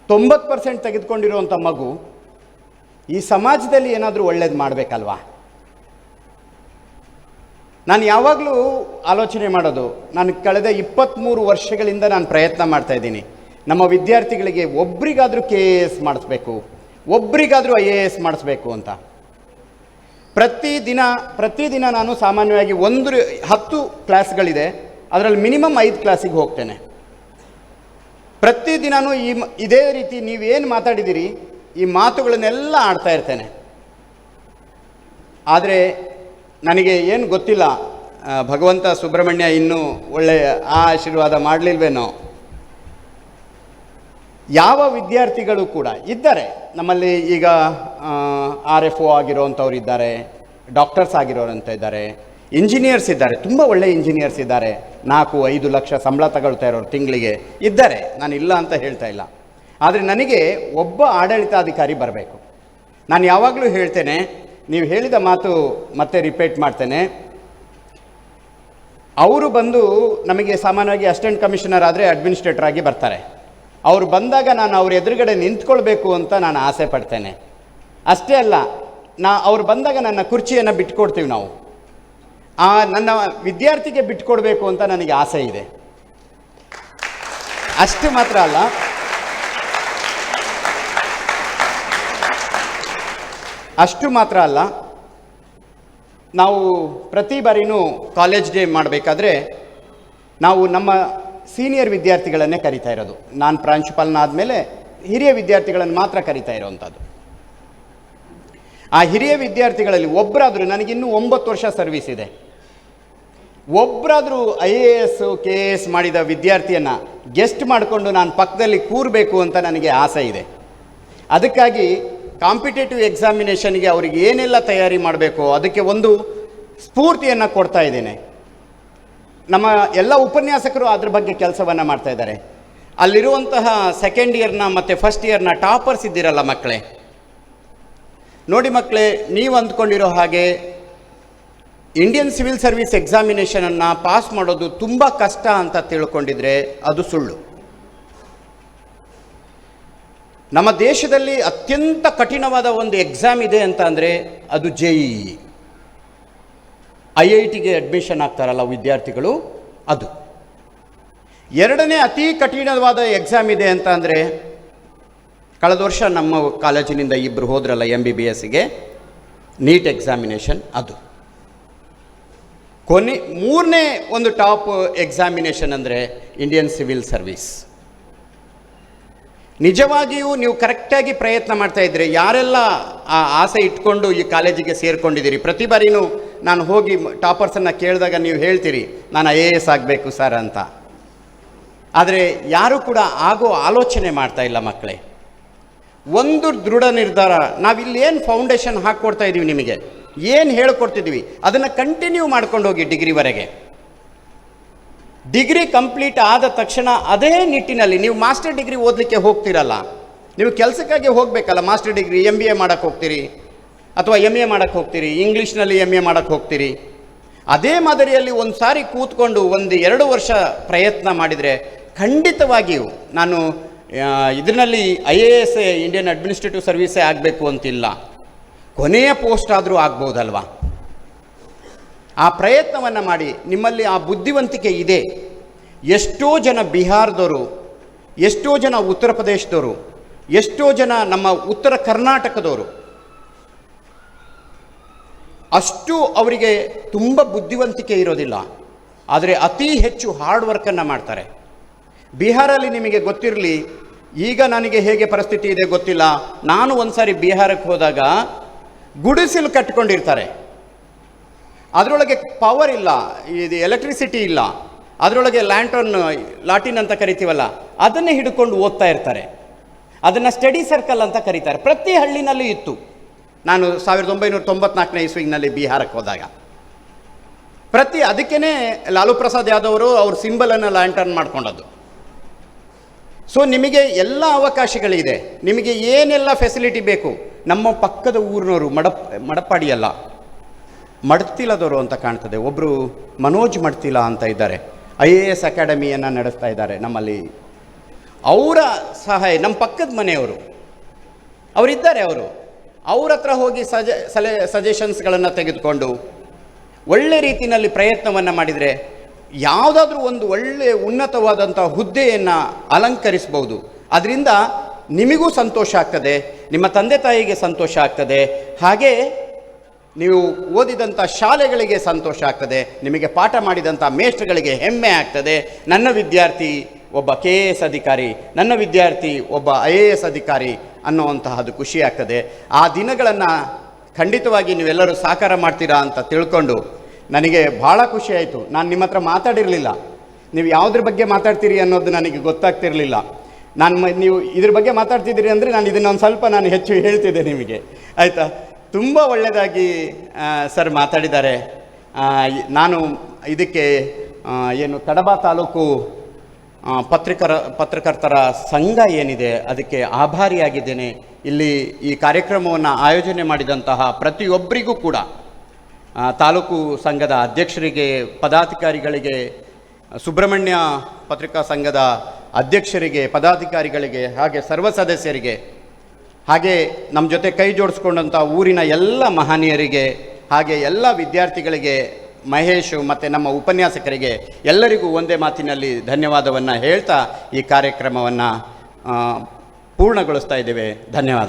90% ತೆಗೆದುಕೊಂಡಿರುವಂಥ ಮಗು ಈ ಸಮಾಜದಲ್ಲಿ ಏನಾದರೂ ಒಳ್ಳೇದು ಮಾಡಬೇಕಲ್ವಾ? ನಾನು ಯಾವಾಗಲೂ ಆಲೋಚನೆ ಮಾಡೋದು, ನಾನು ಕಳೆದ 23 ವರ್ಷಗಳಿಂದ ನಾನು ಪ್ರಯತ್ನ ಮಾಡ್ತಾ ಇದ್ದೀನಿ, ನಮ್ಮ ವಿದ್ಯಾರ್ಥಿಗಳಿಗೆ ಒಬ್ರಿಗಾದರೂ KAS ಮಾಡಿಸ್ಬೇಕು, ಒಬ್ರಿಗಾದರೂ IAS ಮಾಡಿಸ್ಬೇಕು ಅಂತ. ಪ್ರತಿದಿನ ನಾನು ಸಾಮಾನ್ಯವಾಗಿ 10 ಕ್ಲಾಸ್ಗಳಿದೆ, ಅದರಲ್ಲಿ ಮಿನಿಮಮ್ 5 ಕ್ಲಾಸಿಗೆ ಹೋಗ್ತೇನೆ. ಪ್ರತಿದಿನವೂ ಇದೇ ರೀತಿ ನೀವೇನು ಮಾತಾಡಿದ್ದೀರಿ ಈ ಮಾತುಗಳನ್ನೆಲ್ಲ ಆಡ್ತಾ ಇರ್ತೇನೆ. ಆದರೆ ನನಗೆ ಏನು ಗೊತ್ತಿಲ್ಲ, ಭಗವಂತ ಸುಬ್ರಹ್ಮಣ್ಯ ಇನ್ನೂ ಒಳ್ಳೆಯ ಆಶೀರ್ವಾದ ಮಾಡಲಿಲ್ವೇನೋ. ಯಾವ ವಿದ್ಯಾರ್ಥಿಗಳು ಕೂಡ ಇದ್ದಾರೆ ನಮ್ಮಲ್ಲಿ, ಈಗ RFO ಆಗಿರೋವಂಥವ್ರು ಇದ್ದಾರೆ, ಡಾಕ್ಟರ್ಸ್ ಆಗಿರೋರಂಥ ಇದ್ದಾರೆ, ಇಂಜಿನಿಯರ್ಸ್ ಇದ್ದಾರೆ, ತುಂಬ ಒಳ್ಳೆಯ ಇಂಜಿನಿಯರ್ಸ್ ಇದ್ದಾರೆ, 4-5 ಲಕ್ಷ ಸಂಬಳ ತಗೊಳ್ತಾ ಇರೋರು ತಿಂಗಳಿಗೆ ಇದ್ದಾರೆ, ನಾನು ಇಲ್ಲ ಅಂತ ಹೇಳ್ತಾ ಇಲ್ಲ. ಆದರೆ ನನಗೆ ಒಬ್ಬ ಆಡಳಿತಾಧಿಕಾರಿ ಬರಬೇಕು. ನಾನು ಯಾವಾಗಲೂ ಹೇಳ್ತೇನೆ, ನೀವು ಹೇಳಿದ ಮಾತು ಮತ್ತೆ ರಿಪೀಟ್ ಮಾಡ್ತೇನೆ, ಅವರು ಬಂದು ನಮಗೆ ಸಾಮಾನ್ಯವಾಗಿ ಅಸಿಸ್ಟೆಂಟ್ ಕಮಿಷನರ್ ಆದರೆ ಅಡ್ಮಿನಿಸ್ಟ್ರೇಟರ್ ಆಗಿ ಬರ್ತಾರೆ. ಅವರು ಬಂದಾಗ ನಾನು ಅವ್ರ ಎದುರುಗಡೆ ನಿಂತ್ಕೊಳ್ಬೇಕು ಅಂತ ನಾನು ಆಸೆ ಪಡ್ತೇನೆ. ಅಷ್ಟೇ ಅಲ್ಲ, ಅವ್ರು ಬಂದಾಗ ನನ್ನ ಕುರ್ಚಿಯನ್ನು ಬಿಟ್ಕೊಡ್ತೀವಿ ನಾವು. ನನ್ನ ವಿದ್ಯಾರ್ಥಿಗೆ ಬಿಟ್ಕೊಡ್ಬೇಕು ಅಂತ ನನಗೆ ಆಸೆ ಇದೆ. ಅಷ್ಟು ಮಾತ್ರ ಅಲ್ಲ, ನಾವು ಪ್ರತಿ ಬಾರಿನೂ ಕಾಲೇಜ್ ಡೇ ಮಾಡಬೇಕಾದ್ರೆ ನಾವು ನಮ್ಮ ಸೀನಿಯರ್ ವಿದ್ಯಾರ್ಥಿಗಳನ್ನೇ ಕರಿತಾ ಇರೋದು. ನಾನು ಪ್ರಾಂಶುಪಾಲನಾದಮೇಲೆ ಹಿರಿಯ ವಿದ್ಯಾರ್ಥಿಗಳನ್ನು ಮಾತ್ರ ಕರಿತಾ ಇರೋವಂಥದ್ದು. ಆ ಹಿರಿಯ ವಿದ್ಯಾರ್ಥಿಗಳಲ್ಲಿ ಒಬ್ಬರಾದರೂ, ನನಗಿನ್ನೂ 9 ವರ್ಷ ಸರ್ವಿಸ್ ಇದೆ, ಒಬ್ಬರಾದರೂ IAS KAS ಮಾಡಿದ ವಿದ್ಯಾರ್ಥಿಯನ್ನು ಗೆಸ್ಟ್ ಮಾಡಿಕೊಂಡು ನಾನು ಪಕ್ಕದಲ್ಲಿ ಕೂರಬೇಕು ಅಂತ ನನಗೆ ಆಸೆ ಇದೆ. ಅದಕ್ಕಾಗಿ ಕಾಂಪಿಟೇಟಿವ್ ಎಕ್ಸಾಮಿನೇಷನ್ಗೆ ಅವರಿಗೆ ಏನೆಲ್ಲ ತಯಾರಿ ಮಾಡಬೇಕು ಅದಕ್ಕೆ ಒಂದು ಸ್ಫೂರ್ತಿಯನ್ನು ಕೊಡ್ತಾ ಇದ್ದೇನೆ. ನಮ್ಮ ಎಲ್ಲ ಉಪನ್ಯಾಸಕರು ಅದ್ರ ಬಗ್ಗೆ ಕೆಲಸವನ್ನು ಮಾಡ್ತಾ ಇದ್ದಾರೆ. ಅಲ್ಲಿರುವಂತಹ ಸೆಕೆಂಡ್ ಇಯರ್ನ ಮತ್ತು ಫಸ್ಟ್ ಇಯರ್ನ ಟಾಪರ್ಸ್ ಇದ್ದೀರಲ್ಲ ಮಕ್ಕಳೇ, ನೋಡಿ ಮಕ್ಕಳೇ, ನೀವು ಅಂದ್ಕೊಂಡಿರೋ ಹಾಗೆ ಇಂಡಿಯನ್ ಸಿವಿಲ್ ಸರ್ವಿಸ್ ಎಕ್ಸಾಮಿನೇಷನನ್ನು ಪಾಸ್ ಮಾಡೋದು ತುಂಬ ಕಷ್ಟ ಅಂತ ತಿಳ್ಕೊಂಡಿದ್ರೆ ಅದು ಸುಳ್ಳು. ನಮ್ಮ ದೇಶದಲ್ಲಿ ಅತ್ಯಂತ ಕಠಿಣವಾದ ಒಂದು ಎಕ್ಸಾಮ್ ಇದೆ ಅಂತ ಅಂದರೆ ಅದು JEE. IITಗೆ ಅಡ್ಮಿಷನ್ ಆಗ್ತಾರಲ್ಲ ವಿದ್ಯಾರ್ಥಿಗಳು, ಅದು. ಎರಡನೇ ಅತಿ ಕಠಿಣವಾದ ಎಕ್ಸಾಮ್ ಇದೆ ಅಂತ ಅಂದರೆ, ಕಳೆದ ವರ್ಷ ನಮ್ಮ ಕಾಲೇಜಿನಿಂದ 2 ಹೋದ್ರಲ್ಲ MBBSಗೆ, ನೀಟ್ ಎಕ್ಸಾಮಿನೇಷನ್, ಅದು. ಮೂರನೇ ಒಂದು ಟಾಪ್ ಎಕ್ಸಾಮಿನೇಷನ್ ಅಂದರೆ ಇಂಡಿಯನ್ ಸಿವಿಲ್ ಸರ್ವಿಸ್. ನಿಜವಾಗಿಯೂ ನೀವು ಕರೆಕ್ಟಾಗಿ ಪ್ರಯತ್ನ ಮಾಡ್ತಾ ಇದ್ದರೆ, ಯಾರೆಲ್ಲ ಆ ಆಸೆ ಇಟ್ಕೊಂಡು ಈ ಕಾಲೇಜಿಗೆ ಸೇರಿಕೊಂಡಿದ್ದೀರಿ, ಪ್ರತಿ ಬಾರಿನೂ ನಾನು ಹೋಗಿ ಟಾಪರ್ಸನ್ನು ಕೇಳಿದಾಗ ನೀವು ಹೇಳ್ತೀರಿ ನಾನು IAS ಆಗಬೇಕು ಸರ್ ಅಂತ. ಆದರೆ ಯಾರೂ ಕೂಡ ಆಗೋ ಆಲೋಚನೆ ಮಾಡ್ತಾ ಇಲ್ಲ ಮಕ್ಕಳೇ. ಒಂದು ದೃಢ ನಿರ್ಧಾರ, ನಾವಿಲ್ಲಿ ಏನು ಫೌಂಡೇಶನ್ ಹಾಕ್ಕೊಡ್ತಾ ಇದ್ದೀವಿ, ನಿಮಗೆ ಏನು ಹೇಳ್ಕೊಡ್ತಿದ್ದೀವಿ ಅದನ್ನು ಕಂಟಿನ್ಯೂ ಮಾಡ್ಕೊಂಡು ಹೋಗಿ ಡಿಗ್ರಿವರೆಗೆ. ಡಿಗ್ರಿ ಕಂಪ್ಲೀಟ್ ಆದ ತಕ್ಷಣ ಅದೇ ನಿಟ್ಟಿನಲ್ಲಿ ನೀವು ಮಾಸ್ಟರ್ ಡಿಗ್ರಿ ಓದಲಿಕ್ಕೆ ಹೋಗ್ತಿರಲ್ಲ, ನೀವು ಕೆಲಸಕ್ಕಾಗಿ ಹೋಗಬೇಕಲ್ಲ. ಮಾಸ್ಟರ್ ಡಿಗ್ರಿ MBA ಮಾಡೋಕ್ಕೆ ಹೋಗ್ತೀರಿ ಅಥವಾ MA ಮಾಡೋಕ್ಕೆ ಹೋಗ್ತೀರಿ, ಇಂಗ್ಲೀಷ್ನಲ್ಲಿ MA ಮಾಡೋಕ್ಕೆ ಹೋಗ್ತೀರಿ. ಅದೇ ಮಾದರಿಯಲ್ಲಿ ಒಂದು ಸಾರಿ ಕೂತ್ಕೊಂಡು 1-2 ವರ್ಷ ಪ್ರಯತ್ನ ಮಾಡಿದರೆ ಖಂಡಿತವಾಗಿಯೂ, ನಾನು ಇದರಲ್ಲಿ IAS ಇಂಡಿಯನ್ ಅಡ್ಮಿನಿಸ್ಟ್ರೇಟಿವ್ ಸರ್ವಿಸೇ ಆಗಬೇಕು ಅಂತಿಲ್ಲ, ಕೊನೆಯ ಪೋಸ್ಟ್ ಆದರೂ ಆಗ್ಬೋದಲ್ವಾ. ಆ ಪ್ರಯತ್ನವನ್ನು ಮಾಡಿ, ನಿಮ್ಮಲ್ಲಿ ಆ ಬುದ್ಧಿವಂತಿಕೆ ಇದೆ, ಎಷ್ಟೋ ಜನ ಬಿಹಾರದವರು, ಎಷ್ಟೋ ಜನ ಉತ್ತರ ಪ್ರದೇಶದವರು, ಎಷ್ಟೋ ಜನ ನಮ್ಮ ಉತ್ತರ ಕರ್ನಾಟಕದವರು, ಅಷ್ಟು ಅವರಿಗೆ ತುಂಬ ಬುದ್ಧಿವಂತಿಕೆ ಇರೋದಿಲ್ಲ, ಆದರೆ ಅತಿ ಹೆಚ್ಚು ಹಾರ್ಡ್ ವರ್ಕನ್ನು ಮಾಡ್ತಾರೆ. ಬಿಹಾರಲ್ಲಿ ನಿಮಗೆ ಗೊತ್ತಿರಲಿ, ಈಗ ನನಗೆ ಹೇಗೆ ಪರಿಸ್ಥಿತಿ ಇದೆ ಗೊತ್ತಿಲ್ಲ, ನಾನು ಒಂದು ಸಾರಿ ಬಿಹಾರಕ್ಕೆ ಹೋದಾಗ ಗುಡಿಸಲು ಕಟ್ಕೊಂಡಿರ್ತಾರೆ, ಅದರೊಳಗೆ ಪವರ್ ಇಲ್ಲ, ಇದು ಎಲೆಕ್ಟ್ರಿಸಿಟಿ ಇಲ್ಲ, ಅದರೊಳಗೆ ಲಾಟಿನ್ ಅಂತ ಕರಿತೀವಲ್ಲ, ಅದನ್ನೇ ಹಿಡ್ಕೊಂಡು ಓದ್ತಾ ಇರ್ತಾರೆ. ಅದನ್ನು ಸ್ಟಡಿ ಸರ್ಕಲ್ ಅಂತ ಕರೀತಾರೆ. ಪ್ರತಿ ಹಳ್ಳಿನಲ್ಲೂ ಇತ್ತು. ನಾನು 1994ನೇ ಇಸ್ವಿನಲ್ಲಿ ಬಿಹಾರಕ್ಕೆ ಹೋದಾಗ ಅದಕ್ಕೇ ಲಾಲು ಪ್ರಸಾದ್ ಯಾದವ್ ಅವರು ಅವ್ರ ಸಿಂಬಲನ್ನು ಲ್ಯಾಂಟರ್ನ್ ಮಾಡ್ಕೊಂಡದ್ದು. ಸೊ ನಿಮಗೆ ಎಲ್ಲ ಅವಕಾಶಗಳಿದೆ, ನಿಮಗೆ ಏನೆಲ್ಲ ಫೆಸಿಲಿಟಿ ಬೇಕು. ನಮ್ಮ ಪಕ್ಕದ ಊರಿನವರು ಮಡಪ್ಪಾಡಿಯಲ್ಲ, ಮಡ್ತಿಲದವರು ಅಂತ ಕಾಣ್ತದೆ, ಒಬ್ಬರು ಮನೋಜ್ ಮಡ್ತಿಲ ಅಂತ ಇದ್ದಾರೆ, IAS ಅಕಾಡೆಮಿಯನ್ನು ನಡೆಸ್ತಾ ಇದ್ದಾರೆ ನಮ್ಮಲ್ಲಿ. ಅವರ ಸಹಾಯ, ನಮ್ಮ ಪಕ್ಕದ ಮನೆಯವರು ಅವರಿದ್ದಾರೆ, ಅವ್ರ ಹತ್ರ ಹೋಗಿ ಸಜೆಷನ್ಸ್ಗಳನ್ನು ತೆಗೆದುಕೊಂಡು ಒಳ್ಳೆ ರೀತಿಯಲ್ಲಿ ಪ್ರಯತ್ನವನ್ನು ಮಾಡಿದರೆ ಯಾವುದಾದ್ರೂ ಒಂದು ಒಳ್ಳೆಯ ಉನ್ನತವಾದಂಥ ಹುದ್ದೆಯನ್ನು ಅಲಂಕರಿಸ್ಬೋದು. ಅದರಿಂದ ನಿಮಗೂ ಸಂತೋಷ ಆಗ್ತದೆ, ನಿಮ್ಮ ತಂದೆ ತಾಯಿಗೆ ಸಂತೋಷ ಆಗ್ತದೆ, ಹಾಗೇ ನೀವು ಓದಿದಂಥ ಶಾಲೆಗಳಿಗೆ ಸಂತೋಷ ಆಗ್ತದೆ, ನಿಮಗೆ ಪಾಠ ಮಾಡಿದಂಥ ಮೇಷ್ಟ್ರುಗಳಿಗೆ ಹೆಮ್ಮೆ ಆಗ್ತದೆ. ನನ್ನ ವಿದ್ಯಾರ್ಥಿ ಒಬ್ಬ KAS ಅಧಿಕಾರಿ, ನನ್ನ ವಿದ್ಯಾರ್ಥಿ ಒಬ್ಬ IAS ಅಧಿಕಾರಿ ಅನ್ನುವಂತಹದ್ದು ಖುಷಿ ಆಗ್ತದೆ. ಆ ದಿನಗಳನ್ನು ಖಂಡಿತವಾಗಿ ನೀವೆಲ್ಲರೂ ಸಾಕಾರ ಮಾಡ್ತೀರಾ ಅಂತ ತಿಳ್ಕೊಂಡು ನನಗೆ ಭಾಳ ಖುಷಿ ಆಯಿತು. ನಾನು ನಿಮ್ಮ ಹತ್ರ ಮಾತಾಡಿರಲಿಲ್ಲ, ನೀವು ಯಾವುದ್ರ ಬಗ್ಗೆ ಮಾತಾಡ್ತೀರಿ ಅನ್ನೋದು ನನಗೆ ಗೊತ್ತಾಗ್ತಿರಲಿಲ್ಲ. ನೀವು ಇದ್ರ ಬಗ್ಗೆ ಮಾತಾಡ್ತಿದ್ದೀರಿ ಅಂದರೆ ನಾನು ಇದನ್ನೊಂದು ಸ್ವಲ್ಪ ಹೆಚ್ಚು ಹೇಳ್ತಿದ್ದೆ ನಿಮಗೆ, ಆಯಿತಾ? ತುಂಬ ಒಳ್ಳೆಯದಾಗಿ ಸರ್ ಮಾತಾಡಿದ್ದಾರೆ. ನಾನು ಇದಕ್ಕೆ ಏನು ಕಡಬ ತಾಲೂಕು ಪತ್ರಕರ್ತರ ಸಂಘ ಏನಿದೆ ಅದಕ್ಕೆ ಆಭಾರಿಯಾಗಿದ್ದೇನೆ. ಇಲ್ಲಿ ಈ ಕಾರ್ಯಕ್ರಮವನ್ನು ಆಯೋಜನೆ ಮಾಡಿದಂತಹ ಪ್ರತಿಯೊಬ್ಬರಿಗೂ ಕೂಡ, ತಾಲೂಕು ಸಂಘದ ಅಧ್ಯಕ್ಷರಿಗೆ, ಪದಾಧಿಕಾರಿಗಳಿಗೆ, ಸುಬ್ರಹ್ಮಣ್ಯ ಪತ್ರಿಕಾ ಸಂಘದ ಅಧ್ಯಕ್ಷರಿಗೆ, ಪದಾಧಿಕಾರಿಗಳಿಗೆ, ಹಾಗೆ ಸರ್ವ ಸದಸ್ಯರಿಗೆ, ಹಾಗೆ ನಮ್ಮ ಜೊತೆ ಕೈ ಜೋಡಿಸ್ಕೊಂಡಂಥ ಊರಿನ ಎಲ್ಲ ಮಹನೀಯರಿಗೆ, ಹಾಗೆ ಎಲ್ಲ ವಿದ್ಯಾರ್ಥಿಗಳಿಗೆ, ಮಹೇಶು ಮತ್ತು ನಮ್ಮ ಉಪನ್ಯಾಸಕರಿಗೆ ಎಲ್ಲರಿಗೂ ಒಂದೇ ಮಾತಿನಲ್ಲಿ ಧನ್ಯವಾದವನ್ನು ಹೇಳ್ತಾ ಈ ಕಾರ್ಯಕ್ರಮವನ್ನು ಪೂರ್ಣಗೊಳಿಸ್ತಾ ಇದ್ದೇವೆ. ಧನ್ಯವಾದಗಳು.